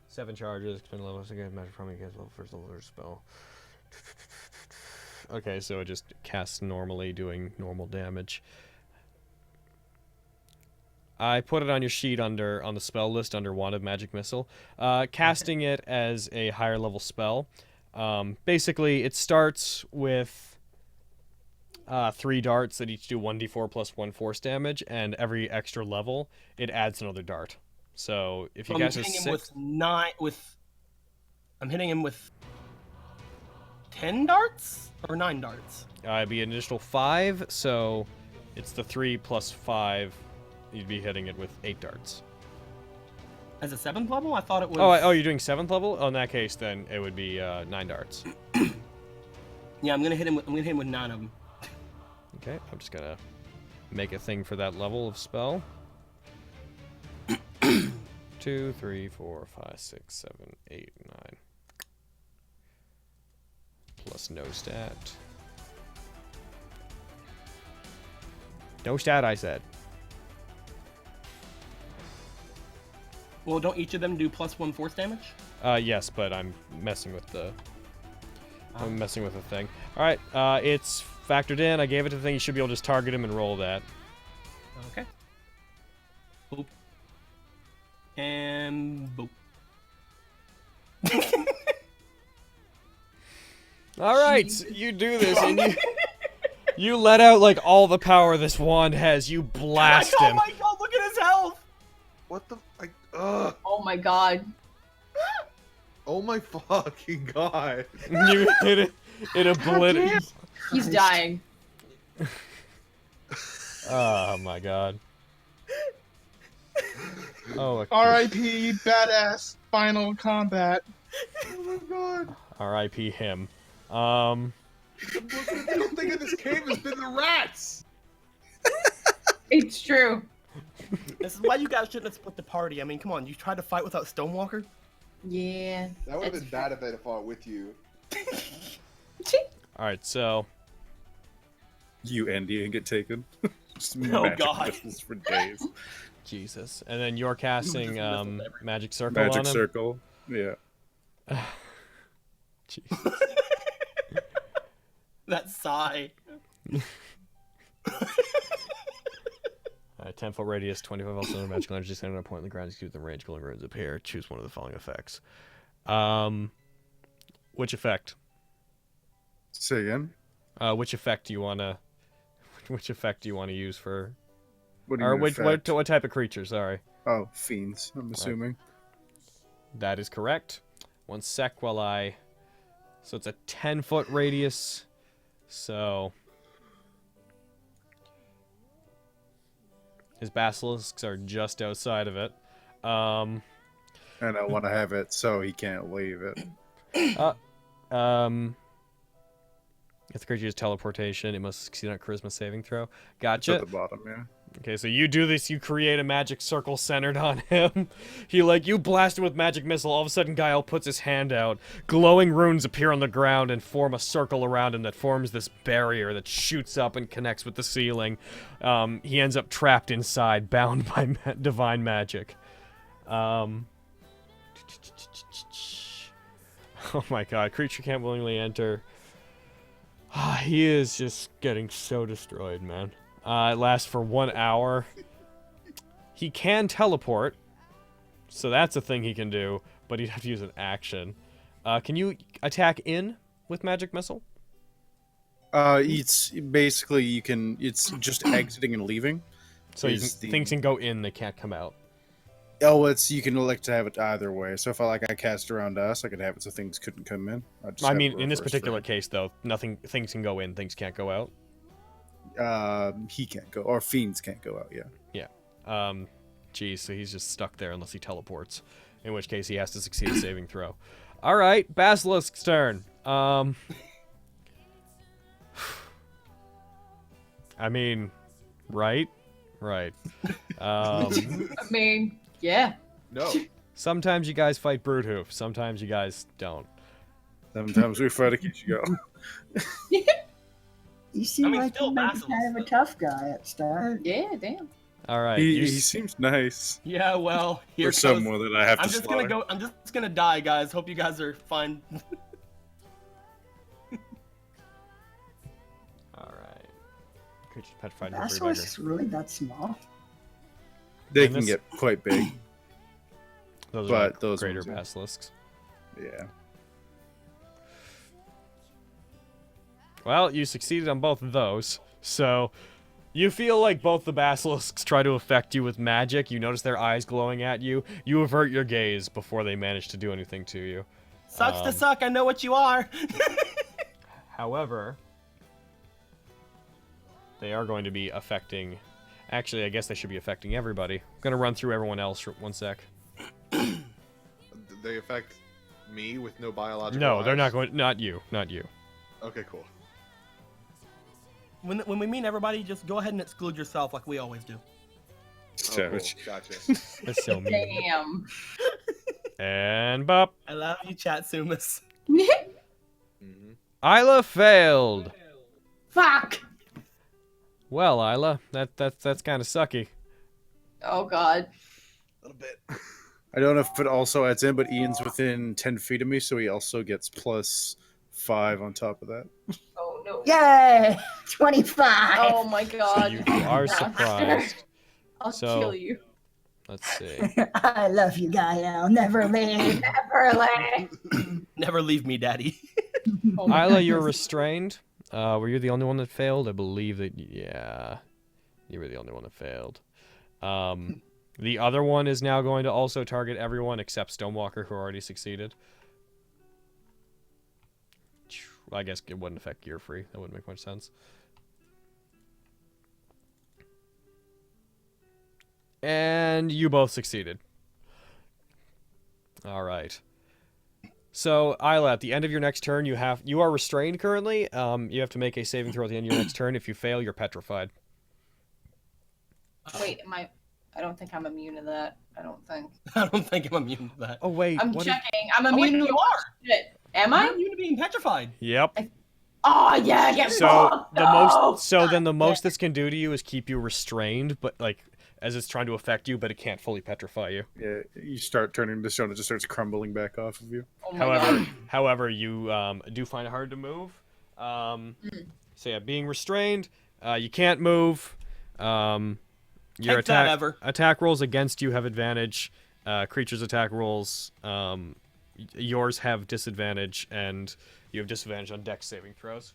7 charges, spend levels again, magic from you guys level first level spell. Okay, so it just casts normally, doing normal damage. I put it on your sheet on the spell list under Wand of Magic Missile. Casting it as a higher level spell. Basically, it starts with 3 darts that each do 1d4 plus 1 force damage, and every extra level, it adds another dart. So if you guys are 6... I'm hitting him with 10 darts? Or 9 darts? It'd be an additional 5, so it's the 3 plus 5. You'd be hitting it with 8 darts. As a 7th level? I thought it was... Oh, you're doing 7th level? Oh, in that case, then it would be 9 darts. Yeah, I'm gonna hit him with 9 of them. Okay, I'm just gonna make a thing for that level of spell. 2, 3, 4, 5, 6, 7, 8, 9. Plus no stat. No stat, I said. Well, don't each of them do plus 1 force damage? Yes, but I'm messing with the... I'm messing with the thing. Alright, it's factored in. I gave it to the thing. You should be able to just target him and roll that. Okay. Boop. And boop. Alright, you do this, and you let out, like, all the power this wand has. You blast him. Oh my god, look at his health! What the... Ugh. Oh my god. Oh my fucking god. You hit it. It obliterates. He's dying. Oh my god. Oh, R.I.P. Badass Final Combat. Oh my god. R.I.P. him. The most difficult thing in this cave has been the rats. It's true. This is why you guys shouldn't have split the party. I mean, come on, you tried to fight without Stonewalker? Yeah. That would have been bad if they'd have fought with you. Alright, so You and Ian get taken. Just Oh, magic God. missiles for days. Jesus. And then you're casting Magic Circle Magic on him? circle. Yeah. Jesus. That sigh. 10-foot radius, 25 also magical energy centered on a point on the ground. Execute the range, glowing runes appear. Choose one of the following effects. Which effect? Say again. Which effect do you wanna? Which effect do you want to use for? What do you Or mean which effect? what type of creature? Sorry. Oh, fiends. I'm assuming. That is correct. One sec while I. So it's a 10-foot radius. So his basilisks are just outside of it. And I want to have it so he can't leave it. If the creature uses teleportation, it must succeed on a charisma saving throw. It's Gotcha. at the bottom, yeah. Okay, so you do this, you create a magic circle centered on him. You blast him with magic missile, all of a sudden Gael puts his hand out. Glowing runes appear on the ground and form a circle around him that forms this barrier that shoots up and connects with the ceiling. He ends up trapped inside, bound by divine magic. Oh my god, creature can't willingly enter. He is just getting so destroyed, man. It lasts for 1 hour. He can teleport, so that's a thing he can do, but he'd have to use an action. Can you attack in with magic missile? It's basically it's just exiting and leaving. So things can go in, they can't come out. Oh, you can elect to have it either way. So if I cast around us, I could have it so things couldn't come in. I mean, in this particular case, though, things can go in, things can't go out. He can't go, or fiends can't go out. Yeah. Yeah. Geez, so he's just stuck there unless he teleports. In which case, he has to succeed a saving throw. All right, Basilisk's turn. I mean, right. I mean, yeah. No. Sometimes you guys fight Bruudhuvv. Sometimes you guys don't. Sometimes we fight a Kichigo. You seem like still you might be kind of a tough guy at start. Yeah, damn. All right. He seems nice. Yeah, well, here For someone that I have to slaughter. I'm just gonna die, guys. Hope you guys are fine. All right. Creature's petrified. Basilisks really that small? They can get quite big. Those but are those greater ones are- basilisks. Yeah. Well, you succeeded on both of those, so you feel like both the basilisks try to affect you with magic. You notice their eyes glowing at you. You avert your gaze before they manage to do anything to you. Sucks to suck. I know what you are. However, they are going to be affecting... Actually, I guess they should be affecting everybody. I'm going to run through everyone else for 1 sec. They affect me with no biological No, they're eyes? not going... Not you. Not you. Okay, cool. When we mean everybody, just go ahead and exclude yourself like we always do. Savage. Oh, cool. Gotcha. That's so mean. Damn. And bop. I love you, Chatsumas. Mm-hmm. Isla failed. Fuck. Well, Isla, that's kind of sucky. Oh god. A little bit. I don't know if it also adds in, but Ian's within 10 feet of me, so he also gets +5 on top of that. Oh no. Yay! 25! Oh my god. You are surprised. I'll So- kill you. Let's see. I love you, Gael. Never leave. Never leave. Never leave me, Daddy. Oh my Isla, you're goodness. restrained. Were you the only one that failed? I believe that, yeah. You were the only one that failed. The other one is now going to also target everyone except Stonewalker, who already succeeded. Well, I guess it wouldn't affect Gear Free. That wouldn't make much sense. And you both succeeded. All right. So, Isla, at the end of your next turn, you are restrained currently. You have to make a saving throw at the end of your next turn. If you fail, you're petrified. Wait, I don't think I'm immune to that. I don't think. I don't think I'm immune to that. Oh wait, I'm checking. I'm immune to you are. Shit. Am I? You're immune to being petrified. Yep. Oh yeah, get So fucked. then the most this can do to you is keep you restrained, but like as it's trying to affect you, but it can't fully petrify you. Yeah, you start turning to stone, it just starts crumbling back off of you. Oh my God. However, you do find it hard to move. So yeah, being restrained, you can't move. Your attack rolls against you have advantage. Creatures' attack rolls, yours have disadvantage, and you have disadvantage on dex saving throws.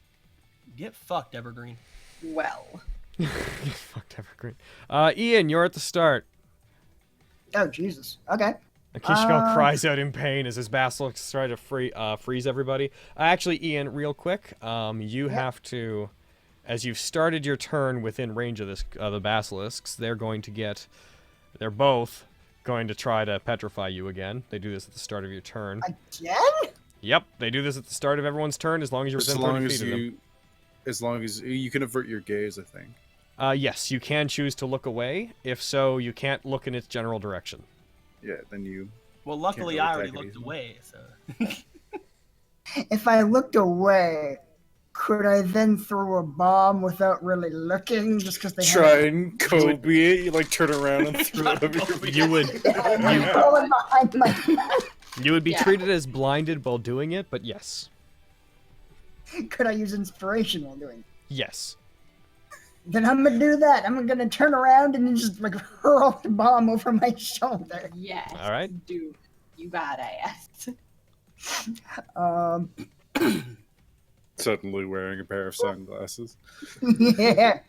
Get fucked, Evergreen. Well. Get fucked, Evergreen. Ian, you're at the start. Oh, Jesus. Okay. Akishiko cries out in pain as his basilisks try to freeze everybody. Actually, Ian, real quick, you have to, as you've started your turn within range of this the basilisks, they're both going to try to petrify you again. They do this at the start of your turn. Again? Yep, they do this at the start of everyone's turn as long as you're within 30 feet of them. As long as you can avert your gaze, I think. Yes, you can choose to look away. If so, you can't look in its general direction. Yeah, then you... Well, luckily I already looked away, so... If I looked away, could I then throw a bomb without really looking? Just because they try and Kobe it, you like turn around and throw it over your... You would be treated as blinded while doing it, but yes. Could I use inspiration while doing it? Yes. Then I'm gonna do that. I'm gonna turn around and then just like hurl the bomb over my shoulder. Yes. All right. Dude, you badass. Suddenly wearing a pair of sunglasses. Yeah.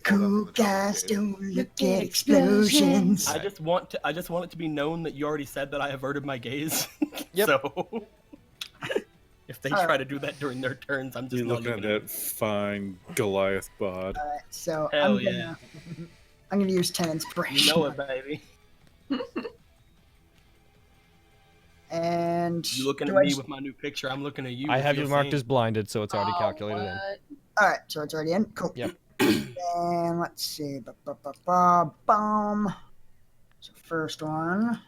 Cool guys don't look at explosions. I just want it to be known that you already said that I averted my gaze. Yep. So if they try to do that during their turns, I'm just you look at that fine Goliath bod. Alright, so Hell I'm gonna use 10 inspiration. You know it, baby. And you looking at me with my new picture? I'm looking at you. I have you marked as blinded, so it's already calculated in. Alright, so it's already in. Cool. Yep. And let's see. Bomb. So first one.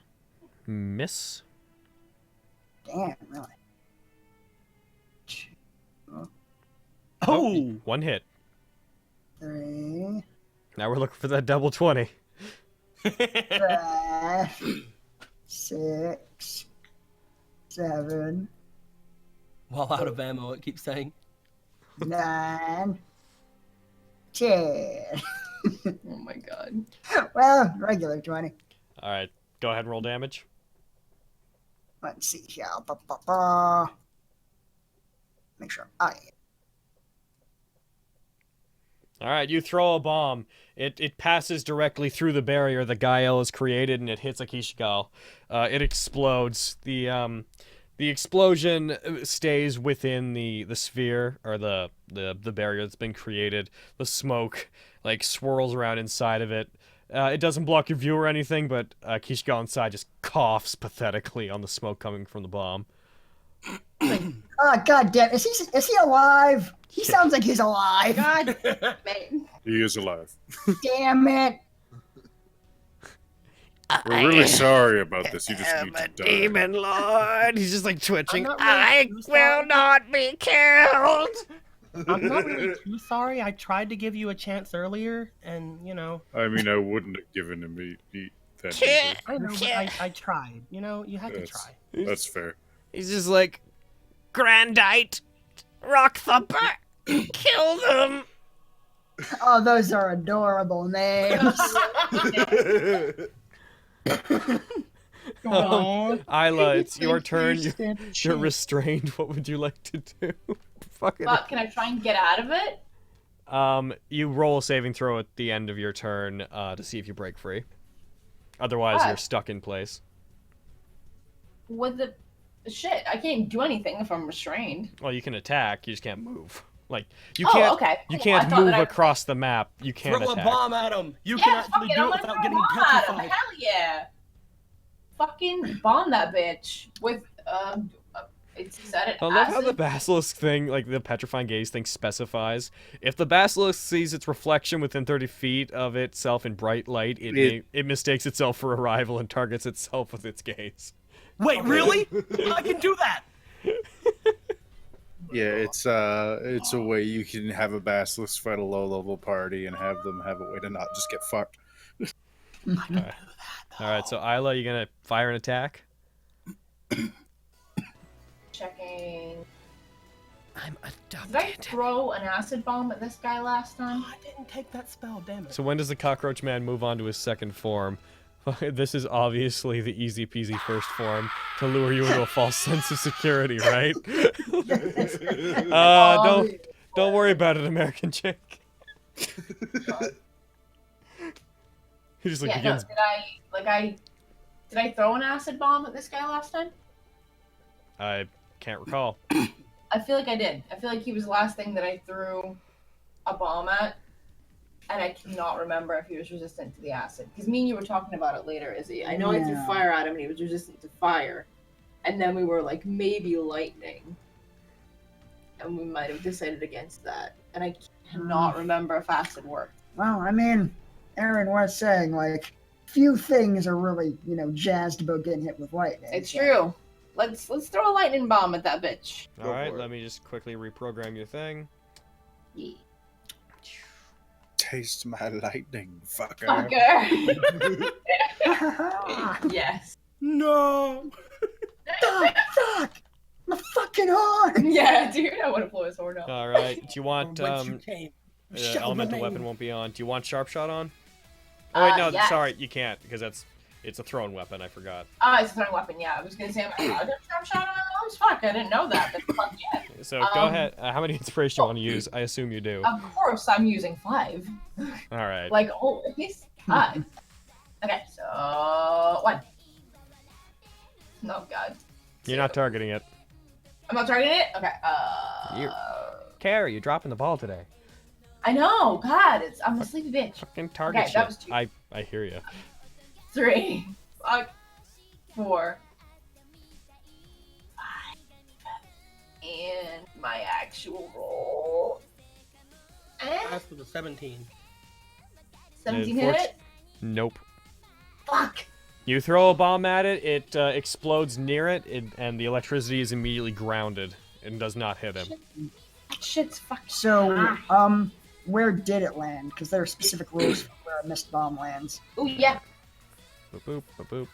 Miss. Damn, really. Oh! One hit. 3. Now we're looking for that double 20. 5. 6. 7. While out of ammo, it keeps saying. 9. 10. Oh my god. Well, regular 20. Alright, go ahead and roll damage. Let's see here. Make sure. Alright, you throw a bomb. It passes directly through the barrier that GAE-EL has created, and it hits Akishiko. It explodes. The explosion stays within the sphere, or the barrier that's been created. The smoke, like, swirls around inside of it. It doesn't block your view or anything, but Akishiko inside just coughs pathetically on the smoke coming from the bomb. Oh, god damn. Is he alive? He sounds like he's alive. God damn it. He is alive. Damn it. We're really sorry about this. You just need to die. Demon Lord. He's just like twitching. I will not be killed. I'm not really too sorry. I tried to give you a chance earlier, and you know. I mean, I wouldn't have given him that. I know, but I tried. You know, you had to try. That's fair. He's just like, Grandite, Rock Thumper, kill them. Oh, those are adorable names. Isla, it's your turn. You're restrained. What would you like to do? Can I try and get out of it? You roll a saving throw at the end of your turn to see if you break free. Otherwise, you're stuck in place. What the shit? I can't do anything if I'm restrained. Well, you can attack. You just can't move. Like you can't okay. you Cool. can't I thought move that I- across the map. You can't Throw attack. a bomb at him. You Yeah, can actually fuck it, do I'm it gonna without throw getting a bomb at him. petrified. Hell yeah! Fucking bomb that bitch with It's set it. I love how acid. the basilisk thing, like the petrifying gaze thing, specifies if the basilisk sees its reflection within 30 feet of itself in bright light, it mistakes itself for a rival and targets itself with its gaze. Wait, really? I can do that. Yeah, it's a way you can have a basilisk fight a low-level party and have them have a way to not just get fucked. All right, so Isla, you gonna fire an attack? Checking. I'm adopted. Did I throw an acid bomb at this guy last time? I didn't take that spell, damn it. So when does the cockroach man move on to his second form? This is obviously the easy peasy first form to lure you into a false sense of security, right? Don't worry about it, American chick. He just like begins. Did I throw an acid bomb at this guy last time? I can't recall. I feel like I did. I feel like he was the last thing that I threw a bomb at, and I cannot remember if he was resistant to the acid. Because me and you were talking about it later, Izzy. I know I threw fire at him and he was resistant to fire, and then we were like, maybe lightning. And we might have decided against that. And I cannot remember if acid worked. Well, I mean, Aaron was saying, like, few things are really, jazzed about getting hit with lightning. It's true. Let's throw a lightning bomb at that bitch. All right, let me just quickly reprogram your thing. Yeah. Taste my lightning, fucker. Yes. No. Fuck! My fucking horn! Yeah, dude, I want to blow his horn out. All right, do you want my elemental weapon name. won't be on? Do you want sharp shot on? Oh wait, no, yes. sorry, you can't because it's a thrown weapon. I forgot. It's a throwing weapon. Yeah, I was gonna say I'm allowed to sharp shot on arms. Fuck, I didn't know that. But fuck yeah. So go ahead. How many inspiration do you want to use? I assume you do. Of course, I'm using 5. All right. Like always 5. Okay, so 1. No god. You're not targeting it. I'm not targeting it. Okay. Carrie, you're dropping the ball today. I know. God, I'm a sleepy bitch. Fucking target Okay, shit. that was 2. I hear you. 3. Fuck. 4. 5. And my actual roll. That's with a 17. 17 hit it? Nope. Fuck. You throw a bomb at it, it explodes near it, and the electricity is immediately grounded and does not hit him. That shit's fucking. So, where did it land? Because there are specific rules for where a mist bomb lands. Oh yeah. Boop boop boop boop.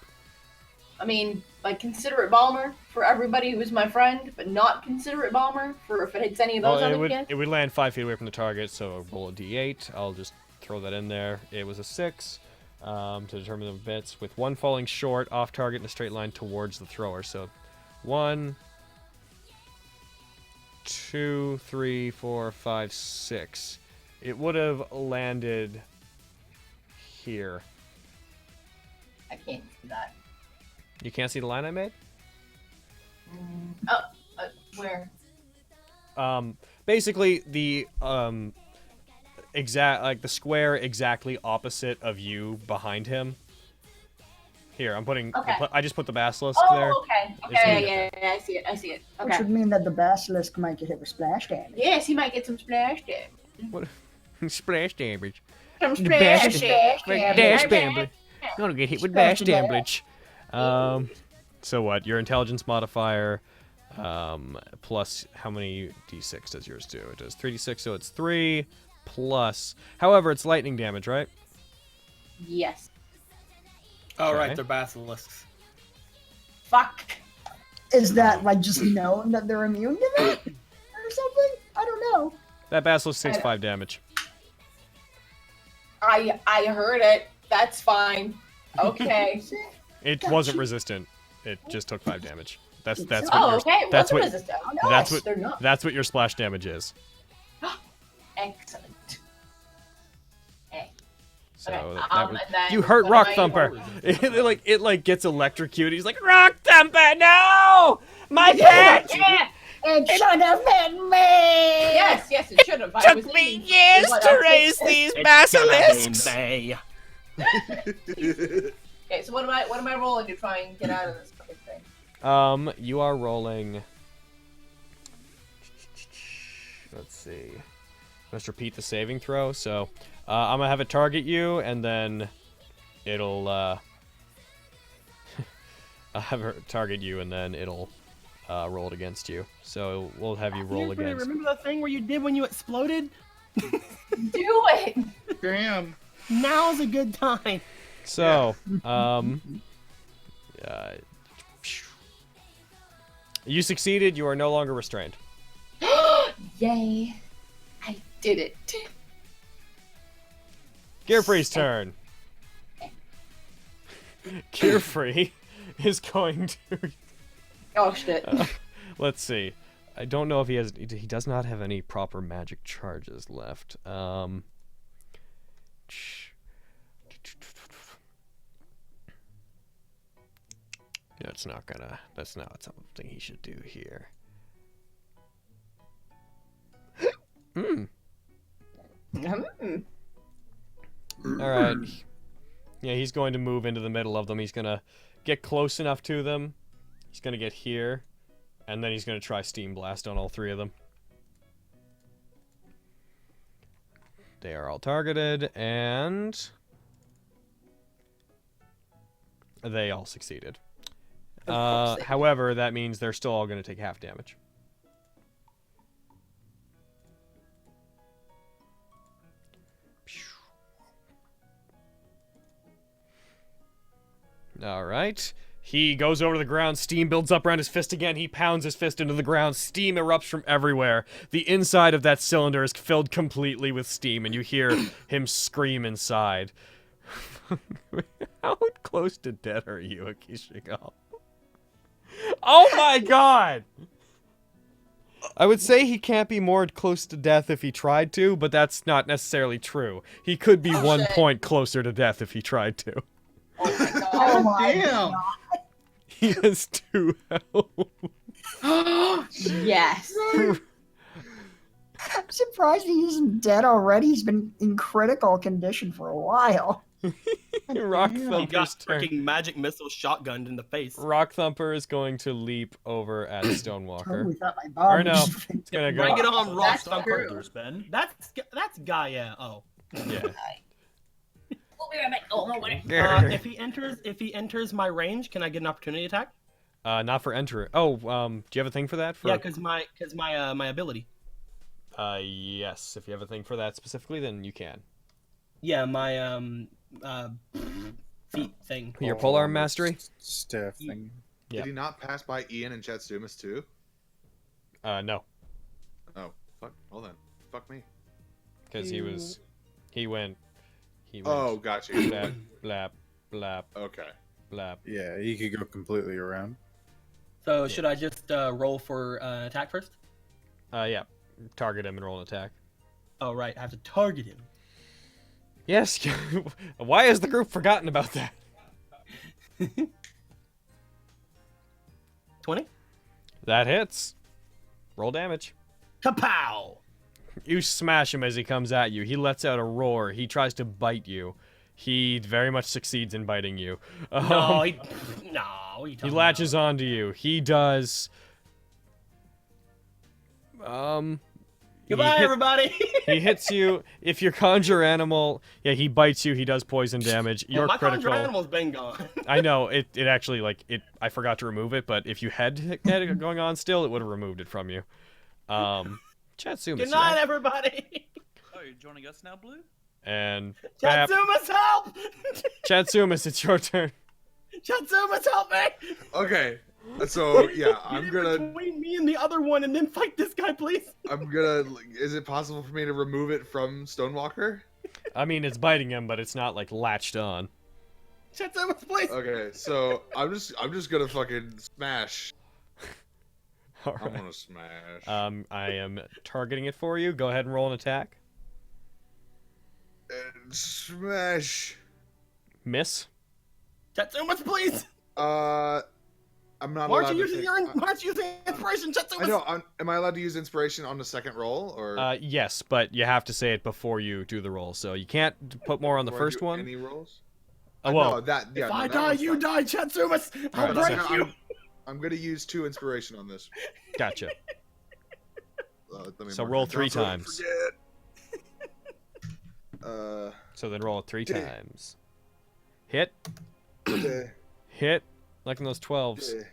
I mean, like considerate bomber for everybody who's my friend, but not considerate bomber for if it hits any of those other kids. It would land 5 feet away from the target, so roll a d8. I'll just throw that in there. It was a 6 to determine the bits, with 1 falling short, off target in a straight line towards the thrower. So 1, 2, 3, 4, 5, 6. It would have landed here. I can't see that. You can't see the line I made? Where? Basically the the square exactly opposite of you behind him. Here, I'm putting. Okay. I just put the basilisk there. Oh, okay. Okay, yeah, I see it. I see it. Which Okay. would mean that the basilisk might get hit with splash damage. Yes, he might get some splash damage. What? Splash damage. Some splash damage. Dash damage. I'm gonna get hit with bash damage. So what? Your intelligence modifier, plus how many d6 does yours do? It does 3d6, so it's 3 plus. However, it's lightning damage, right? Yes. All right, Okay. they're basilisks. Fuck. Is that, like, just known that they're immune to that? Or something? I don't know. That basilisk takes 5 damage. I heard it. That's fine. Okay. It wasn't resistant. It just took 5 damage. That's what Oh, your, okay. It that's wasn't what resistant. Oh, that's nice. what They're not. that's what your splash damage is. Excellent. Okay. So Okay, that was, and then you hurt what Rock am I- Thumper. It like gets electrocuted. He's like, Rock Thumper, no, my back. It should have been me! Yes, it should have. Took me years to raise these basilisks! Okay, so what am I rolling to try and get out of this fucking thing? You are rolling. Let's see. Let's repeat the saving throw. So, I'm gonna have it target you, and then it'll I'll have her target you, and then it'll roll it against you. So we'll have you roll against. Remember that thing where you did when you exploded? Do it. Damn. Now's a good time. So, you succeeded. You are no longer restrained. Yay! I did it. Gearfree's turn. Gearfree is going to. Oh shit. Let's see. I don't know if he has. He does not have any proper magic charges left. That's not gonna. That's not something he should do here. All right. Yeah, he's going to move into the middle of them. He's gonna get close enough to them. He's gonna get here, and then he's gonna try Steam Blast on all three of them. They are all targeted, and they all succeeded. However, that means they're still all going to take half damage. All right. He goes over to the ground. Steam builds up around his fist again. He pounds his fist into the ground. Steam erupts from everywhere. The inside of that cylinder is filled completely with steam, and you hear him scream inside. How close to death are you, Akishigal? Oh my god! I would say he can't be more close to death if he tried to, but that's not necessarily true. He could be 1 point closer to death if he tried to. Oh my god. Oh my Damn. god. He has 2 health. Yes. I'm surprised he isn't dead already. He's been in critical condition for a while. Rock He Thumper's got turn. freaking magic missile shotgunned in the face. Rock Thumper is going to leap over at Stonewalker. Totally thought my bomb Or no, was- it's gonna go. Bring it on, Rock That's Thumper. true. That's Gaia. Oh. Yeah. We'll be right back. Oh, no, wait. If he enters my range, can I get an opportunity attack? Not for enter. Oh, do you have a thing for that? For... Yeah, because my ability. Yes. If you have a thing for that specifically, then you can. Yeah, my feet thing. Your polearm mastery. Staff thing. Yeah. Did he not pass by Ian and Chatsumas too? No. Oh, fuck. Well then, fuck me. Because he went. Oh, gotcha. Blap, blap, blap, Okay. blap. Yeah, he could go completely around. So should I just roll for attack first? Yeah. Target him and roll an attack. Oh right, I have to target him. Yes. Why has the group forgotten about that? 20. That hits. Roll damage. Kapow! You smash him as he comes at you. He lets out a roar. He tries to bite you. He very much succeeds in biting you. No, he He latches onto you. He does. Goodbye, everybody. He hits you. If your conjure animal, yeah, he bites you. He does poison damage. You're my critical. conjure animal's been gone. I know it actually I forgot to remove it, but if you had it going on still, it would have removed it from you. Chatsumas. Good night, everybody. Oh, you're joining us now, Blue? And Chatsumas, help! Chatsumas, it's your turn. Chatsumas, help me! Okay. So yeah, I'm gonna between me and the other one, and then fight this guy, please. I'm gonna. Is it possible for me to remove it from Stonewalker? I mean, it's biting him, but it's not like latched on. Chatsumas, please. Okay, so I'm just gonna fucking smash. All right. I'm gonna smash. I am targeting it for you. Go ahead and roll an attack. And smash. Miss. Chatsumas, please. I'm not Why allowed aren't you to using take- why aren't you using inspiration? I know. Am I allowed to use inspiration on the second roll, or Yes, but you have to say it before you do the roll, so you can't put more on the before I first do one. Any rolls? Oh, well, no, that yeah. If no, I that die, one's you fine. die, Chatsumas. I'll Alright, break so- you. I'm gonna use 2 inspiration on this. Gotcha. Let me So mark roll it down 3 so I don't times. forget. So then roll it 3 Dang. times. Hit. Uh, Hit. Like in those 12s.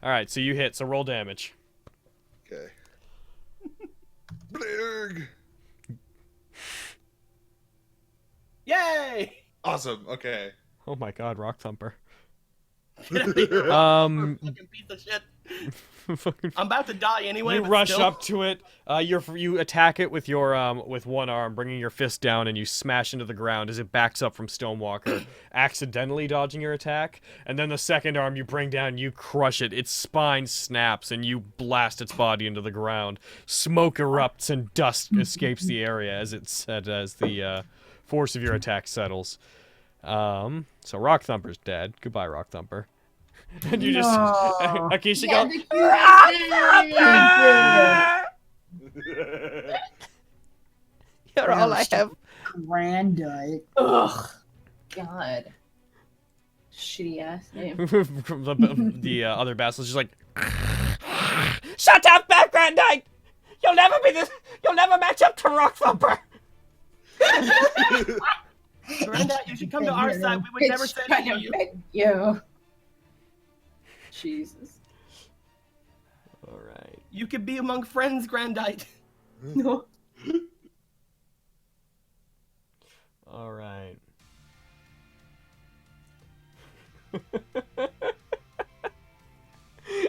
Alright, so you hit, so roll damage. Okay. Blurg. Yay! Awesome. Okay. Oh my god, Rock Thumper. Get out of here, fucking piece of shit. Fucking- I'm about to die anyway. You but rush still. up to it. You attack it with your with one arm, bringing your fist down, and you smash into the ground as it backs up from Stonewalker, accidentally dodging your attack. And then the second arm you bring down, you crush it. Its spine snaps, and you blast its body into the ground. Smoke erupts and dust escapes the area as the force of your attack settles. So Rock Thumper's dead. Goodbye, Rock Thumper. And you just Akisha Yeah, go. the You're all I have. Grandite. Ugh. God. Shitty ass name. the other basilisk is just like, Shut up, background night! You'll never be this. You'll never match up to Rock Thumper. Granddad, you should come to our side. We would never It's send trying you. to beg you. Jesus. all right. You could be among friends, Grandite. No. All right.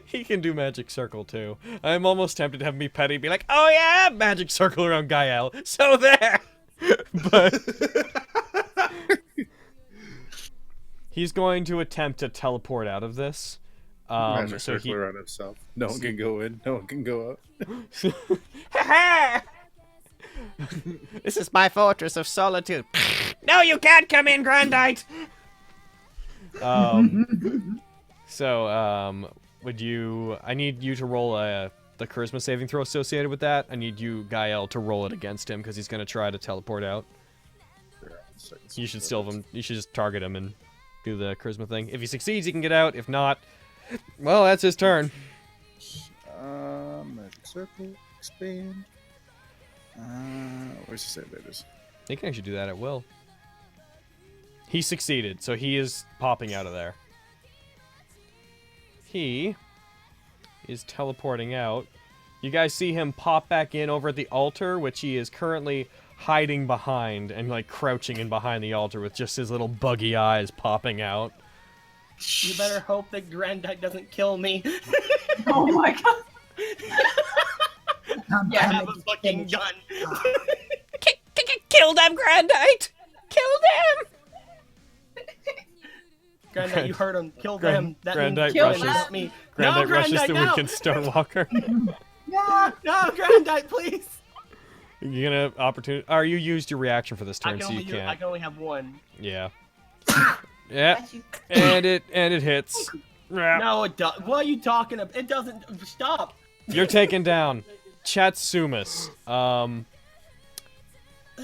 He can do Magic Circle too. I'm almost tempted to have him be petty, be like, "Oh yeah, Magic Circle around GAE-EL." So there. But he's going to attempt to teleport out of this. Magic So circle around himself. No one can go in. No one can go out. This is my fortress of solitude. No, you can't come in, Grandite. Would you? I need you to roll the charisma saving throw associated with that. I need you, GAE-EL, to roll it against him because he's going to try to teleport out. You should you should just target him and do the charisma thing. If he succeeds, he can get out. If not, well, that's his turn. Magic circle, expand. Where's the save data? He can actually do that at will. He succeeded, so he is popping out of there. He is teleporting out. You guys see him pop back in over at the altar, which he is currently hiding behind and like crouching in behind the altar with just his little buggy eyes popping out. You better hope that Grandite doesn't kill me. Oh my god. Yeah, I have a fucking gun. Kill them, Grandite. Kill them. Grandite, you heard him. Kill them. That Grandite means kill rushes. them. not me. Grandite No, rushes Grandite, the no. weakened Stonewalker. No, Grandite, please. You're gonna opportunity. Or you used your reaction for this I turn, can, so you only, I can't. can only have one. Yeah. Yeah. And it hits. No, it does. What are you talking about? It doesn't. Stop. You're taken down. Chatsumas.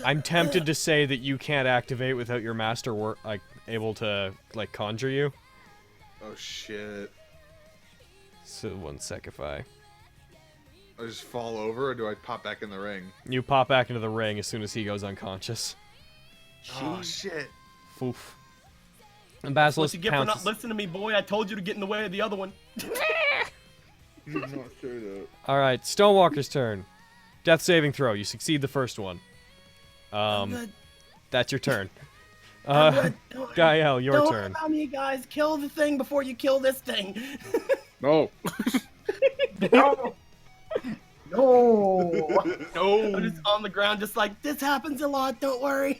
I'm tempted to say that you can't activate without your master able to conjure you. Oh shit. So 1 sec if I just fall over, or do I pop back in the ring? You pop back into the ring as soon as he goes unconscious. Oh shit. Foof. And What's Basilisk you get for not pounces. listening to me, boy? I told you to get in the way of the other one. You're not sure though. Alright, Stonewalker's turn. Death saving throw. You succeed the first one. I'm good. That's your turn. I'm good. Don't- GAE-EL, your Don't turn. allow me, guys. Kill the thing before you kill this thing. No. No. No. I'm just on the ground, just like, this happens a lot, don't worry.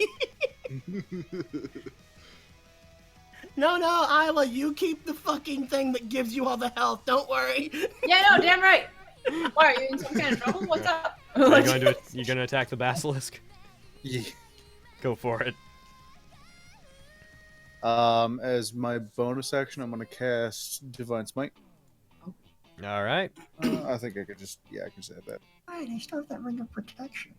No, Isla, you keep the fucking thing that gives you all the health, don't worry. Yeah, no, damn right. Why, are you in some kind of trouble? What's up? Are you going to attack the Basilisk? Yeah. Go for it. As my bonus action, I'm gonna cast Divine Smite. All right. I think I could just, I can say that. Right, I still have that ring of protection.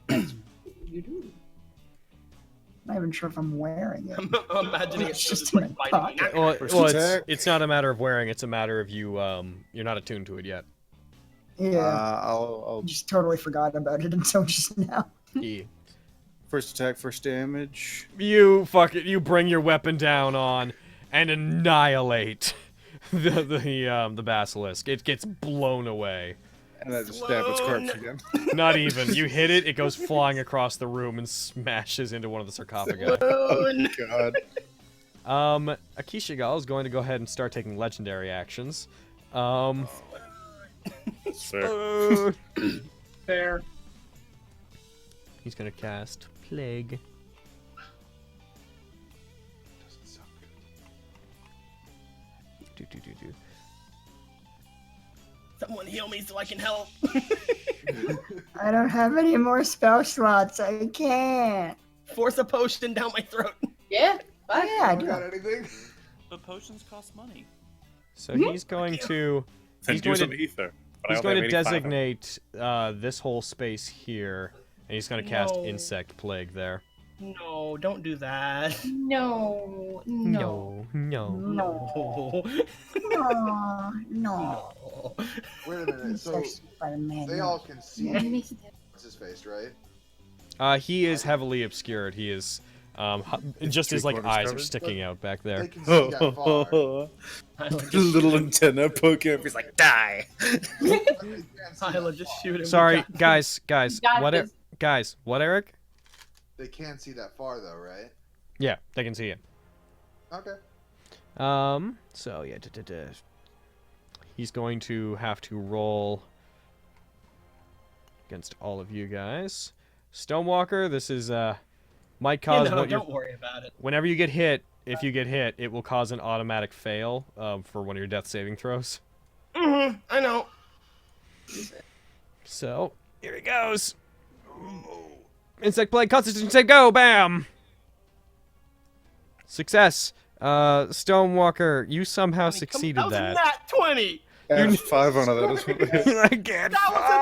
You do. I'm not even sure if I'm wearing it. I'm imagining it's Just just in like my biting. pocket. Well, it's not a matter of wearing. It's a matter of you. You're not attuned to it yet. Yeah. I'll Just totally forgot about it until just now. first attack, first damage. You you bring your weapon down on and annihilate the basilisk. It gets blown away. And I just stab its corpse again. Not even. You hit it, it goes flying across the room and smashes into one of the sarcophagi. Oh god. Akishigal is going to go ahead and start taking legendary actions. Fair. Fair. He's going to cast Plague. Doesn't sound good. Someone heal me so I can help. I don't have any more spell slots. I can't. Force a potion down my throat. Yeah. Bye. Yeah, I You do. got anything? But potions cost money. So he's going to... Then He's do going some to, ether. But I he's only going to have 85 of them. designate this whole space here, and he's going to cast No. Insect Plague there. No, don't do that. No. No. No. No. No. Wait a minute. So Spider-Man. they all can see what's his face, right? He is heavily obscured. He is... just his like three-quarters eyes are covered? sticking out back They there. can see that far. Little antenna poking up. He's like, die. Hyla, just shoot him. Sorry, guys. Got What, this. guys? What, Eric? They can't see that far though, right? Yeah, they can see it. Okay. So yeah, he's going to have to roll against all of you guys. Stonewalker, this is might cause don't worry about it. whenever you get hit. If you get hit, it will cause an automatic fail for one of your death saving throws. I know. So here he goes. Insect Plague, Constitution save, go! Bam! Success. Stonewalker, you somehow succeeded that. that. Was a nat 20. Add 5 on that. Again. That was a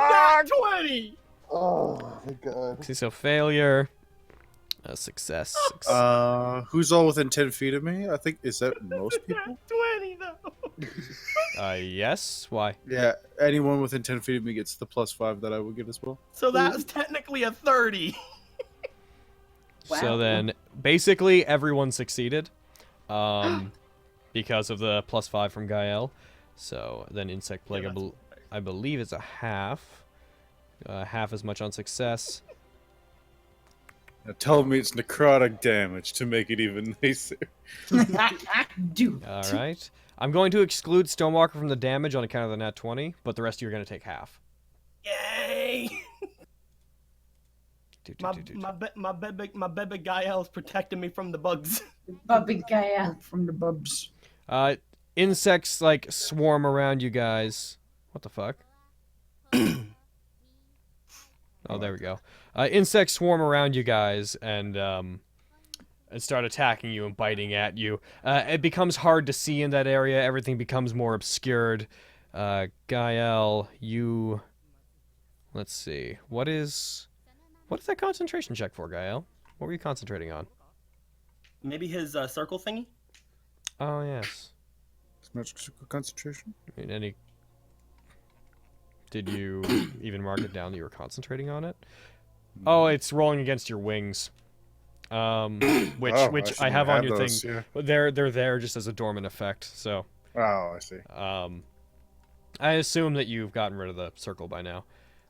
nat 20. Oh my god. See, so failure. A success. Who's all within 10 feet of me? I think, is that most people? Nat 20 though. Yes. Why? Yeah, anyone within 10 feet of me gets the +5 that I would get as well. So that's technically a 30. So then, basically, everyone succeeded, because of the +5 from GAE-EL. So then, Insect Plague, I believe, is a half. Half as much on success. Now tell me it's necrotic damage to make it even nicer. Dude. All right. I'm going to exclude Stonewalker from the damage on account of the nat 20, but the rest of you are going to take half. Yay! My baby GAE-EL is protecting me from the bugs. Bubby GAE-EL. From the bubs. Insects like swarm around you guys. What the fuck? Oh, there we go. Insects swarm around you guys and start attacking you and biting at you. It becomes hard to see in that area. Everything becomes more obscured. GAE-EL, you... Let's see. What is that concentration check for, GAE-EL? What were you concentrating on? Maybe his circle thingy? Oh, yes. Magical concentration? Did you even mark it down that you were concentrating on it? Oh, it's rolling against your wings. Which I have on your those, thing. yeah. They're there just as a dormant effect, so. Oh, I see. I assume that you've gotten rid of the circle by now.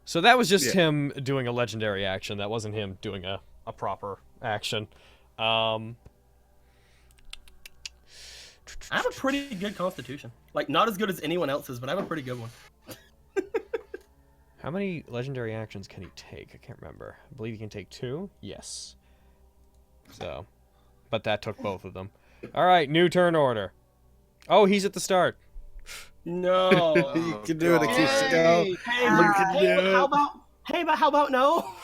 So that was just him doing a legendary action. That wasn't him doing a proper action. I have a pretty good constitution. Like, not as good as anyone else's, but I have a pretty good one. How many legendary actions can he take? I can't remember. I believe he can take 2? Yes. So, but that took both of them. All right, new turn order. Oh, he's at the start. No. You can do it, Akishigal. How about no?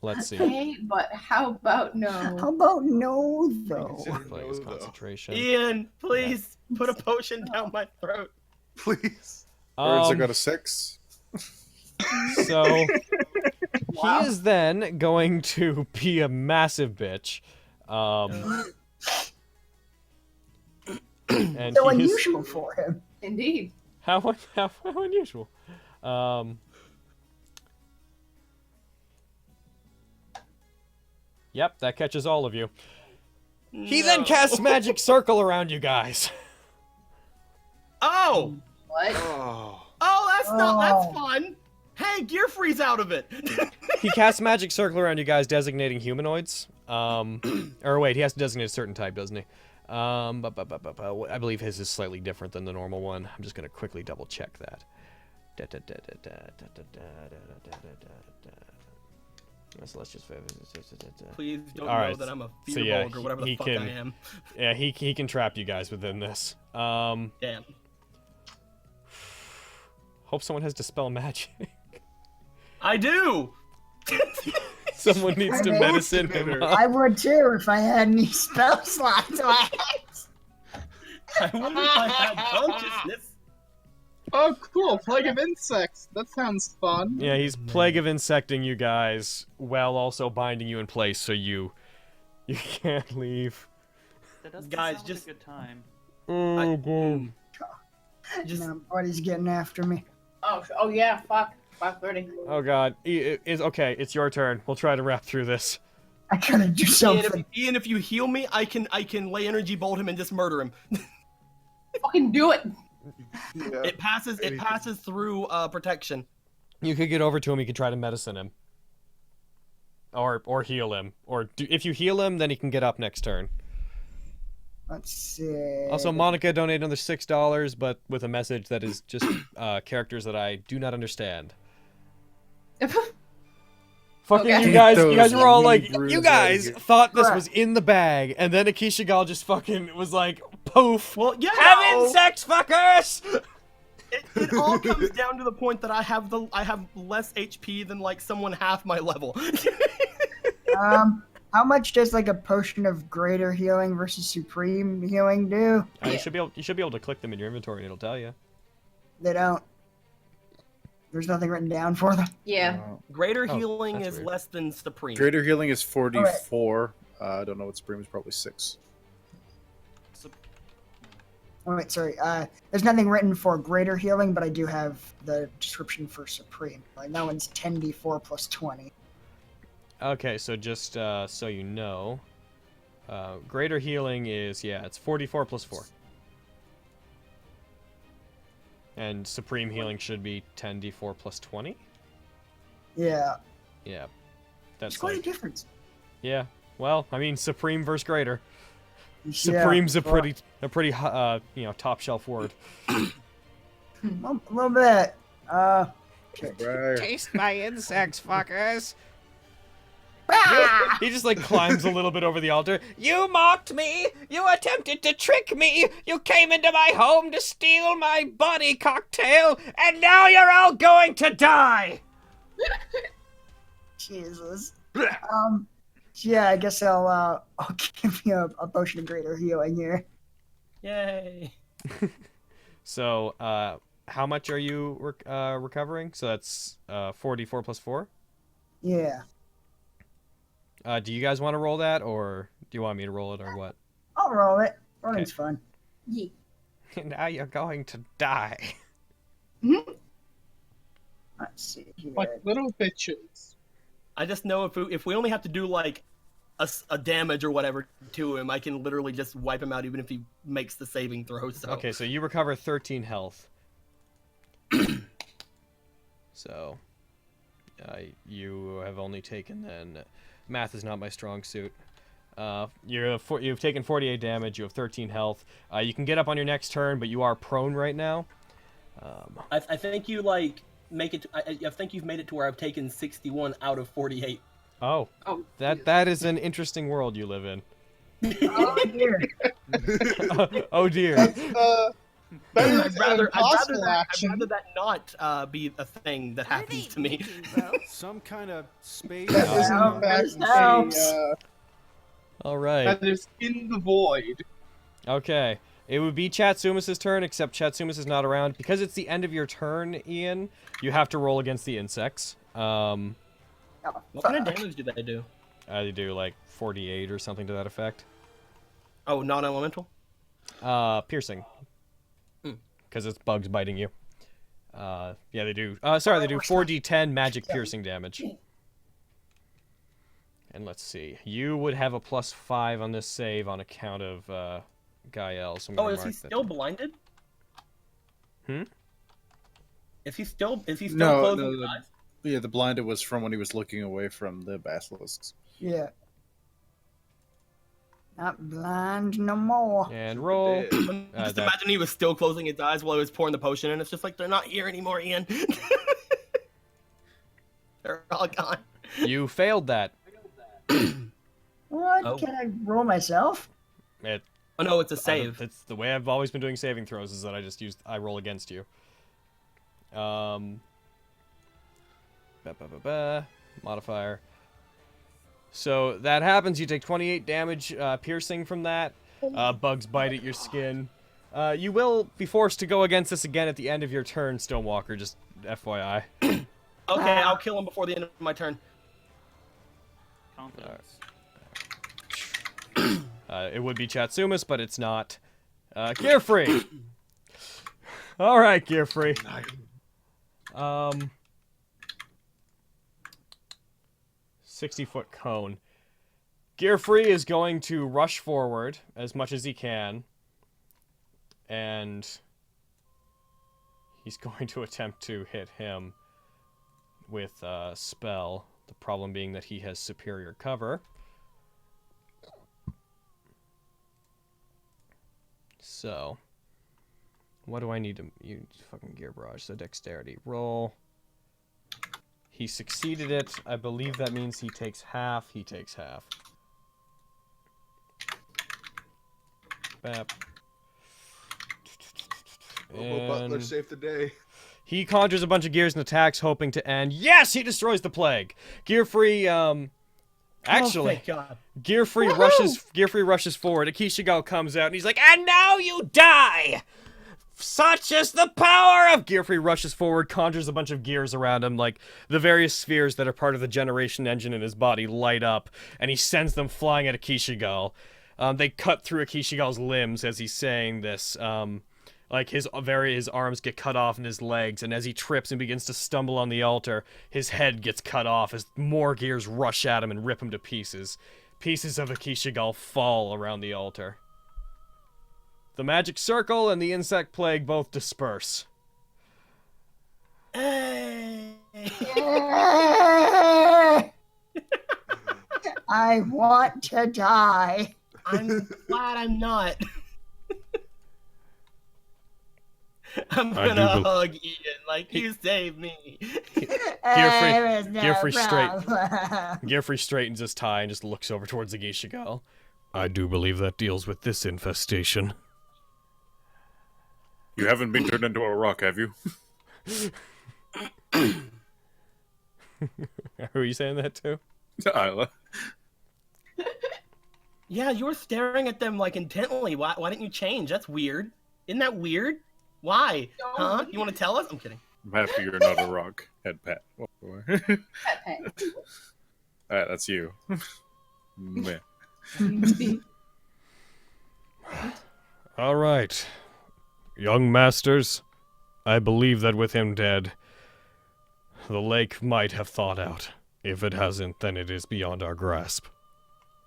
Let's see. Hey, but how about no? How about no, though? Plague is concentration. Ian, please. Put a potion down my throat. Please. Birds, I got a 6. So he is then going to be a massive bitch. And So he is- unusual for him. Indeed. How unusual. Yep, that catches all of you. He then casts Magic Circle around you guys. Oh! What? Oh, that's not. That's fun. Hey, Gear Freeze out of it. He casts Magic Circle around you guys, designating humanoids. Or wait, he has to designate a certain type, doesn't he? I believe his is slightly different than the normal one. I'm just gonna quickly double check that. So let's just. Please don't All know right, that I'm a so yeah, Firbolg or whatever the he fuck can, I am. Yeah, he can trap you guys within this. Damn. Hope someone has Dispel Magic. I do. Someone needs to medicine him up. I would too if I had any spell slots left. I wonder if I had consciousness. Oh, cool! Plague of Insects. That sounds fun. Yeah, he's Plague of Insecting you guys while also binding you in place so you can't leave. That does Guys, sound just- like a good time. Just No, buddy's getting after me. Oh yeah, fuck. 5:30. Oh god. It's okay, it's your turn. We'll try to wrap through this. I gotta do something. Ian, if you heal me, I can lay energy bolt him and just murder him. Fucking do it. Yeah. It passes through protection. You could get over to him, you could try to medicine him. Or heal him. If you heal him, then he can get up next turn. Let's see. Also, Monica donated another $6, but with a message that is just characters that I do not understand. Fucking Okay. you guys were all like, Bruudhuvv you guys egg. thought this Right. was in the bag, and then Akisha Gal just fucking was like, poof. Well, yeah. Have insects, fuckers! It all comes down to the point that I have less HP than like someone half my level. How much does like a potion of greater healing versus supreme healing do? You should be able to click them in your inventory and it'll tell you. They don't. There's nothing written down for them. Yeah. Greater Oh, healing that's is weird. less than supreme. Greater healing is 44. I don't know what Supreme is, probably 6. Oh, wait, sorry. There's nothing written for greater healing, but I do have the description for supreme. Like that one's 10d4 plus 20. Okay, so just so you know, greater healing is, it's 44 plus 4. And supreme healing should be 10d4 plus 20? Yeah. Yeah. There's That's quite a like, difference. yeah. Well, I mean, supreme versus greater. Yeah, Supreme's a well, pretty top shelf word. a little bit. Taste my insects, fuckers. He just like climbs a little bit over the altar. You mocked me! You attempted to trick me! You came into my home to steal my body cocktail, and now you're all going to die! Jesus. Yeah, I guess I'll give you a potion of greater healing here. Yay. So, how much are you recovering? So that's 44 plus 4? Yeah. Do you guys want to roll that, or do you want me to roll it, or what? I'll roll it. Rolling's fun. Yeah. Now you're going to die. Let's see here. Like little bitches. I just know if we only have to do like a damage or whatever to him, I can literally just wipe him out even if he makes the saving throw. So. Okay, so you recover 13 health. So, you have only taken then. Math is not my strong suit. You've taken 48 damage. You have 13 health. You can get up on your next turn, but you are prone right now. I think you like make it. I think you've made it to where I've taken 61 out of 48. Oh, that is an interesting world you live in. Oh dear. Oh dear. Better I'd than rather impossible that not be a thing that happens to me. Some kind of space. That is in fact All right. that is in the void. Okay. It would be Chatsumas' turn, except Chatsumas is not around. Because it's the end of your turn, Ian, you have to roll against the insects. What kind of damage do they do? They do like 48 or something to that effect. Oh, non-elemental? Piercing. Because it's bugs biting you. Yeah, they do. Sorry, they do 4d10 magic piercing damage. And let's see. You would have a +5 on this save on account of GAE-EL. So is he still blinded? Is he still closing his eyes? Yeah, the blinded was from when he was looking away from the basilisks. Yeah. Not blind no more. And roll. Just imagine he was still closing his eyes while he was pouring the potion, and it's just like, they're not here anymore, Ian. They're all gone. You failed that. What? Oh. Can I roll myself? Oh no, it's a save. It's the way I've always been doing saving throws is that I roll against you. Modifier. So that happens. You take 28 damage piercing from that. Bugs bite at your skin. You will be forced to go against this again at the end of your turn, Stonewalker. Just FYI. Okay, I'll kill him before the end of my turn. Confidence. It would be Chatsumas, but it's not. Gearfree. All right, Gearfree. 60-foot cone. Gearfree is going to rush forward as much as he can, and he's going to attempt to hit him with a spell. The problem being that he has superior cover. So, what do I need to... You fucking gear barrage. So dexterity. Roll. He succeeded it. I believe that means he takes half. He takes half. Bap. Butler saved the day. He conjures a bunch of gears and attacks, hoping to end. Yes, he destroys the plague. Gearfree, actually, thank God. Gearfree rushes forward. Akishigal comes out and he's like, "And now you die! Such is the power of..." Gearfree rushes forward, conjures a bunch of gears around him, like the various spheres that are part of the generation engine in his body light up, and he sends them flying at Akishigal. They cut through Akishigal's limbs as he's saying this. Like his arms get cut off and his legs, and as he trips and begins to stumble on the altar, his head gets cut off as more gears rush at him and rip him to pieces. Pieces of Akishigal fall around the altar. The magic circle and the insect plague both disperse. I want to die. I'm glad I'm not. I'm gonna hug Ian like you saved me. Gearfree straightens his tie and just looks over towards the Akishigal. I do believe that deals with this infestation. You haven't been turned into a rock, have you? Who are you saying that to? Isla. Yeah, you were staring at them like intently. Why didn't you change? That's weird. Isn't that weird? Why? Huh? You want to tell us? I'm kidding. I'm happy you're not a rock. Head pat. Pet. Alright, that's you. Man. All right. Young masters, I believe that with him dead, the lake might have thawed out. If it hasn't, then it is beyond our grasp.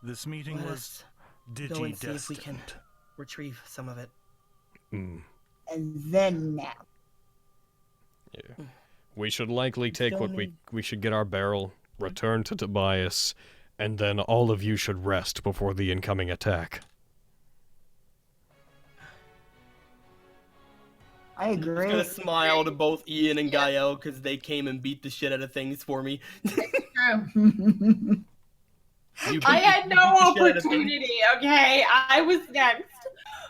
This meeting was go and see if we can retrieve some of it. And then now. Yeah. We should likely take what we should get our barrel, return to Tobias, and then all of you should rest before the incoming attack. I agree. I'm gonna smile to both Ian and GAE-EL because they came and beat the shit out of things for me. True. I had no opportunity, okay? I was next.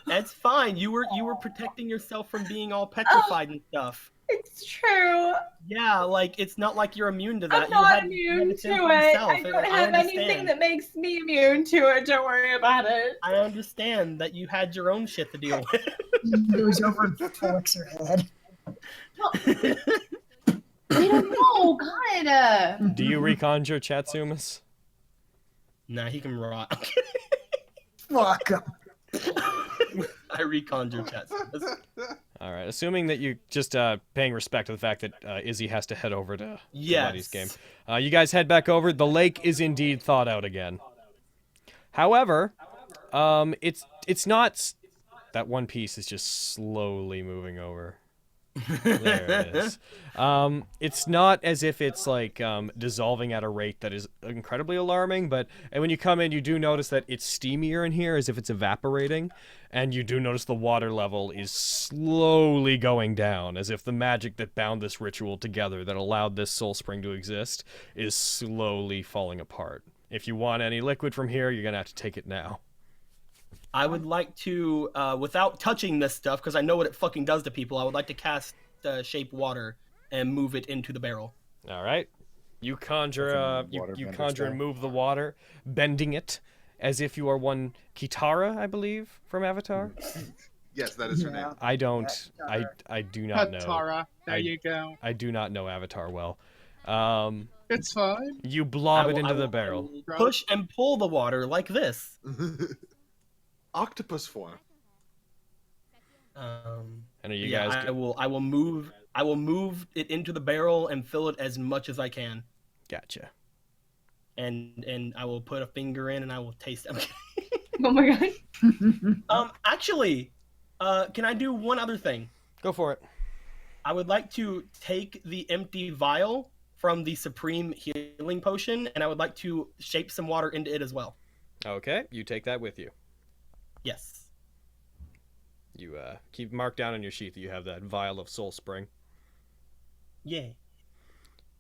That's fine. You were protecting yourself from being all petrified and stuff. It's true. Yeah, like it's not like you're immune to that. I'm not immune to it. I don't have anything that makes me immune to it. Don't worry about it. I understand that you had your own shit to deal with. It was over Felix's head. I don't know. God. Do you reconjure Chatsumas? Nah, he can rot. Fuck him. I reconjure Chatsumas. All right, assuming that you just paying respect to the fact that Izzy has to head over to Laddie's game. You guys head back over. The lake is indeed thawed out again. However, it's not. That one piece is just slowly moving over. There it is. It's not as if it's like dissolving at a rate that is incredibly alarming, but when you come in, you do notice that it's steamier in here, as if it's evaporating, and you do notice the water level is slowly going down, as if the magic that bound this ritual together, that allowed this soul spring to exist, is slowly falling apart. If you want any liquid from here, you're gonna have to take it now. I would like to, without touching this stuff, because I know what it fucking does to people, I would like to cast Shape Water and move it into the barrel. All right. You conjure, you conjure and move the water, bending it as if you are one Kitara, I believe, from Avatar. Yes, that is her name. I don't. I do not know. Katara. There you go. I do not know Avatar well. It's fine. You blob it into the barrel. Push and pull the water like this. Octopus form. And are you guys? I will move it into the barrel and fill it as much as I can. Gotcha. And I will put a finger in and I will taste it. Oh my god. Actually, can I do one other thing? Go for it. I would like to take the empty vial from the Supreme Healing Potion, and I would like to shape some water into it as well. Okay, you take that with you. Yes. You keep marked down on your sheet that you have that vial of Soul Spring. Yeah.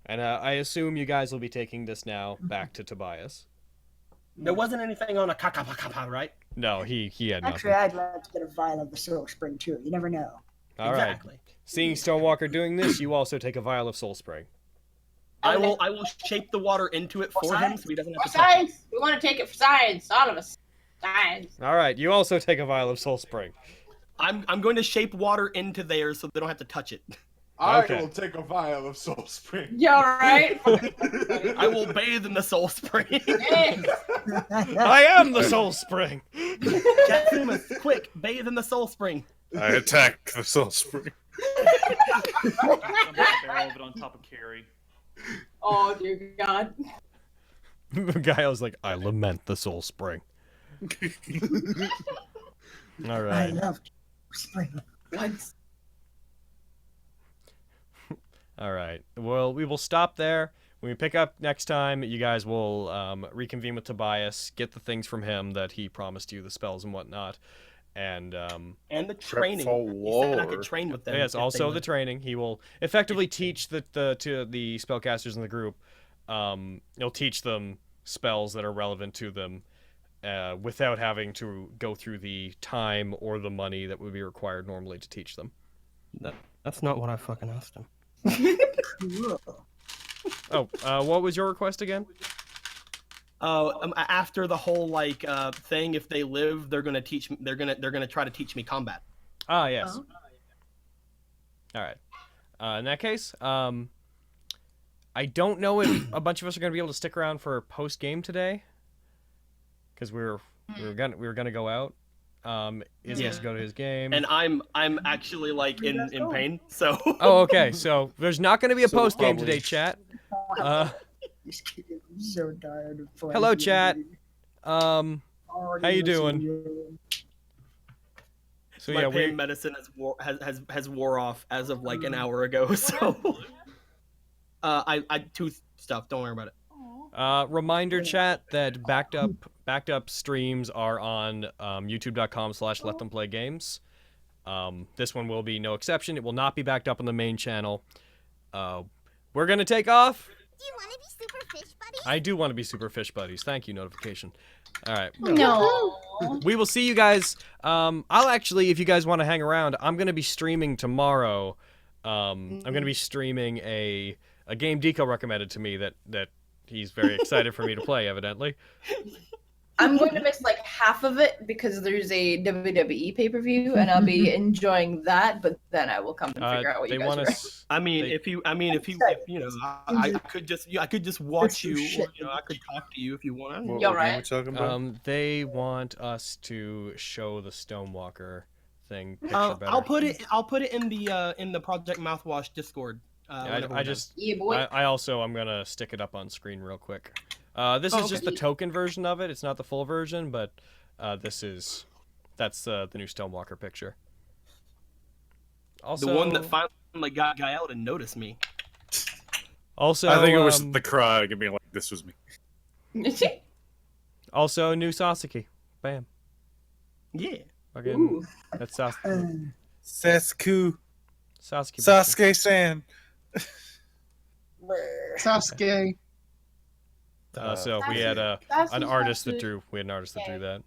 And I assume you guys will be taking this now back to Tobias. There wasn't anything on a kakapa, right? No, he had nothing. Actually, I'd like to get a vial of the Soul Spring too. You never know. All right. Seeing Stonewalker doing this, you also take a vial of Soul Spring. I will shape the water into it for him, so he doesn't have For to touch it. science. We want to take it for science. All of us. Science. All right, you also take a vial of Soul Spring. I'm going to shape water into there so they don't have to touch it. I will take a vial of Soul Spring. Yeah, right. I will bathe in the Soul Spring. I am the Soul Spring. Jatsumas, quick, bathe in the Soul Spring. I attack the Soul Spring. Dump a barrel of it on top of Carrie. Oh dear God. The guy was like, I lament the Soul Spring. All right. I love spring. Once. All right. Well, we will stop there. When we pick up next time, you guys will reconvene with Tobias, get the things from him that he promised you, the spells and whatnot, and the training. He said I could train with them. Yes, also the training. He will effectively teach to the spellcasters in the group. He'll teach them spells that are relevant to them, without having to go through the time or the money that would be required normally to teach them. That's not what I fucking asked him. Oh, what was your request again? After the whole thing, if they live, they're gonna teach. They're gonna try to teach me combat. Ah, yes. Oh. All right. In that case, I don't know if a bunch of us are gonna be able to stick around for post game today, because we were gonna go out. Izzy has to go to his game, and I'm actually in pain. So. Oh, okay. So there's not going to be a post game today, chat. I'm so tired. Hello, chat. How you doing? So my pain medicine has wore off as of an hour ago. So. I tooth stuff. Don't worry about it. Reminder, chat, that backed up streams are on youtube.com/letthemPlayGames. This one will be no exception. It will not be backed up on the main channel. We're gonna take off. Do you want to be super fish buddies? I do want to be super fish buddies. Thank you, notification. All right. No. We will see you guys. I'll actually, if you guys want to hang around, I'm gonna be streaming tomorrow. I'm going to be streaming a game Deco recommended to me that he's very excited for me to play, evidently. I'm going to miss like half of it because there's a WWE pay-per-view, and I'll be enjoying that. But then I will come and figure out what you guys are. I mean, if you know, I could just watch you, or, you know, I could talk to you if you want. What You're game right. we talking about? They want us to show the Stonewalker thing picture better. I'll put it in the Project Mouthwash Discord. I boy. I'm gonna stick it up on screen real quick. This is just the token version of it. It's not the full version, but that's the new Stonewalker picture. Also, the one that finally got GAE-EL to notice me. Also, I think it was the crowd giving me like, this was me. Also, new Sasuke. Bam. Yeah. Fucking, that's Sasuke. Sasuke. Sasuke-san. Sasuke. So we had an artist that drew. We had an artist that drew that.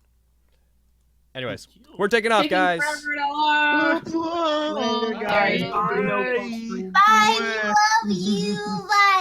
Anyways, we're taking off, guys. Bye. Love you. Bye.